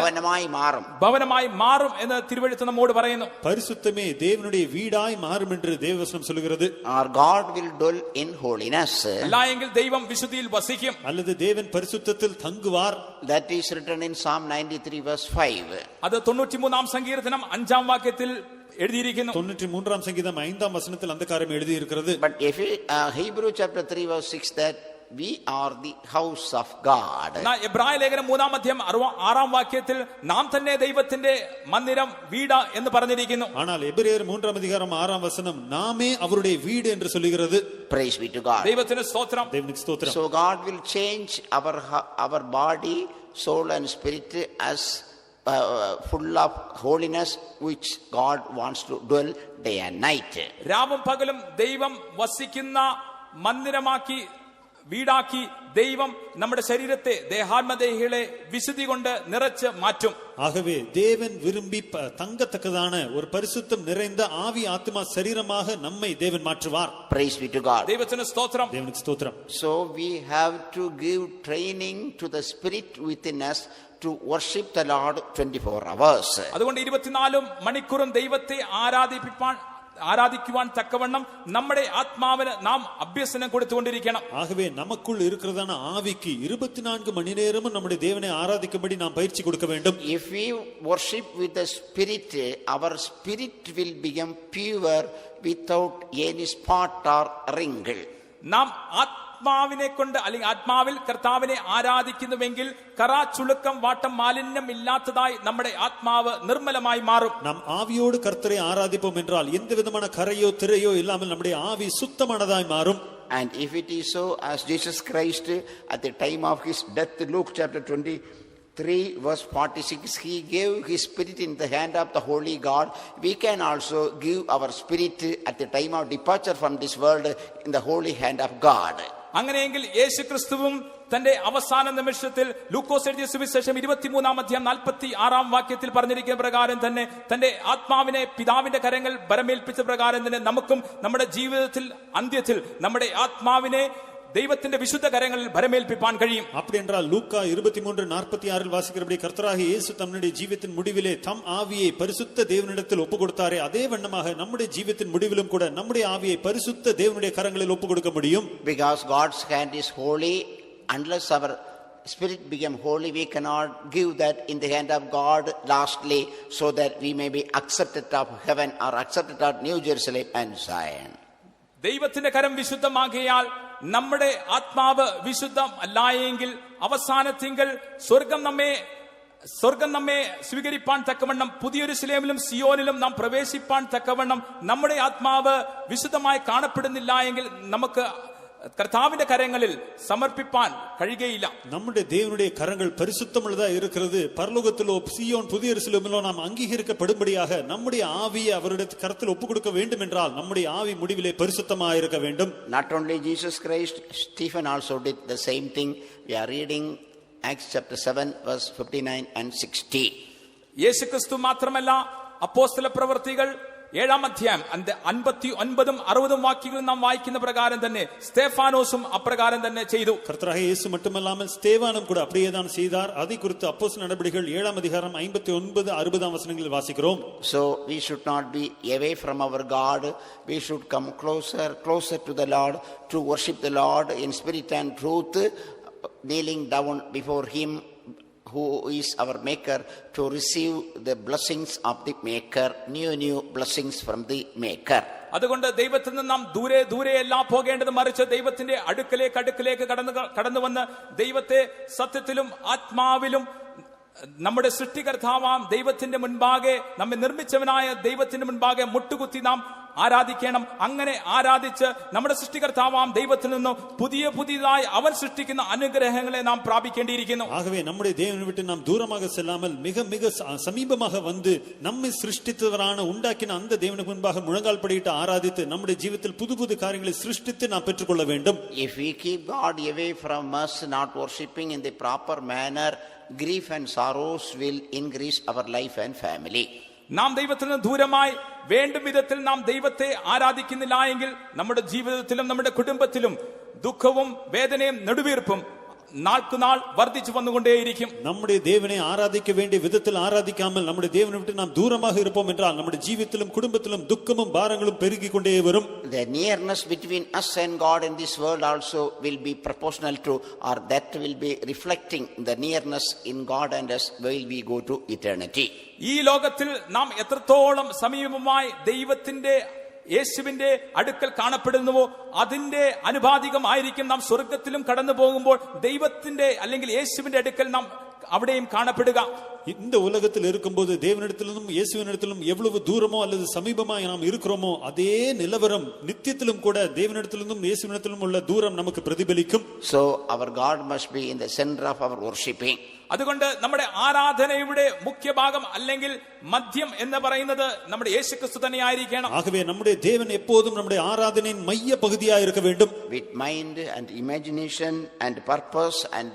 ഭവനമായി മാറും എന്ന് തിരുവെഴുത്ത് നമ്മോട് പറയുന്നു. பரிசுத்தமே தேவனுடைய வீடாய் மாறும் என்று தேவவசனம் சொல்கிறது. Our God will dwell in holiness. അല്ലായെങ്കിൽ ദൈവം വിശുദ്ധിയിൽ വസിക്കും. அல்லது தேவன் பரிசுத்தத்தில் தங்குவார். That is written in Psalm 93 verse 5. അത് 93ആം സങ്കീർത്തനം 5-ാം വാക്യത്തിൽ എഴുതിയിരിക്കുന്നു. 93ആം സങ്കീർത്തനം 5ആം വചനത്തിൽ அந்த കാര്യം എഴുതി இருக்கிறது. But if Hebrew chapter 3 verse 6 that we are the house of God. എബ്രായ ലേഖനം 3-ാം അധ്യായം 6-ാം വാക്യത്തിൽ നാം തന്നെ ദൈവത്തിന്റെ മന്ദിരം വീട് എന്ന് പറഞ്ഞിരിക്കുന്നു. ஆனால் எபிரேயர் 3ஆம் அதிகாரம் 6ஆம் வசனம் நாமே அவருடைய வீடு என்று சொல்கிறது. Praise be to God. ദൈവത്തിന് സ്തോത്രം. தேவனுக்கு ஸ்தோத்திரம். So God will change our body, soul and spirit as full of holiness which God wants to dwell day and night. രാവും പകലും ദൈവം വസിക്കുന്ന മന്ദിരമാക്കി വീടാക്കി ദൈവം നമ്മുടെ ശരീരത്തെ ദേഹാത്മദേഹികളെ വിശുദ്ധി കൊണ്ട് നിറച്ച് മാറ്റും. ஆகவே தேவன் விரும்பி தங்கத்தக்கதான ஒரு பரிசுத்தம் நிறைந்த ஆவி ஆத்மா சரீரமாக நம்மை தேவன் மாற்றுவார். Praise be to God. ദൈവത്തിന് സ്തോത്രം. தேவனுக்கு ஸ்தோத்திரம். So we have to give training to the spirit within us to worship the Lord 24 hours. അതുകൊണ്ട് 24 മണിക്കൂറും ദൈവത്തെ ആരാധിക്കുവാൻ തക്കവണ്ണം നമ്മുടെ ആത്മാവിന് നാം അഭ്യസനം കൊടുത്തുകൊണ്ടിരിക്കണം. ஆகவே நமக்குள் இருக்கிறதான ஆவிக்கு 24 மணி நேரமும் நம்முடைய தேவனை ஆராதிக்கும்படி நாம் பயிற்சி கொடுக்க வேண்டும். If we worship with the spirit, our spirit will become pure without any spot or wrinkle. നാം ആത്മാവിനെ കൊണ്ട് അല്ലെങ്കിൽ ആത്മാവിൽ കർത്താവിനെ ആരാധിക്കുന്നുവെങ്കിൽ കറ, ചുളുക്കം, വാട്ടം, മാലിന്യം ഇല്ലാത്തതായി നമ്മുടെ ആത്മാവ് നിർമ്മലമായി മാറും. நாம் ஆவியோடு கர்த்தரை ஆராதிப்போம் என்றால் எந்த விதமான கரையோ திரையோ இல்லாமல் நம்முடைய ஆவி சுத்தமானதாய் மாறும். And if it is so, as Jesus Christ at the time of his death, Luke chapter 23 verse 46, he gave his spirit in the hand of the holy God. We can also give our spirit at the time of departure from this world in the holy hand of God. അങ്ങനെയെങ്കിൽ യേശു ക്രിസ്തുവും തന്റെ അവസാന നിമിഷത്തിൽ ലൂക്കോസ് എഴുതിയ സുവിശേഷം 23-ാം അധ്യായം 46-ാം വാക്യത്തിൽ പറഞ്ഞിരിക്കുന്ന പ്രകാരം തന്നെ തന്റെ ആത്മാവിനെ പിതാവിന്റെ കരങ്ങൾ ഭരമേൽപ്പിച്ച പ്രകാരം തന്നെ നമുക്കും നമ്മുടെ ജീവിതത്തിൽ അന്ത്യത്തിൽ നമ്മുടെ ആത്മാവിനെ ദൈവത്തിന്റെ വിശുദ്ധ കരങ്ങളിൽ ഭരമേൽപ്പിപ്പാൻ കഴിയും. அப்படி என்றால் லூக்கா 23:46 வாசிக்கிறபடி கர்த்தராகிய இயேசு தம்முடைய ஜீவத்தின் முடிவிலே தம் ஆவியை பரிசுத்த தேவனிடத்தில் ஒப்பு கொடுத்தாரே, அதே வண்ணமாக நம்முடைய ஜீவத்தின் முடிவிலும் கூட நம்முடைய ஆவியை பரிசுத்த தேவனுடைய கரங்களில் ஒப்பு கொடுக்க முடியும். Because God's hand is holy, unless our spirit become holy, we cannot give that in the hand of God lastly, so that we may be accepted of heaven or accepted of New Jerusalem and Zion. ദൈവത്തിന്റെ കരം വിശുദ്ധമാകിയാൽ നമ്മുടെ ആത്മാവ് വിശുദ്ധം അല്ലായെങ്കിൽ അവസാനത്തിങ്കൽ സ്വർഗം നമ്മെ സ്വീകരിപ്പാൻ തക്കവണ്ണം പുതിയൊരു ശിലേമിലും സിയോനിലും നാം പ്രവേശിപ്പാൻ തക്കവണ്ണം നമ്മുടെ ആത്മാവ് വിശുദ്ധമായി കാണപ്പെടുന്നില്ല എങ്കിൽ നമുക്ക് കർത്താവിന്റെ കരങ്ങളിൽ സമർപ്പിപ്പാൻ കഴിയുകയില്ല. நம்முடைய தேவனுடைய கரங்கள் பரிசுத்தமுள்ளதா இருக்கிறது. பரலோகத்திலோ சியோன் புதிய எருசலேமிலோ நாம் அங்கீகரிக்கப்படும்படியாக நம்முடைய ஆவியை அவருடைய கரத்தில் ஒப்பு கொடுக்க வேண்டும் என்றால் நம்முடைய ஆவி முடிவிலே பரிசுத்தமாக இருக்க வேண்டும். Not only Jesus Christ, Stephen also did the same thing. We are reading Acts chapter 7 verse 59 and 60. യേശു ക്രിസ്തു മാത്രമല്ല, അപ്പോസ്തല പ്രവൃത്തികൾ 7-ാം അധ്യായം 59-ഉം 60-ഉം വാക്യങ്ങൾ നാം വായിക്കുന്ന പ്രകാരം തന്നെ സ്തേഫാനോസും അപ്രകാരം തന്നെ ചെയ്തു. கர்த்தராகிய இயேசு மட்டுமல்லாமல் ஸ்தேவானும் கூட அப்படியே தான் செய்தார். அதை குறித்து அப்போஸ்தல நடபடிகள் 7-ாம் அதிகாரம் 59-60 வசனங்களில் வாசிக்கிறோம். So we should not be away from our God. We should come closer to the Lord, to worship the Lord in spirit and truth, kneeling down before him who is our maker, to receive the blessings of the maker, new blessings from the maker. അതുകൊണ്ട് ദൈവത്തിൽ നിന്ന് നാം ദൂരെയല്ല പോകേണ്ടത്, മറിച്ച് ദൈവത്തിന്റെ അടുക്കലേക്ക് കടന്നു വന്ന് ദൈവത്തെ സത്യത്തിലും ആത്മാവിലും നമ്മുടെ സൃഷ്ടികർത്താവാം ദൈവത്തിന്റെ മുൻപാകെ, നമ്മെ നിർമ്മിച്ചവനായ ദൈവത്തിന്റെ മുൻപാകെ മുട്ടുകുത്തി നാം ആരാധിക്കണം. അങ്ങനെ ആരാധിച്ച് നമ്മുടെ സൃഷ്ടികർത്താവാം ദൈവത്തിൽ നിന്ന് പുതിയതായി അവൻ സൃഷ്ടിക്കുന്ന അനുഗ്രഹങ്ങളെ നാം പ്രാപിക്കേണ്ടിയിരിക്കുന്നു. ஆகவே நம்முடைய தேவனை விட்டு நாம் தூரமாக செல்லாமல் மிக மிக சமீபமாக வந்து நம்மை சிருஷ்டித்தவரான உண்டாக்கின அந்த தேவனுக்கு முன்பாக முழங்கால் படியிட்டு ஆராதித்து நம்முடைய ஜீவிதத்தில் புது காரியங்களை சிருஷ்டித்து நாம் பெற்றுக்கொள்ள வேண்டும். If we keep God away from us, not worshipping in the proper manner, grief and sorrows will increase our life and family. നാം ദൈവത്തിൽ നിന്ന് ദൂരമായി വേണ്ടും വിധത്തിൽ നാം ദൈവത്തെ ആരാധിക്കുന്നില്ല എങ്കിൽ നമ്മുടെ ജീവിതത്തിലും നമ്മുടെ കുടുംബത്തിലും ദുഃഖവും വേദനയും നെടുവീർപ്പും നാൾക്കുനാൾ വർദ്ധിച്ചു വന്നുകൊണ്ടേയിരിക്കും. நம்முடைய தேவனை ஆராதிக்க வேண்டிய விதத்தில் ஆராதிக்காமல் நம்முடைய தேவனை விட்டு நாம் தூரமாக இருப்போம் என்றால் நம்முடைய ஜீவிதத்திலும் குடும்பத்திலும் துக்கமும் பாரங்களும் பெருகிக் கொண்டே வரும். The nearness between us and God in this world also will be proportional to, or that will be reflecting the nearness in God and us while we go to eternity. ഈ ലോകത്തിൽ നാം എത്രത്തോളം സമീപമായി ദൈവത്തിന്റെ യേശുവിന്റെ അടുക്കൽ കാണപ്പെടുന്നുവോ അതിന്റെ അനുപാതികമായിരിക്കും നാം സ്വർഗത്തിലും കടന്നു പോകുമ്പോൾ ദൈവത്തിന്റെ അല്ലെങ്കിൽ യേശുവിന്റെ അടുക്കൽ നാം അവിടെയും കാണപ്പെടുക. இந்த உலகத்தில் இருக்கும்போது தேவனிடத்திலும் இயேசுவினிடத்திலும் எவ்வளவு தூரமோ அல்லது சமீபமாய் நாம் இருக்கிறோமோ அதே நிலவரம் நித்தியத்திலும் கூட தேவனிடத்திலும் இயேசுவினிடத்திலும் உள்ள தூரம் நமக்கு பிரதிபலிக்கும். So our God must be in the center of our worshiping. അതുകൊണ്ട് നമ്മുടെ ആരാധനയുടെ മുഖ്യഭാഗം അല്ലെങ്കിൽ മധ്യം എന്ന് പറയുന്നത് നമ്മുടെ യേശുക്രിസ്തു തന്നെയായിരിക്കണം. ஆகவே நம்முடைய தேவன் எப்போதும் நம்முடைய ஆராதனையின் மைய பகுதியாக இருக்க வேண்டும். With mind and imagination and purpose and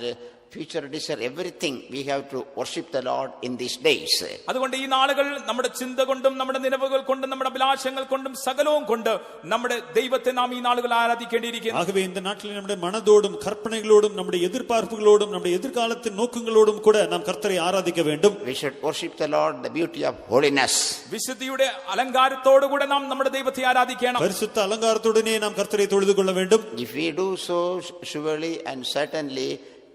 future desire, everything we have to worship the Lord in these days. അതുകൊണ്ട് ഈ നാളുകൾ നമ്മുടെ ചിന്ത കൊണ്ടും നമ്മുടെ നിലവുകൾ കൊണ്ടും നമ്മുടെ അഭിലാഷങ്ങൾ കൊണ്ടും സകലവും കൊണ്ട് നമ്മുടെ ദൈവത്തെ നാം ഈ നാളുകൾ ആരാധിക്കേണ്ടിയിരിക്കുന്നു. ஆகவே இந்த நாட்களில் நம்முடைய மனதோடும் கற்பனைகளோடும் நம்முடைய எதிர்பார்ப்புகளோடும் நம்முடைய எதிர்காலத்தின் நோக்கங்களோடும் கூட நாம் கர்த்தரை ஆராதிக்க வேண்டும். We should worship the Lord the beauty of holiness. വിശുദ്ധിയുടെ അലങ്കാരത്തോടു കൂടെ നാം നമ്മുടെ ദൈവത്തെ ആരാധിക്കണം. பரிசுத்த அலங்காரத்துடனே நாம் கர்த்தரை தொழுது கொள்ள வேண்டும். If we do so, surely and certainly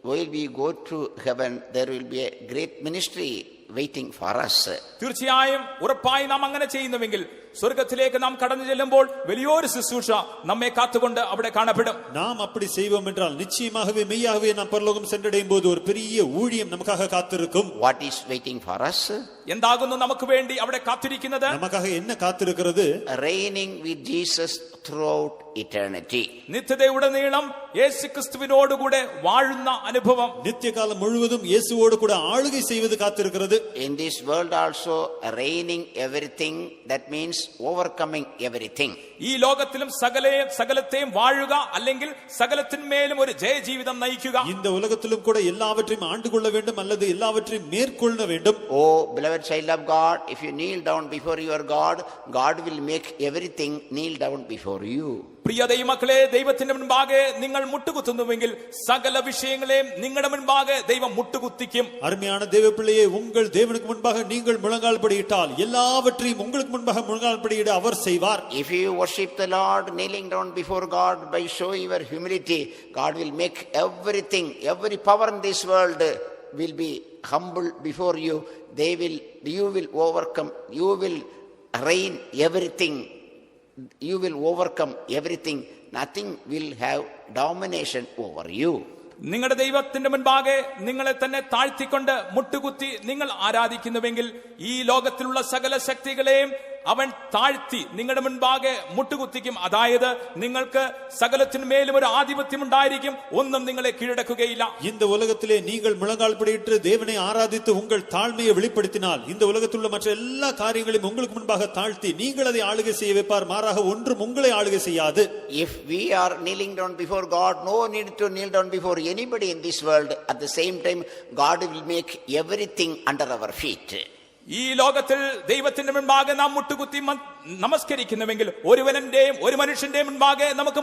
while we go to heaven, there will be a great ministry waiting for us. തീർച്ചയായും ഉറപ്പായി നാം അങ്ങനെ ചെയ്യുന്നുവെങ്കിൽ സ്വർഗത്തിലേക്ക് നാം കടന്നു ചെല്ലുമ്പോൾ വലിയൊരു ശുശ്രൂഷ നമ്മെ കാത്തുകൊണ്ട് അവിടെ കാണപ്പെടും. நாம் அப்படி செய்வோம் என்றால் நிச்சயமாகவே மெய்யாகவே நாம் பரலோகம் சென்றடையும் போது ஒரு பெரிய ஊழியம் நமக்காக காத்திருக்கும். What is waiting for us? എന്താകുന്നു നമുക്ക് വേണ്ടി അവിടെ കാത്തിരിക്കുന്നത്? நமக்காக என்ன காத்திருக்கிறது? Reigning with Jesus throughout eternity. നിത്യതയുടനീളം യേശുക്രിസ്തുവിനോടുകൂടെ വാഴുന്ന അനുഭവം. நித்தியகாலம் முழுவதும் இயேசுவோடு கூட ஆளுகை செய்வது காத்திருக்கிறது. In this world also reigning everything, that means overcoming everything. ഈ ലോകത്തിലും സകലത്തെയും വാഴുക അല്ലെങ്കിൽ സകലത്തിന്മേലും ഒരു ജയജീവിതം നയിക്കുക. இந்த உலகத்திலும் கூட எல்லாவற்றையும் ஆண்டு கொள்ள வேண்டும் அல்லது எல்லாவற்றையும் மேற்கொள்ள வேண்டும். Oh beloved child of God, if you kneel down before your God, God will make everything kneel down before you. പ്രിയ ദൈവമക്കളെ, ദൈവത്തിന്റെ മുൻപാകെ നിങ്ങൾ മുട്ടുകുത്തുന്നുവെങ്കിൽ സകല വിഷയങ്ങളെയും നിങ്ങളുടെ മുൻപാകെ ദൈവം മുട്ടുകുത്തിക്കും. அருமையான தேவ பிள்ளையே, உங்கள் தேவனுக்கு முன்பாக நீங்கள் முழங்கால் படியிட்டால் எல்லாவற்றையும் உங்களுக்கு முன்பாக முழங்கால் படியிட அவர் செய்வார். If you worship the Lord kneeling down before God by showing your humility, God will make everything, every power in this world will be humble before you. You will overcome, you will reign everything. You will overcome everything. Nothing will have domination over you. നിങ്ങളുടെ ദൈവത്തിന്റെ മുൻപാകെ നിങ്ങളെ തന്നെ താഴ്ത്തിക്കൊണ്ട് മുട്ടുകുത്തി നിങ്ങൾ ആരാധിക്കുന്നുവെങ്കിൽ ഈ ലോകത്തിലുള്ള സകല ശക്തികളെയും അവൻ താഴ്ത്തി നിങ്ങളുടെ മുൻപാകെ മുട്ടുകുത്തിക്കും. അതായത് നിങ്ങൾക്ക് സകലത്തിന്മേലും ഒരു ആധിപത്യം ഉണ്ടായിരിക്കും, ഒന്നും നിങ്ങളെ കീഴടക്കുകയില്ല. இந்த உலகத்திலே நீங்கள் முழங்கால் படியிட்டு தேவனை ஆராதித்து உங்கள் தாழ்மையை வெளிப்படுத்தினால் இந்த உலகத்தில் உள்ள மற்ற எல்லா காரியங்களையும் உங்களுக்கு முன்பாக தாழ்த்தி நீங்கள் அதை ஆளுகை செய்ய வைப்பார். மாறாக ஒன்றும் உங்களை ஆளுகை செய்யாது. If we are kneeling down before God, no need to kneel down before anybody in this world. At the same time, God will make everything under our feet. ഈ ലോകത്തിൽ ദൈവത്തിന്റെ മുൻപാകെ നാം മുട്ടുകുത്തി നമസ്കരിക്കുന്നുവെങ്കിൽ ഒരു മനുഷ്യന്റെയും മുൻപാകെ നമുക്ക്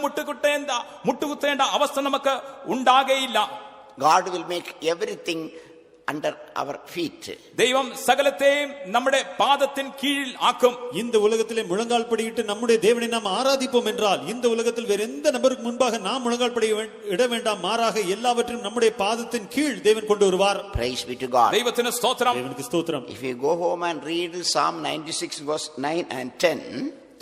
മുട്ടുകുത്തേണ്ട അവസ്ഥ നമുക്ക് ഉണ്ടാകേയില്ല. God will make everything under our feet. ദൈവം സകലത്തെയും നമ്മുടെ പാദത്തിൻ കീഴിൽ ആക്കും. இந்த உலகத்திலே முழங்கால் படியிட்டு நம்முடைய தேவனை நாம் ஆராதிப்போம் என்றால் இந்த உலகத்தில் வேற எந்த நபருக்கு முன்பாக நாம் முழங்கால் படியிட வேண்டாம். மாறாக எல்லாவற்றையும் நம்முடைய பாதத்தின் கீழ் தேவன் கொண்டு வருவார். Praise be to God. ദൈവത്തിന് സ്തോത്രം. தேவனுக்கு ஸ்தோத்திரம். If you go home and read Psalm 96 verse 9 and 10,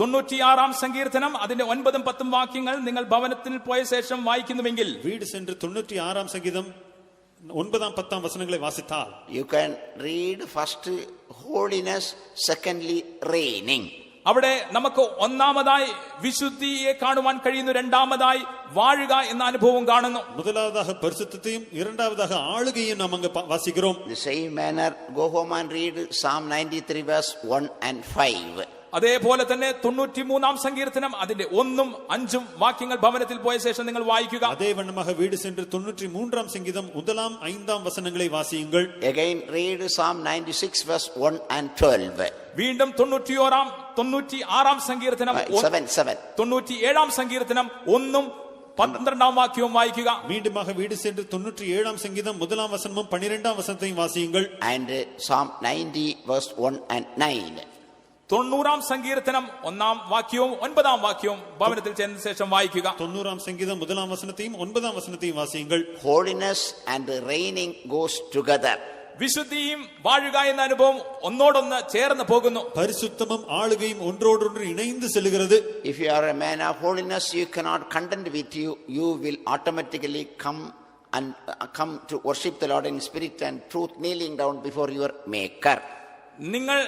96 സങ്കീർത്തനം അതിന്റെ 9-10 വാക്യങ്ങൾ നിങ്ങൾ ഭവനത്തിൽ പോയ ശേഷം വായിക്കുന്നുവെങ്കിൽ, வீடு சென்று 96 சங்கீதம் 9-10 வசனங்களை வாசித்தால் you can read first holiness, secondly reigning. അവിടെ നമുക്ക് ഒന്നാമതായി വിശുദ്ധിയെ കാണുവാൻ കഴിയുന്നു, രണ്ടാമതായി വാഴുക എന്ന അനുഭവം കാണുന്നു. முதலாவதாக பரிசுத்தத்தையும் இரண்டாவதாக ஆளுகையும் நாம் அங்க வாசிக்கிறோம். The same manner, go home and read Psalm 93 verse 1 and 5. അതേപോലെ തന്നെ 93 സങ്കീർത്തനം അതിന്റെ 1-5 വാക്യങ്ങൾ ഭവനത്തിൽ പോയ ശേഷം നിങ്ങൾ വായിക്കുക. அதே வண்ணமாக வீடு சென்று 93 சங்கீதம் 1-5 வசனங்களை வாசியுங்கள். Again read Psalm 96 verse 1 and 12. വീണ്ടും 96 സങ്കീർത്തനം 97 സങ്കീർത്തനം 1-12 വാക്യവും വായിക്കുക. மீண்டுமாக வீடு சென்று 97 சங்கீதம் 1 வசனமும் 12 வசனத்தையும் வாசியுங்கள். And Psalm 90 verse 1 and 9. 90 സങ്കീർത്തനം 1 വാക്യവും 9 വാക്യവും ഭവനത്തിൽ ചെന്ന ശേഷം വായിക്കുക. 90 சங்கீதம் 1 வசனத்தையும் 9 வசனத்தையும் வாசியுங்கள். Holiness and reigning goes together. വിശുദ്ധിയും വാഴുക എന്ന അനുഭവം ഒന്നോടൊന്ന് ചേർന്ന് പോകുന്നു. பரிசுத்தமும் ஆளுகையும் ஒன்றோடொன்று இணைந்து செல்கிறது. If you are a man of holiness, you cannot contend with you will automatically come and come to worship the Lord in spirit and truth, kneeling down before your Maker. നിങ്ങൾ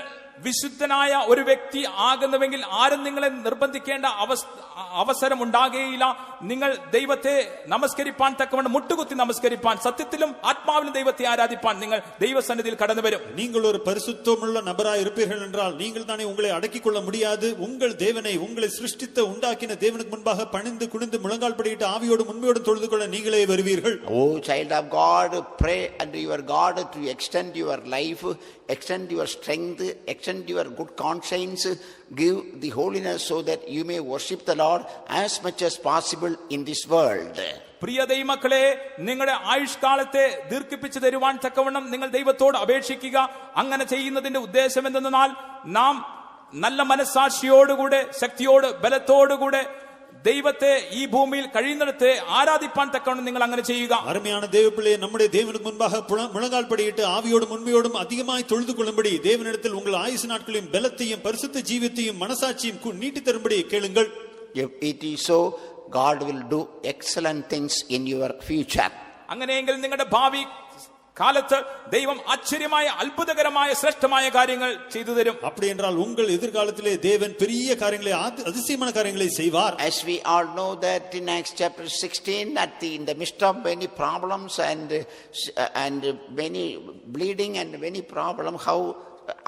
വിശുദ്ധനായ ഒരു വ്യക്തി ആകുന്നുവെങ്കിൽ ആരും നിങ്ങളെ നിർബന്ധിക്കേണ്ട അവസരം ഉണ്ടാകുകയില്ല. നിങ്ങൾ ദൈവത്തെ നമസ്കരിപ്പാൻ തക്കവണ്ണം മുട്ടുകുത്തി നമസ്കരിപ്പാൻ, സത്യത്തിലും ആത്മാവിലും ദൈവത്തെ ആരാധിപ്പാൻ നിങ്ങൾ ദൈവസന്നിധിയിൽ കടന്നു വരും. நீங்கள் ஒரு பரிசுத்தமுள்ள நபராய் இருப்பீர்கள் என்றால் நீங்கள் தானே உங்களை அடக்கிக் கொள்ள முடியாது. உங்கள் தேவனை, உங்களை சிருஷ்டித்த உண்டாக்கின தேவனுக்கு முன்பாக பணிந்து குனிந்து முழங்கால் படியிட்டு ஆவியோடு உண்மையோடு தொழுது கொள்ள நீங்களே வருவீர்கள். Oh child of God, pray unto your God to extend your life, extend your strength, extend your good conscience, give the holiness so that you may worship the Lord as much as possible in this world. പ്രിയ ദൈവമക്കളെ, നിങ്ങളുടെ ആയുഷ്കാലത്തെ ദീർഘിപ്പിച്ചു തരുവാൻ തക്കവണ്ണം നിങ്ങൾ ദൈവത്തോട് അപേക്ഷിക്കുക. അങ്ങനെ ചെയ്യുന്നതിന്റെ ഉദ്ദേശം എന്തെന്നാൽ നാം നല്ല മനസ്സാക്ഷിയോടുകൂടെ, ശക്തിയോട്, ബലത്തോടുകൂടെ ദൈവത്തെ ഈ ഭൂമിയിൽ കഴിയുന്നിടത്തെ ആരാധിപ്പാൻ തക്കവണ്ണം നിങ്ങൾ അങ്ങനെ ചെയ്യുക. அருமையான தேவப்பிள்ளையே, நம்முடைய தேவனுக்கு முன்பாக முழங்கால் படியிட்டு ஆவியோடும் உண்மையோடும் அதிகமாய் தொழுது கொள்ளும்படி தேவனிடத்தில் உங்கள் ஆயுசு நாட்களையும் பலத்தையும் பரிசுத்த ஜீவியத்தையும் மனசாட்சியும் நீட்டி தரும்படி கேளுங்கள். If it is so, God will do excellent things in your future. അങ്ങനെയെങ്കിൽ നിങ്ങളുടെ ഭാവി കാലത്ത് ദൈവം ആശ്ചര്യമായ, അത്ഭുതകരമായ, ശ്രേഷ്ഠമായ കാര്യങ്ങൾ ചെയ്തു തരും. அப்படி என்றால் உங்கள் எதிர்காலத்திலே தேவன் பெரிய காரியங்களை, அதிசயமான காரியங்களை செய்வார். As we all know that in Acts chapter 16, in the midst of many problems and many bleeding and many problems, how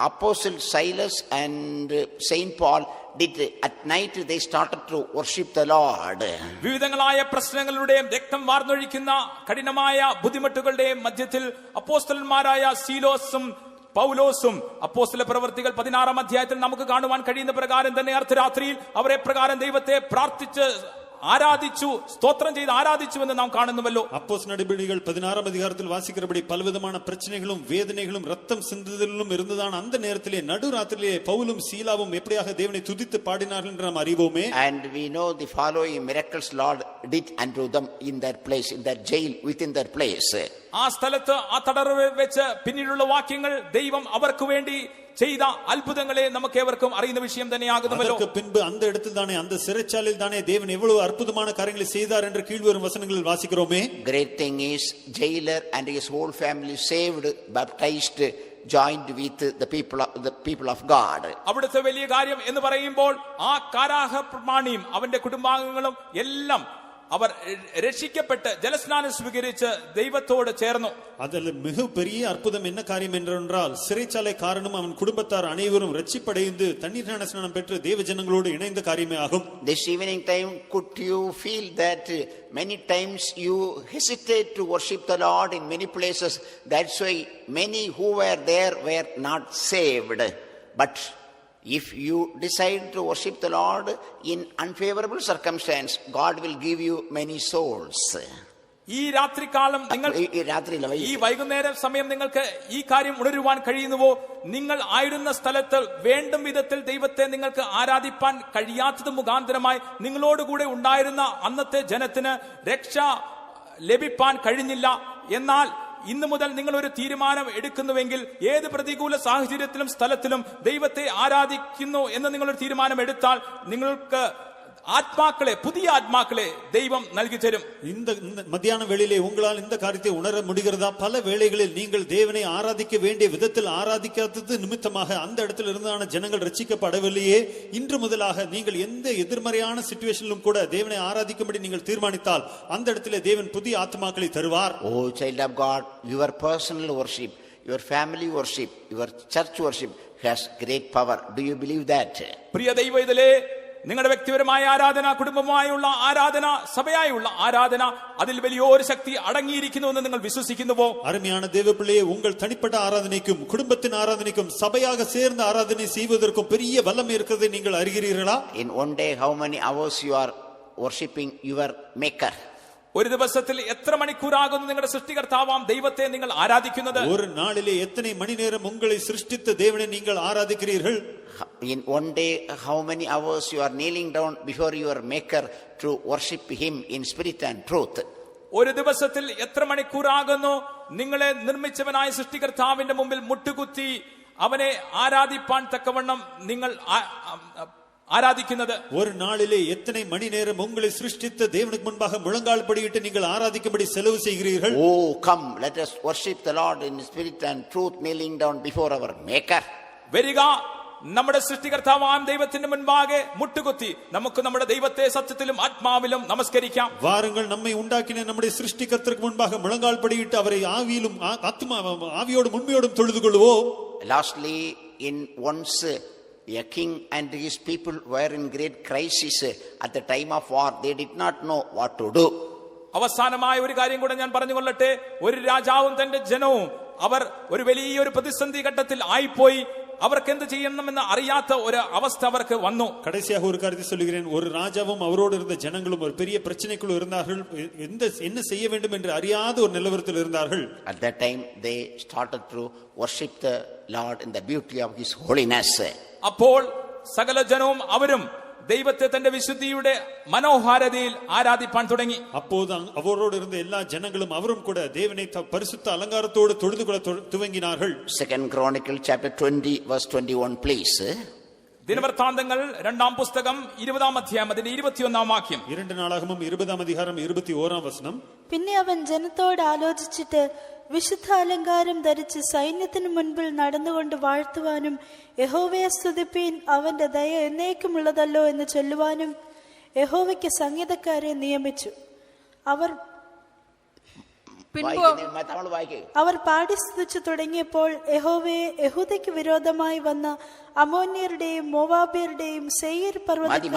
Apostle Silas and Saint Paul did at night, they started to worship the Lord. വിവിധങ്ങളായ പ്രശ്നങ്ങളുടെയും രക്തം വാർന്നൊഴിക്കുന്ന കഠിനമായ ബുദ്ധിമുട്ടുകളുടെയും മധ്യത്തിൽ അപ്പോസ്തലന്മാരായ സീലോസും പൗലോസും അപ്പോസ്തല പ്രവൃത്തികൾ 16-ാം അധ്യായത്തിൽ നമുക്ക് കാണുവാൻ കഴിയുന്ന പ്രകാരം തന്നെ അർദ്ധരാത്രിയിൽ അവരെ പ്രകാരം ദൈവത്തെ പ്രാർത്ഥിച്ച് ആരാധിച്ചു, സ്തോത്രം ചെയ്ത് ആരാധിച്ചു എന്ന് നാം കാണുന്നുവല്ലോ. அப்போஸ்தலர் நடபடிகள் 16-ாம் அதிகாரத்தில் வாசிக்கிறபடி பலவிதமான பிரச்சனைகளும் வேதனைகளும் ரத்தம் சிந்துதலும் இருந்ததான அந்த நேரத்திலே நடுராத்திரியிலே பவுலும் சீலாவும் எப்படியாக தேவனை துதித்து பாடினார்கள் என்று நாம் அறிவோமே. And we know the following miracles Lord did unto them in their place, in their jail, within their place. ആ സ്ഥലത്ത്, ആ തടറിൽ വെച്ച് പിന്നീടുള്ള വാക്യങ്ങൾ ദൈവം അവർക്ക് വേണ്ടി ചെയ്ത അത്ഭുതങ്ങളെ നമുക്ക് ഏവർക്കും അറിയുന്ന വിഷയം തന്നെയാകുന്നുവല്ലോ. அதற்கு பின்பு அந்த இடத்தில் தானே, அந்த சிறைச்சாலையில் தானே தேவன் எவ்வளவு அற்புதமான காரியங்களை செய்தார் என்று கீழ்வரும் வசனங்களில் வாசிக்கிறோமே. Great thing is jailer and his whole family saved, baptized, joined with the people of God. അവിടുത്തെ വലിയ കാര്യം എന്ന് പറയുമ്പോൾ ആ കാരാഗ പ്രമാണിയും അവന്റെ കുടുംബാംഗങ്ങളും എല്ലാം അവർ രക്ഷിക്കപ്പെട്ട് ജലസ്നാനം സ്വീകരിച്ച് ദൈവത്തോട് ചേർന്നു. அதில் மிக பெரிய அற்புதம் என்ன காரியம் என்றால், சிறைச்சாலை காரணம் அவன் குடும்பத்தார் அனைவரும் ரட்சிப்படைந்து தண்ணீர் ஞான ஸ்நானம் பெற்று தேவ ஜனங்களோடு இணைந்த காரியமே ஆகும். This evening time, could you feel that many times you hesitate to worship the Lord in many places? That's why many who were there were not saved. But if you decide to worship the Lord in unfavorable circumstance, God will give you many souls. ഈ രാത്രികാലം നിങ്ങൾ, ഈ വൈകുന്നേര സമയം നിങ്ങൾക്ക് ഈ കാര്യം ഉണരുവാൻ കഴിയുന്നുവോ? നിങ്ങൾ ആയിരുന്ന സ്ഥലത്ത് വേണ്ടും വിധത്തിൽ ദൈവത്തെ നിങ്ങൾക്ക് ആരാധിപ്പാൻ കഴിയാത്തത് മുഖാന്തരമായി നിങ്ങളോടുകൂടെ ഉണ്ടായിരുന്ന അന്നത്തെ ജനത്തിന് രക്ഷ ലഭിപ്പാൻ കഴിഞ്ഞില്ല. എന്നാൽ ഇന്നു മുതൽ നിങ്ങൾ ഒരു തീരുമാനം എടുക്കുന്നുവെങ്കിൽ, ഏത് പ്രതികൂല സാഹചര്യത്തിലും സ്ഥലത്തിലും ദൈവത്തെ ആരാധിക്കുന്നു എന്ന് നിങ്ങളൊരു തീരുമാനം എടുത്താൽ നിങ്ങൾക്ക് ஆத்மாக்களே, புதிய ஆத்மாக்களே தெய்வம் നൽകി தரும். இந்த மத்தியான வேளையிலே உங்களால் இந்த காரியத்தை உணர முடிகிறதா? பல வேளைகளில் நீங்கள் தேவனை ஆராதிக்க வேண்டிய விதத்தில் ஆராதிக்காதது நிமித்தமாக அந்த இடத்தில் இருந்தான ஜனங்கள் ரட்சிக்கப்படவில்லையே. இன்று முதலாக நீங்கள் எந்த எதிர்மறையான சிச்சுவேஷனிலும் கூட தேவனை ஆராதிக்கும்படி நீங்கள் தீர்மானித்தால் அந்த இடத்திலே தேவன் புதிய ஆத்மாக்களை தருவார். Oh child of God, your personal worship, your family worship, your church worship has great power. Do you believe that? പ്രിയ ദൈവ ഇതിലേ നിങ്ങളുടെ വ്യക്തിപരമായ ആരാധന, കുടുംബമായുള്ള ആരാധന, സഭയായുള്ള ആരാധന, അതിൽ വലിയൊരു ശക്തി അടങ്ങിയിരിക്കുന്നുവെന്ന് നിങ്ങൾ വിശ്വസിക്കുന്നുവോ? அருமையான தேவப்பிள்ளையே, உங்கள் தனிப்பட்ட ஆராதனைக்கும் குடும்பத்தின் ஆராதனைக்கும் சபையாக சேர்ந்து ஆராதனை செய்வதற்கும் பெரிய வல்லமை இருக்கிறதை நீங்கள் அறிகிறீர்களா? In one day, how many hours you are worshiping your Maker? ഒരു ദിവസത്തിൽ എത്ര മണിക്കൂറാകുന്നു നിങ്ങളുടെ സൃഷ്ടികർത്താവാം ദൈവത്തെ നിങ്ങൾ ആരാധിക്കുന്നത്? ஒரு நாளிலே எத்தனை மணி நேரம் உங்களை சிருஷ்டித்த தேவனை நீங்கள் ஆராதிக்கிறீர்கள்? In one day, how many hours you are kneeling down before your Maker to worship Him in spirit and truth? ഒരു ദിവസത്തിൽ എത്ര മണിക്കൂറാകുന്നു നിങ്ങളെ നിർമ്മിച്ചവനായ സൃഷ്ടികർത്താവിന്റെ മുമ്പിൽ മുട്ടുകുത്തി അവനെ ആരാധിപ്പാൻ തക്കവണ്ണം നിങ്ങൾ ആരാധിക്കുന്നത്? ஒரு நாளிலே எத்தனை மணி நேரம் உங்களை சிருஷ்டித்த தேவனுக்கு முன்பாக முழங்கால் படியிட்டு நீங்கள் ஆராதிக்கும்படி செலவு செய்கிறீர்கள்? Oh, come, let us worship the Lord in spirit and truth, kneeling down before our Maker. വരിക, നമ്മുടെ സൃഷ്ടികർത്താവാം ദൈവത്തിന്റെ മുൻപാകെ മുട്ടുകുത്തി നമുക്ക് നമ്മുടെ ദൈവത്തെ സത്യത്തിലും ആത്മാവിലും നമസ്കരിക്കാം. வாருங்கள், நம்மை உண்டாக்கின நம்முடைய சிருஷ்டிகர்த்தருக்கு முன்பாக முழங்கால் படியிட்டு அவரை ஆவியிலும் ஆவியோடும் உண்மையோடும் தொழுது கொள்வோம். Lastly, in once a king and his people were in great crisis at the time of war. They did not know what to do. അവസാനമായ ഒരു കാര്യം കൂടെ ഞാൻ പറഞ്ഞുകൊള്ളട്ടെ. ഒരു രാജാവും തന്റെ ജനവും അവർ ഒരു വലിയൊരു പ്രതിസന്ധി ഘട്ടത്തിൽ ആയിപ്പോയി. അവർക്ക് എന്ത് ചെയ്യണമെന്ന് അറിയാത്ത ഒരു അവസ്ഥ അവർക്ക് വന്നു. கடைசியாக ஒரு காரியத்தை சொல்கிறேன். ஒரு ராஜாவும் அவரோடு இருந்த ஜனங்களும் ஒரு பெரிய பிரச்சனைக்குள் இருந்தார்கள். என்ன செய்ய வேண்டும் என்று அறியாத ஒரு நிலவரத்தில் இருந்தார்கள். At that time they started to worship the Lord in the beauty of his holiness. അപ്പോൾ സകല ജനവും അവരും ദൈവത്തെ തന്റെ വിശുദ്ധിയുടെ മനോഹാരിതയിൽ ആരാധിപ്പാൻ തുടങ്ങി. அப்போது அவரோடு இருந்த எல்லா ஜனங்களும் அவரும் கூட தேவனை பரிசுத்த அலங்காரத்தோடு தொழுது கொள்ள துவங்கினார்கள். 2 Chronicles chapter 20 verse 21 please. ദിനവൃത്താന്തങ്ങൾ 2-ാം പുസ്തകം 20-ാം അധ്യായം അതിന്റെ 21-ാം വാക്യം. 2 നാளாகമം 20-ാം അധികാരം 21-ാം വചനം. പിന്നെ അവൻ ജനത്തോട് ആലോചിച്ചിട്ട് വിശുദ്ധ അലങ്കാരം ധരിച്ച് സൈന്യത്തിന് മുൻപിൽ നടന്നുകൊണ്ട് വാഴ്ത്തുവാനും യഹോവയെ സ്തുതിപ്പീൻ, അവന്റെ ദയ എന്നേക്കുമുള്ളതല്ലോ എന്ന് ചൊല്ലുവാനും യഹോവയ്ക്ക് സംഗീതക്കാരെ നിയമിച്ചു. അവർ പാടി സ്തുതിച്ചു തുടങ്ങിയപ്പോൾ യഹോവയെ യഹൂദയ്ക്ക് വിരോധമായി വന്ന അമോന്യരുടെയും മോവാബ്യരുടെയും സെയീർ പർവ്വതത്തിൽ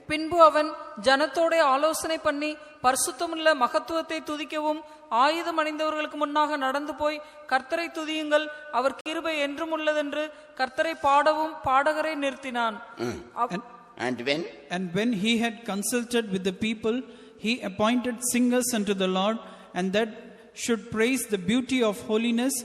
பின்பு அவன் ஜனத்தோட ஆலோசனை பண்ணி பரிசுத்தமுள்ள மகத்துவத்தை துதிக்கவும் ஆயுதம் அணிந்தவர்களுக்கு முன்னாக நடந்து போய் கர்த்தரை துதியுங்கள், அவர் கிருபை என்றும் உள்ளதென்று கர்த்தரை பாடவும் பாடகரை நிறுத்தினான். And when he had consulted with the people, he appointed singers unto the Lord, and that should praise the beauty of holiness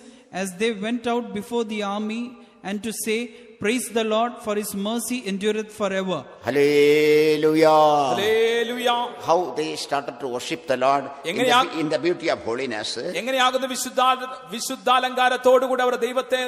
as they went out before the army, and to say, praise the Lord, for his mercy endureth forever. Hallelujah. Hallelujah. How they started to worship the Lord in the beauty of holiness. എങ്ങനെയാകുന്നു വിശുദ്ധാലങ്കാരത്തോടു കൂടി അവർ ദൈവത്തെ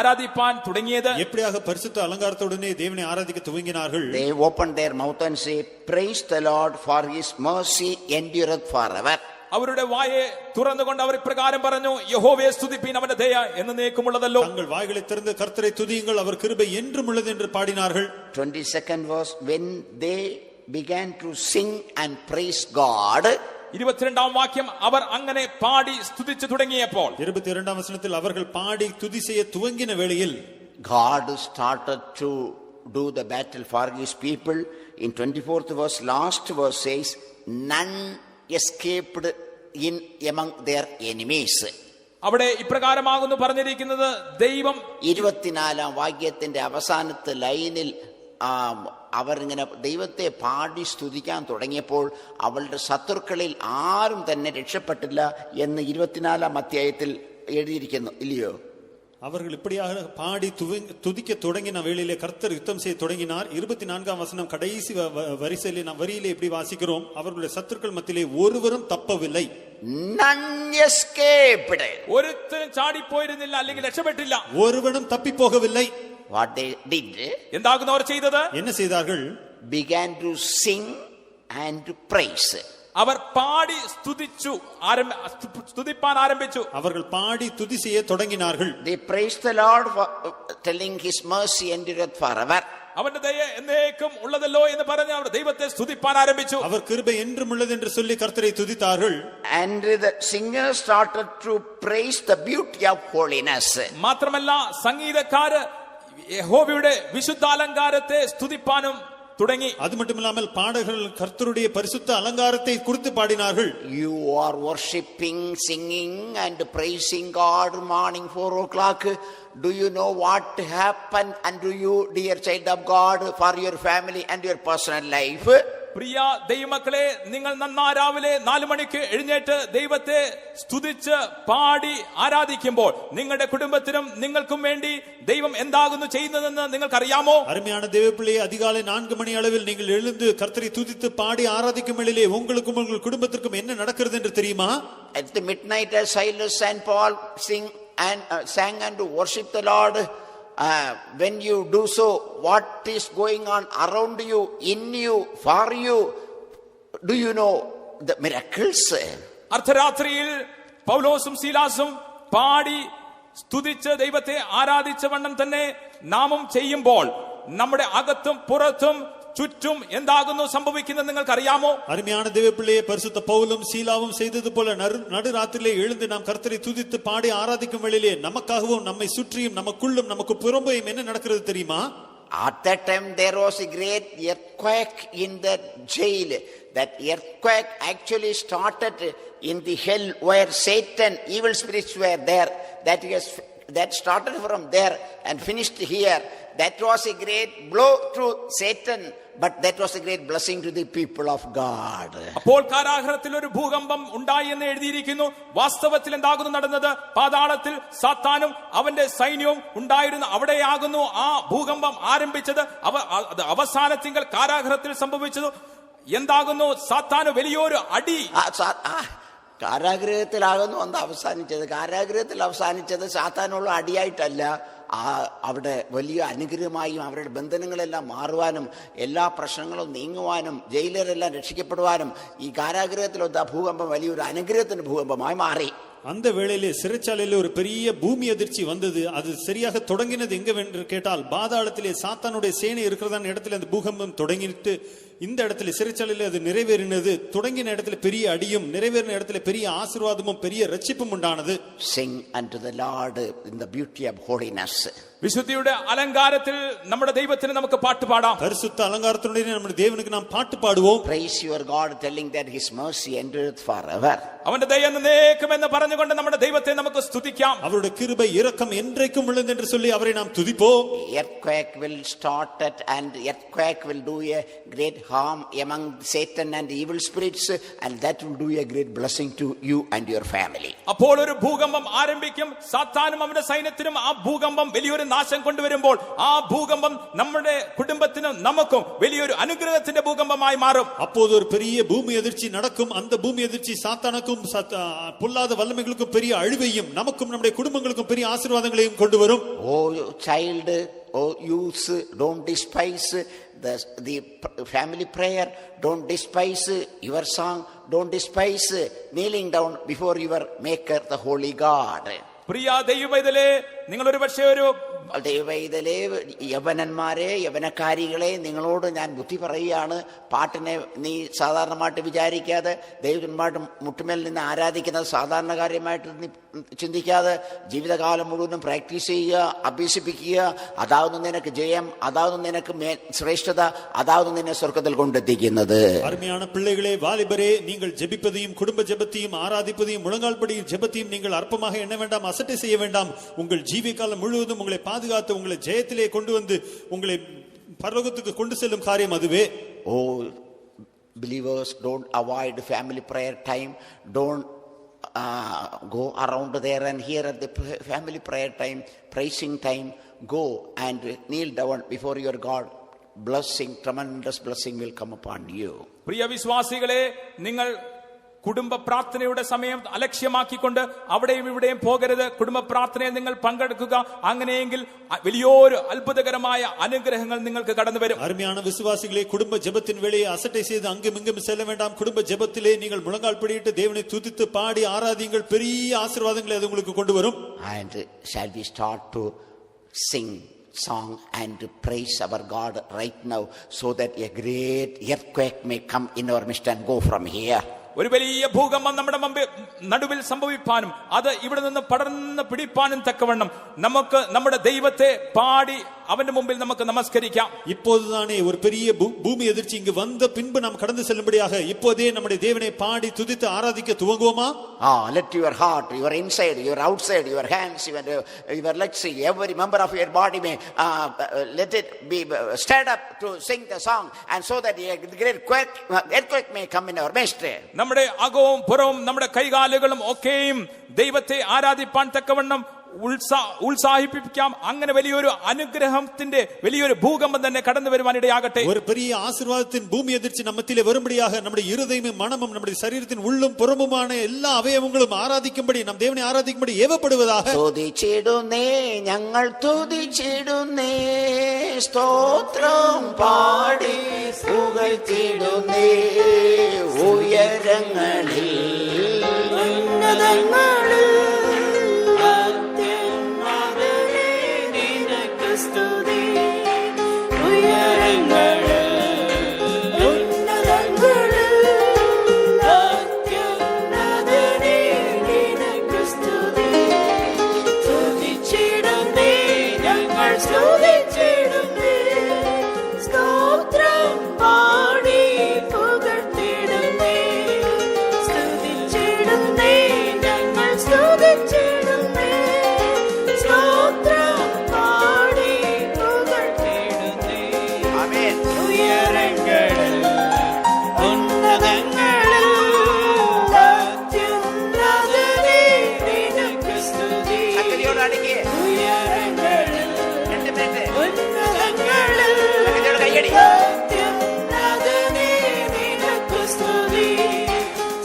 ആരാധിപ്പാൻ തുടങ്ങിയത്? எப்படியாக பரிசுத்த அலங்காரத்தோடனே தேவனை ஆராதிக்க துவங்கினார்கள்? They opened their mouth and say, praise the Lord, for his mercy endureth forever. അവരുടെ വായെ തുറന്നുകൊണ്ട് അവർ ഇപ്രകാരം പറഞ്ഞു, യഹോവയെ സ്തുതിപ്പീൻ, അവന്റെ ദയ എന്നേക്കുമുള്ളതല്ലോ. தங்கள் வாய்களை திறந்து கர்த்தரை துதியுங்கள், அவர் கிருபை என்றும் உள்ளது என்று பாடினார்கள். 22nd verse, when they began to sing and praise God. 22-ാം വാക്യം, അവർ അങ്ങനെ പാടി സ്തുതിച്ചു തുടങ്ങിയപ്പോൾ 22-ാം വചനത്തിൽ അവர்கள் പാടി തുതി ചെയ്യ തുവങ്ങിന വേളയിൽ God started to do the battle for his people. In 24th verse, last verse says, none escaped in among their enemies. അവിടെ ഇപ്രകാരമാകുന്നു പറഞ്ഞിരിക്കുന്നത്, ദൈവം 24-ാം വാക്യത്തിന്റെ അവസാനത്തെ ലൈനിൽ അവരിങ്ങനെ ദൈവത്തെ പാടി സ്തുതിക്കാൻ തുടങ്ങിയപ്പോൾ അവളുടെ ശത്രുക്കളിൽ ആരും തന്നെ രക്ഷപ്പെട്ടില്ല എന്ന് 24-ാം അധ്യായത്തിൽ എഴുതിയിരിക്കുന്നു, ഇല്ലയോ? அவர்கள் இப்படியாக பாடி துதிக்க தொடங்கின வேளையிலே கர்த்தர் யுத்தம் செய்ய தொடங்கினார். 24-ஆம் வசனம் கடைசி வரியிலே இப்படி வாசிக்கிறோம், அவர்களுடைய சத்துருக்கள் மத்தியிலே ஒருவரும் தப்பவில்லை. None escaped. ഒരുത്തനും ചാടി പോയിരുന്നില്ല, അല്ലെങ്കിൽ രക്ഷപ്പെട്ടില്ല. ஒருவனும் தப்பி போகவில்லை. What they did? എന്താകുന്നു അവർ ചെയ്തത്? என்ன செய்தார்கள்? Began to sing and to praise. അവർ പാടി സ്തുതിച്ചു, സ്തുതിപ്പാൻ ആരംഭിച്ചു. அவர்கள் பாடி துதி செய்ய தொடங்கினார்கள். They praised the Lord for telling his mercy endureth forever. അവന്റെ ദയ എന്നേക്കും ഉള്ളതല്ലോ എന്ന് പറഞ്ഞ് അവർ ദൈവത്തെ സ്തുതിപ്പാൻ ആരംഭിച്ചു. அவர் கிருபை என்றும் உள்ளது என்று சொல்லி கர்த்தரை துதித்தார்கள். And the singers started to praise the beauty of holiness. മാത്രമല്ല സംഗീതക്കാര് യഹോവയുടെ വിശുദ്ധാലങ്കാരത്തെ സ്തുതിപ്പാനും തുടങ്ങി. அது மட்டுமில்லாமல் பாடகர்கள் கர்த்தருடைய பரிசுத்த அலங்காரத்தை குறித்து பாடினார்கள். You are worshiping, singing and praising God morning 4 o'clock. Do you know what happened unto you, dear child of God, for your family and your personal life? പ്രിയ ദൈവമക്കളെ, നിങ്ങൾ നന്നാ രാവിലെ 4 മണിക്ക് എഴുന്നേറ്റ് ദൈവത്തെ സ്തുതിച്ച് പാടി ആരാധിക്കുമ്പോൾ നിങ്ങളുടെ കുടുംബത്തിനും നിങ്ങൾക്കും വേണ്ടി ദൈവം എന്താകുന്നു ചെയ്യുന്നതെന്ന് നിങ്ങൾക്കറിയാമോ? அருமையான தேவப்பிள்ளையே, அதிகாலை 4 மணி அளவில் நீங்கள் எழுந்து கர்த்தரை துதித்து பாடி ஆராதிக்கும் வேளையிலே உங்களுக்கும் உங்கள் குடும்பத்திற்கும் என்ன நடக்கிறது என்று தெரியுமா? At the midnight, as Silas and Paul sang and to worship the Lord when you do so, what is going on around you, in you, for you? Do you know the miracles? അർദ്ധരാത്രിയിൽ പൗലോസും ശീലാസും പാടി സ്തുതിച്ച് ദൈവത്തെ ആരാധിച്ച വണ്ണം തന്നെ നാമും ചെയ്യുമ്പോൾ നമ്മുടെ അകത്തും പുറത്തും ചുറ്റും എന്താകുന്നു സംഭവിക്കുന്നത് നിങ്ങൾക്കറിയാമോ? அருமையான தேவப்பிள்ளையே, பரிசுத்த பவுலும் சீலாவும் செய்தது போல நடுராத்திரிலே எழுந்து நாம் கர்த்தரை துதித்து பாடி ஆராதிக்கும் வேளையிலே நமக்காகவும் நம்மை சுற்றியும் நமக்குள்ளும் நமக்கு புறம்பையும் என்ன நடக்கிறது தெரியுமா? At that time there was a great earthquake in the jail. That earthquake actually started in the hell where Satan, evil spirits were there. That started from there and finished here. That was a great blow to Satan, but that was a great blessing to the people of God. അപ്പോൾ കാരാഗൃഹത്തിൽ ഒരു ഭൂകമ്പം ഉണ്ടായി എന്ന് എഴുതിയിരിക്കുന്നു. വാസ്തവത്തിൽ എന്താകുന്നു നടന്നത്? പാതാളത്തിൽ സാത്താനും അവന്റെ സൈന്യവും ഉണ്ടായിരുന്നു. അവിടെയാകുന്നു ആ ഭൂകമ്പം ആരംഭിച്ചത്. അവസാനത്തിങ്കൽ കാരാഗൃഹത്തിൽ സംഭവിച്ചത് എന്താകുന്നു? സാത്താന് വലിയൊരു അടി. കാരാഗൃഹത്തിലാകുന്നു അന്ന് അവസാനിച്ചത്. കാരാഗൃഹത്തിൽ അവസാനിച്ചത് സാത്താനുള്ള അടിയായിട്ടല്ല, അവിടെ വലിയ അനുഗ്രഹമായും അവരുടെ ബന്ധനങ്ങളെല്ലാം മാറുവാനും എല്ലാ പ്രശ്നങ്ങളും നീങ്ങുവാനും ജയിലരെല്ലാം രക്ഷിക്കപ്പെടുവാനും ഈ കാരാഗൃഹത്തിൽ ഭൂകമ്പം വലിയൊരു അനുഗ്രഹത്തിന്റെ ഭൂകമ്പമായി മാറി. அந்த வேளையிலே சிறைச்சாலையில ஒரு பெரிய பூமி அதிர்ச்சி வந்தது. அது சரியாக தொடங்கினது எங்கவென்று கேட்டால் பாதாளத்திலே சாத்தானுடைய சேனை இருக்கிறதான இடத்துல அந்த பூகம்பம் தொடங்கிட்டு இந்த இடத்துல சிறைச்சாலையில அது நிறைவேறினது. தொடங்கின இடத்துல பெரிய அடியும் நிறைவேறின இடத்துல பெரிய ஆசீர்வாதமும் பெரிய ரட்சிப்பும் உண்டானது. Sing unto the Lord in the beauty of holiness. വിശുദ്ധിയുടെ അലങ്കാരത്തിൽ നമ്മുടെ ദൈവത്തിന് നമുക്ക് പാട്ട് പാടാം. பரிசுத்த அலங்காரத்தோட നമ്മുടെ தேவனுக்கு நாம் பாட்டு பாடுவோம். Praise your God, telling that his mercy endureth forever. അവന്റെ ദയ എന്നേക്കും എന്ന് പറഞ്ഞുകൊണ്ട് നമ്മുടെ ദൈവത്തെ നമുക്ക് സ്തുതിക്കാം. அவருடைய கிருபை இரக்கம் என்றைக்கும் உள்ளது என்று சொல்லி அவரை நாம் துதிப்போம். Earthquake will start at, and earthquake will do a great harm among Satan and evil spirits, and that will do a great blessing to you and your family. അപ്പോൾ ഒരു ഭൂകമ്പം ആരംഭിക്കും. സാത്താനും അവന്റെ സൈന്യത്തിനും ആ ഭൂകമ്പം വലിയൊരു നാശം കൊണ്ടുവരുമ്പോൾ ആ ഭൂകമ്പം നമ്മുടെ കുടുംബത്തിനും നമുക്കും വലിയൊരു അനുഗ്രഹത്തിന്റെ ഭൂകമ്പമായി മാറും. அப்போது ஒரு பெரிய பூமி அதிர்ச்சி நடக்கும். அந்த பூமி அதிர்ச்சி சாத்தானுக்கும் பொல்லாத வல்லமைகளுக்கும் பெரிய அழிவையும் நமக்கும் நம்முடைய குடும்பங்களுக்கும் பெரிய ஆசீர்வாதங்களையும் கொண்டு வரும். Oh child, oh youth, don't despise the family prayer. Don't despise your song. Don't despise kneeling down before your maker, the holy God. പ്രിയ ദൈവമൈതലേ, നിങ്ങൾ ഒരു പക്ഷേ ഒരു ദൈവമൈതലേ, യവനന്മാരെ, യവനക്കാരികളെ, നിങ്ങളോട് ഞാൻ ബുദ്ധി പറയുകയാണ്. പാട്ടിനെ നീ സാധാരണമായിട്ട് വിചാരിക്കാതെ, ദൈവന്മാരുടെ മുട്ടുമേൽ നിന്ന് ആരാധിക്കുന്നത് സാധാരണ കാര്യമായിട്ട് നീ ചിന്തിക്കാതെ ജീവിതകാലം മുഴുവനും പ്രാക്ടീസ് ചെയ്യുക, അഭ്യസിപ്പിക്കുക. അതാവുന്നു നിനക്ക് ജയം, അതാവുന്നു നിനക്ക് ശ്രേഷ്ഠത, അതാവുന്നു നിന്നെ സ്വർഗ്ഗത്തിൽ കൊണ്ടെത്തിക്കുന്നത്. அருமையான பிள்ளைகளே, வாலிபரே, நீங்கள் ஜெபிப்பதையும் குடும்ப ஜெபத்தையும் ஆராதிப்பதையும் முழங்கால்படியும் ஜெபத்தையும் நீங்கள் அற்பமாக எண்ண வேண்டாம், அசட்டை செய்ய வேண்டாம். உங்கள் ஜீவிய காலம் முழுவதும் உங்களை பாதுகாத்து உங்களை ஜெயத்திலே கொண்டு வந்து உங்களை பரலோகத்துக்கு கொண்டு செல்லும் காரியம் அதுவே. Oh believers, don't avoid family prayer time. Don't go around there and here at the family prayer time, praising time. Go and kneel down before your God. Blessing, tremendous blessing will come upon you. പ്രിയ വിശ്വാസികളെ, നിങ്ങൾ കുടുംബ പ്രാർത്ഥനയുടെ സമയം അലക്ഷ്യമാക്കിക്കൊണ്ട് അവിടെയും ഇവിടെയും പോകരുത്. കുടുംബ പ്രാർത്ഥനയിൽ നിങ്ങൾ പങ്കെടുക്കുക. അങ്ങനെയെങ്കിൽ വലിയൊരു അത്ഭുതകരമായ അനുഗ്രഹങ്ങൾ നിങ്ങൾക്ക് കടന്നു വരും. அருமையான விசுவாசிகளே, குடும்ப ஜெபத்தின் வேளையை அசட்டை செய்து அங்கும் இங்கும் செல்ல வேண்டாம். குடும்ப ஜெபத்திலே நீங்கள் முழங்கால் படியிட்டு தேவனை துதித்து பாடி ஆராதியுங்கள். பெரிய ஆசீர்வாதங்களை அது உங்களுக்கு கொண்டு வரும். And shall we start to sing song and praise our God right now, so that a great earthquake may come in our midst and go from here. ഒരു വലിയ ഭൂകമ്പം നമ്മുടെ നടുവിൽ സംഭവിപ്പാനും അത് ഇവിടെ നിന്ന് പടർന്ന് പിടിപ്പാനും തക്കവണ്ണം നമുക്ക് നമ്മുടെ ദൈവത്തെ പാടി അവന്റെ മുമ്പിൽ നമുക്ക് നമസ്കരിക്കാം. இப்போதுதானே ஒரு பெரிய பூமி எதிர்ச்சி இங்கு வந்த பின்பு நாம் கடந்து செல்லும்படியாக இப்போதே நம்முடைய தேவனை பாடி துதித்து ஆராதிக்க துவங்குவோமா? Let your heart, your inside, your outside, your hands, your legs, every member of your body may let it be stirred up to sing the song, and so that a great earthquake may come in our midst. നമ്മുടെ അകവും പുറവും നമ്മുടെ കൈകാലുകളും ഒക്കെയും ദൈവത്തെ ആരാധിപ്പാൻ തക്കവണ്ണം ഉത്സാഹിപ്പിക്കാം. അങ്ങനെ വലിയൊരു അനുഗ്രഹത്തിന്റെ വലിയൊരു ഭൂകമ്പം തന്നെ കടന്നു വരുവാൻ ഇടയാകട്ടെ. ஒரு பெரிய ஆசீர்வாதத்தின் பூமி எதிர்ச்சி நம்ம மத்தியிலே வரும்படியாக நம்முடைய இருதயமும் மனமும் நம்முடைய சரீரத்தின் உள்ளும் புறமுமான எல்லா அவயவங்களும் ஆராதிக்கும்படி நம் தேவனை ஆராதிக்கும்படி ஏவப்படுவதாக. സ്തുതിച്ചിടുന്നേ ഞങ്ങൾ തുതിച്ചിടുന്നേ സ്തോത്രം പാടി പുകഴ്ത്തിടുന്നേ ഉയരങ്ങളിൽ ഉന്നതങ്ങളിൽ അത്യുന്നതനേ നിനക്ക് സ്തുതി. ഉയരങ്ങളിൽ ഉന്നതങ്ങളിൽ അത്യുന്നതനേ നിനക്ക് സ്തുതി. സ്തുതിച്ചിടുന്നേ ഞങ്ങൾ സ്തുതിച്ചിടുന്നേ സ്തോത്രം പാടി പുകഴ്ത്തിടുന്നേ. സ്തുതിച്ചിടുന്നേ ഞങ്ങൾ സ്തുതിച്ചിടുന്നേ സ്തോത്രം പാടി പുകഴ്ത്തിടുന്നേ. ആമേൻ. ഉയരങ്ങളിൽ ഉന്നതങ്ങളിൽ അത്യുന്നതനേ നിനക്ക് സ്തുതി. ശക്തിയോട് അടിക്കേ. ഉയരങ്ങളിൽ 2 മിനിറ്റ് ഉന്നതങ്ങളിൽ ശക്തിയോട് കൈയടി. അത്യുന്നതനേ നിനക്ക് സ്തുതി.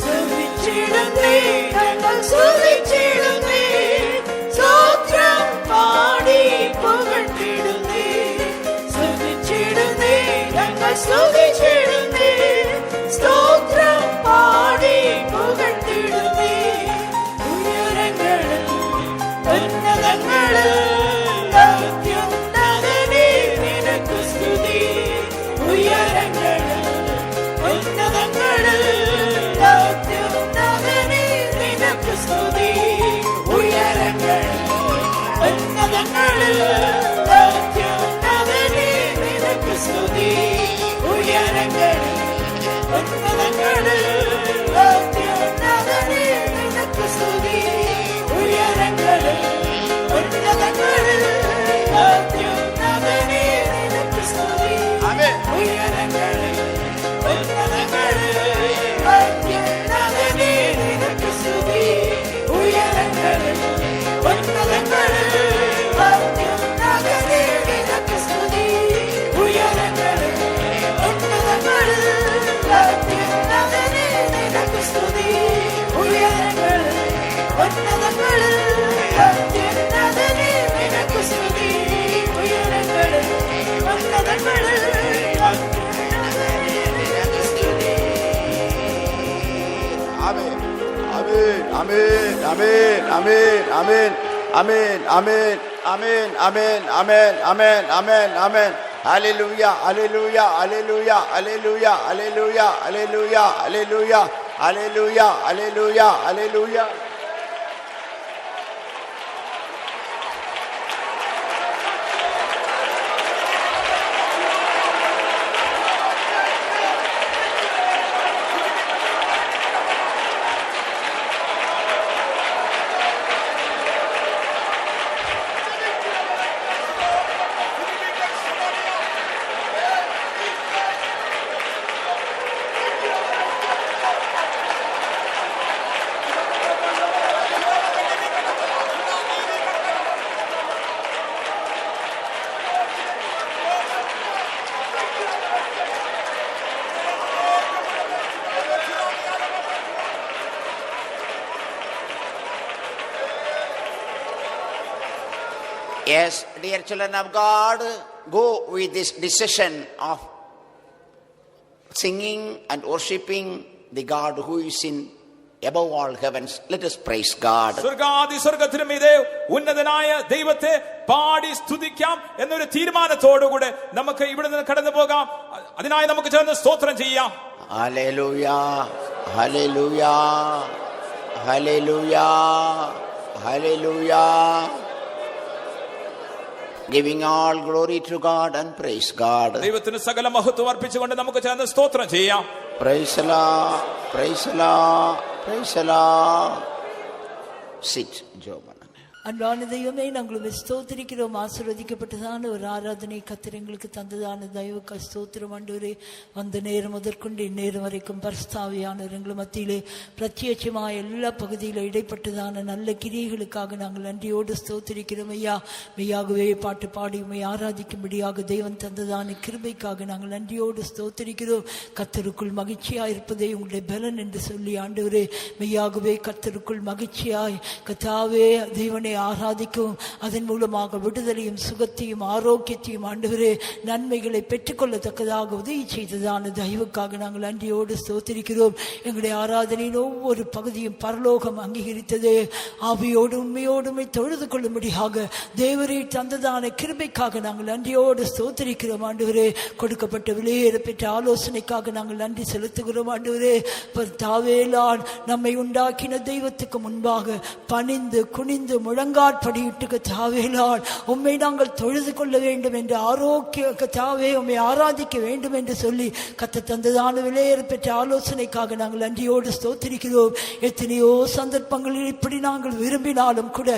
സ്തുതിച്ചിടുന്നേ ഞങ്ങൾ സ്തുതിച്ചിടുന്നേ സ്തോത്രം പാടി പുകഴ്ത്തിടുന്നേ. സ്തുതിച്ചിടുന്നേ ഞങ്ങൾ സ്തുതിച്ചിടുന്നേ സ്തോത്രം പാടി പുകഴ്ത്തിടുന്നേ. ഉയരങ്ങളിൽ ഉന്നതങ്ങളിൽ അത്യുന്നതനേ നിനക്ക് സ്തുതി. ഉയരങ്ങളിൽ ഉന്നതങ്ങളിൽ അത്യുന്നതനേ നിനക്ക് സ്തുതി. ഉയരങ്ങളിൽ ഉന്നതങ്ങളിൽ അത്യുന്നതനേ നിനക്ക് സ്തുതി. ഉയരങ്ങളിൽ ഉന്നതങ്ങളിൽ അത്യുന്നതനേ നിനക്ക് സ്തുതി. ഉയരങ്ങളിൽ ഉന്നതങ്ങളിൽ അത്യുന്നതനേ നിനക്ക് സ്തുതി. ആമേൻ. ഉയരങ്ങളിൽ ഉന്നതങ്ങളിൽ അത്യുന്നതനേ നിനക്ക് സ്തുതി. ഉയരങ്ങളിൽ ഉന്നതങ്ങളിൽ അത്യുന്നതനേ നിനക്ക് സ്തുതി. ഉയരങ്ങളിൽ ഉന്നതങ്ങളിൽ അത്യുന്നതനേ നിനക്ക് സ്തുതി. ഉയരങ്ങളിൽ ഉന്നതങ്ങളിൽ അത്യുന്നതനേ നിനക്ക് സ്തുതി. ഉയരങ്ങളിൽ ഉന്നതങ്ങളിൽ അത്യുന്നതനേ നിനക്ക് സ്തുതി. ആമേൻ. ആമേൻ. ആമേൻ. ആമേൻ. ആമേൻ. ആമേൻ. ആമേൻ. ആമേൻ. ആമേൻ. ആമേൻ. ആമേൻ. ആമേൻ. ആമേൻ. ആമേൻ. ഹല്ലേലൂയ. ഹല്ലേലൂയ. ഹല്ലേലൂയ. ഹല്ലേലൂയ. ഹല്ലേലൂയ. ഹല്ലേലൂയ. ഹല്ലേലൂയ. ഹല്ലേലൂയ. ഹല്ലേലൂയ. ഹല്ലേലൂയ. Yes, dear children of God, go with this decision of singing and worshipping the God who is in above all heavens. Let us praise God. സ്വർഗാദി സ്വർഗത്തിനും ഇതേ ഉന്നതനായ ദൈവത്തെ പാടി സ്തുതിക്കാം എന്നൊരു തീരുമാനത്തോടുകൂടെ നമുക്ക് ഇവിടെ നിന്ന് കടന്നു പോകാം. അതിനായി നമുക്ക് ചേർന്ന് സ്തോത്രം ചെയ്യാം. Hallelujah, hallelujah, hallelujah, hallelujah. Giving all glory to God and praise God. ദൈവത്തിന് സകല മഹത്വം അർപ്പിച്ചുകൊണ്ട് നമുക്ക് ചേർന്ന് സ്തോത്രം ചെയ്യാം. Praise the Lord, praise the Lord, praise the Lord. Sit, Joe. அன்பான தெய்வமே, நாங்கள் உம்மை ஸ்தோத்திரிக்கிறோம். ஆசீர்வதிக்கப்பட்டதான ஒரு ஆராதனை கர்த்தர் எங்களுக்கு தந்ததான தயவுக்கு ஸ்தோத்திரம் ஆண்டவரே. அந்த நேரம் முதற்கொண்டு இந்நேரம் வரைக்கும் பரிசுத்தாவியானவர் எங்கள் மத்தியிலே பிரத்யட்சமாக எல்லா பகுதியிலும் இடைப்பட்டதான நல்ல கிரியைகளுக்காக நாங்கள் நன்றியோடு ஸ்தோத்திரிக்கிறோம் ஐயா. மெய்யாகவே பாட்டு பாடி உம்மை ஆராதிக்கும்படியாக தெய்வம் தந்ததான கிருபைக்காக நாங்கள் நன்றியோடு ஸ்தோத்திரிக்கிறோம். கர்த்தருக்குள் மகிழ்ச்சியாய் இருப்பதே உங்களுடைய பலன் என்று சொல்லி ஆண்டவரே, மெய்யாகவே கர்த்தருக்குள் மகிழ்ச்சியாய் கர்த்தாவே தேவனை ஆராதிக்கும், அதன் மூலமாக விடுதலையும் சுகத்தையும் ஆரோக்கியத்தையும் ஆண்டவரே நன்மைகளை பெற்றுக்கொள்ளத்தக்கதாக உதவி செய்ததான தயவுக்காக நாங்கள் நன்றியோடு ஸ்தோத்திரிக்கிறோம். எங்களுடைய ஆராதனையின் ஒவ்வொரு பகுதியும் பரலோகம் அங்கீகரித்தது. ஆவியோடு உண்மையோடுமை தொழுது கொள்ளும்படியாக தேவரை தந்ததான கிருபைக்காக நாங்கள் நன்றியோடு ஸ்தோத்திரிக்கிறோம் ஆண்டவரே. கொடுக்கப்பட்ட விலையேற பெற்ற ஆலோசனைக்காக நாங்கள் நன்றி செலுத்துகிறோம் ஆண்டவரே. தாவேலான் நம்மை உண்டாக்கின தெய்வத்துக்கு முன்பாக பணிந்து குனிந்து முழங்காற்படியிட்டு தாவேலான் உம்மை நாங்கள் தொழுது கொள்ள வேண்டும் என்று ஆரோக்கிய தாவே உம்மை ஆராதிக்க வேண்டும் என்று சொல்லி கத்த தந்ததான விலையேற பெற்ற ஆலோசனைக்காக நாங்கள் நன்றியோடு ஸ்தோத்திரிக்கிறோம். எத்தனையோ சந்தர்ப்பங்களில் இப்படி நாங்கள் விரும்பினாலும் கூட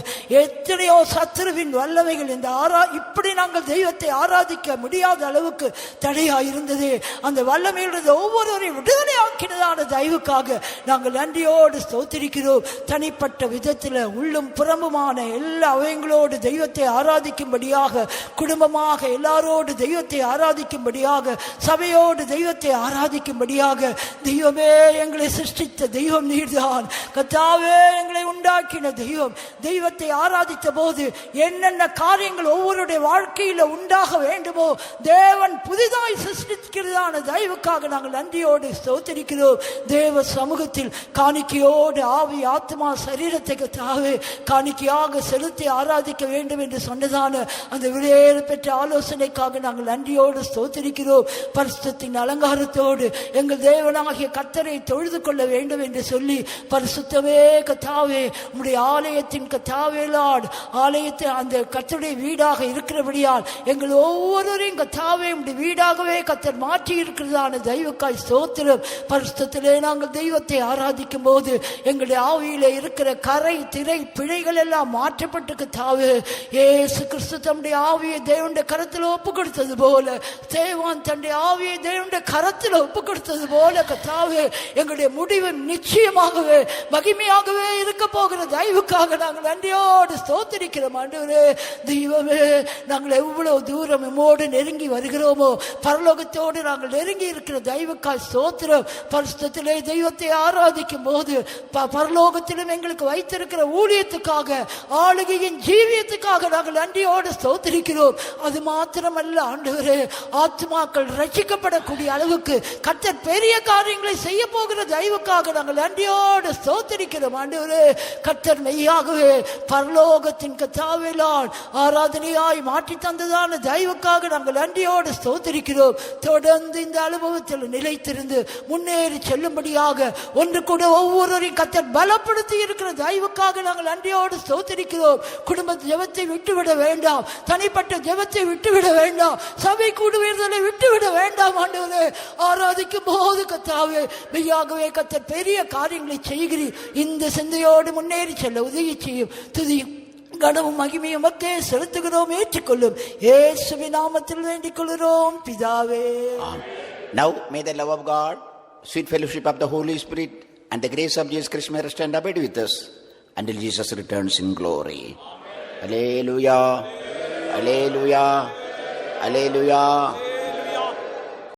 எத்தனையோ சத்துருவின் வல்லமைகள் இந்த இப்படி நாங்கள் தெய்வத்தை ஆராதிக்க முடியாத அளவுக்கு தடையாயிருந்தது. அந்த வல்லமையுடைய ஒவ்வொருவரையும் விடுதலை ஆக்கினதான தயவுக்காக நாங்கள் நன்றியோடு ஸ்தோத்திரிக்கிறோம். தனிப்பட்ட விதத்தில் உள்ளும் புறமுமான எல்லா அவயங்களோடு தெய்வத்தை ஆராதிக்கும்படியாக, குடும்பமாக எல்லாரோடு தெய்வத்தை ஆராதிக்கும்படியாக, சபையோடு தெய்வத்தை ஆராதிக்கும்படியாக, தெய்வமே எங்களை சிருஷ்டித்த தெய்வம் நீர்தான், கர்த்தாவே எங்களை உண்டாக்கின தெய்வம். தெய்வத்தை ஆராதித்த போது என்னென்ன காரியங்கள் ஒவ்வொருடைய வாழ்க்கையில் உண்டாக வேண்டுமோ தேவன் புதிதாய் சிருஷ்டிக்கிறதான தயவுக்காக நாங்கள் நன்றியோடு ஸ்தோத்திரிக்கிறோம். தேவ சமூகத்தில் காணிக்கையோடு ஆவி ஆத்மா சரீரத்தை கர்த்தாவே காணிக்கையாக செலுத்தி ஆராதிக்க வேண்டும் என்று சொன்னதான அந்த விலையேற பெற்ற ஆலோசனைக்காக நாங்கள் நன்றியோடு ஸ்தோத்திரிக்கிறோம். பரிசுத்தத்தின் அலங்காரத்தோடு எங்கள் தேவனாகிய கர்த்தரை தொழுது கொள்ள வேண்டும் என்று சொல்லி பரிசுத்தமே கர்த்தாவே உம்முடைய ஆலயத்தின் கர்த்தாவேலாட் ஆலயத்தை அந்த கர்த்தருடைய வீடாக இருக்கிறபடியால் எங்கள் ஒவ்வொருவரையும் கர்த்தாவே உம்முடைய வீடாகவே கர்த்தர் மாற்றி இருக்கிறதான தெய்வக்காய் ஸ்தோத்திரம். பரிசுத்தத்திலே நாங்கள் தெய்வத்தை ஆராதிக்கும் போது எங்களுடைய ஆவியிலே இருக்கிற கரை திரை பிழைகள் எல்லாம் மாற்றப்பட்டு கர்த்தாவே இயேசு கிறிஸ்து தம்முடைய ஆவியை தேவனுடைய கரத்தில் ஒப்பு கொடுத்தது போல, தேவான் தன்னுடைய ஆவியை தேவனுடைய கரத்தில் ஒப்பு கொடுத்தது போல கர்த்தாவே எங்களுடைய முடிவு நிச்சயமாகவே மகிமையாகவே இருக்க போகிற தயவுக்காக நாங்கள் நன்றியோடு ஸ்தோத்திரிக்கிறோம் ஆண்டவரே. தெய்வமே, நாங்கள் எவ்வளவு தூரம் நம்மோடு நெருங்கி வருகிறோமோ பரலோகத்தோடு நாங்கள் நெருங்கி இருக்கிற தெய்வக்காய் ஸ்தோத்திரம். பரிசுத்தத்திலே தெய்வத்தை ஆராதிக்கும் போது பரலோகத்திலும் எங்களுக்கு வைத்திருக்கிற ஊழியத்துக்காக, ஆளுகையின் ஜீவியத்துக்காக நாங்கள் நன்றியோடு ஸ்தோத்திரிக்கிறோம். அது மாத்திரமல்ல ஆண்டவரே, ஆத்மாக்கள் ரட்சிக்கப்படக்கூடிய அளவுக்கு கர்த்தர் பெரிய காரியங்களை செய்ய போகிற தெய்வக்காக நாங்கள் நன்றியோடு ஸ்தோத்திரிக்கிறோம் ஆண்டவரே. கர்த்தர் மெய்யாகவே பரலோகத்தின் கர்த்தாவேலால் ஆராதனையாய் மாற்றி தந்ததான தெய்வக்காக நாங்கள் நன்றியோடு ஸ்தோத்திரிக்கிறோம். தொடர்ந்து இந்த அனுபவத்தில் நிலைத்திருந்து முன்னேறி செல்லும்படியாக ஒன்று கூட ஒவ்வொருவரையும் கர்த்தர் பலப்படுத்தி இருக்கிற தெய்வக்காக நாங்கள் நன்றியோடு ஸ்தோத்திரிக்கிறோம். குடும்ப ஜெபத்தை விட்டுவிட வேண்டாம், தனிப்பட்ட ஜெபத்தை விட்டுவிட வேண்டாம், சபை கூடுவதை விட்டுவிட வேண்டாம் ஆண்டவரே. ஆராதிக்கும் போது கர்த்தாவே மெய்யாகவே கர்த்தர் பெரிய காரியங்களை செய்கிறீர். இந்த சிந்தையோடு முன்னேறி செல்ல உதவி செய்யும். துதியும் கனமும் மகிமையும் மக்கே செலுத்துகிறோம், ஏற்றுக்கொள்ளும். இயேசுவின் நாமத்தில் வேண்டிக் கொள்கிறோம் பிதாவே. Now may the love of God, sweet fellowship of the Holy Spirit and the grace of Jesus Christ may rest and abide with us until Jesus returns in glory. Hallelujah. Hallelujah. Hallelujah.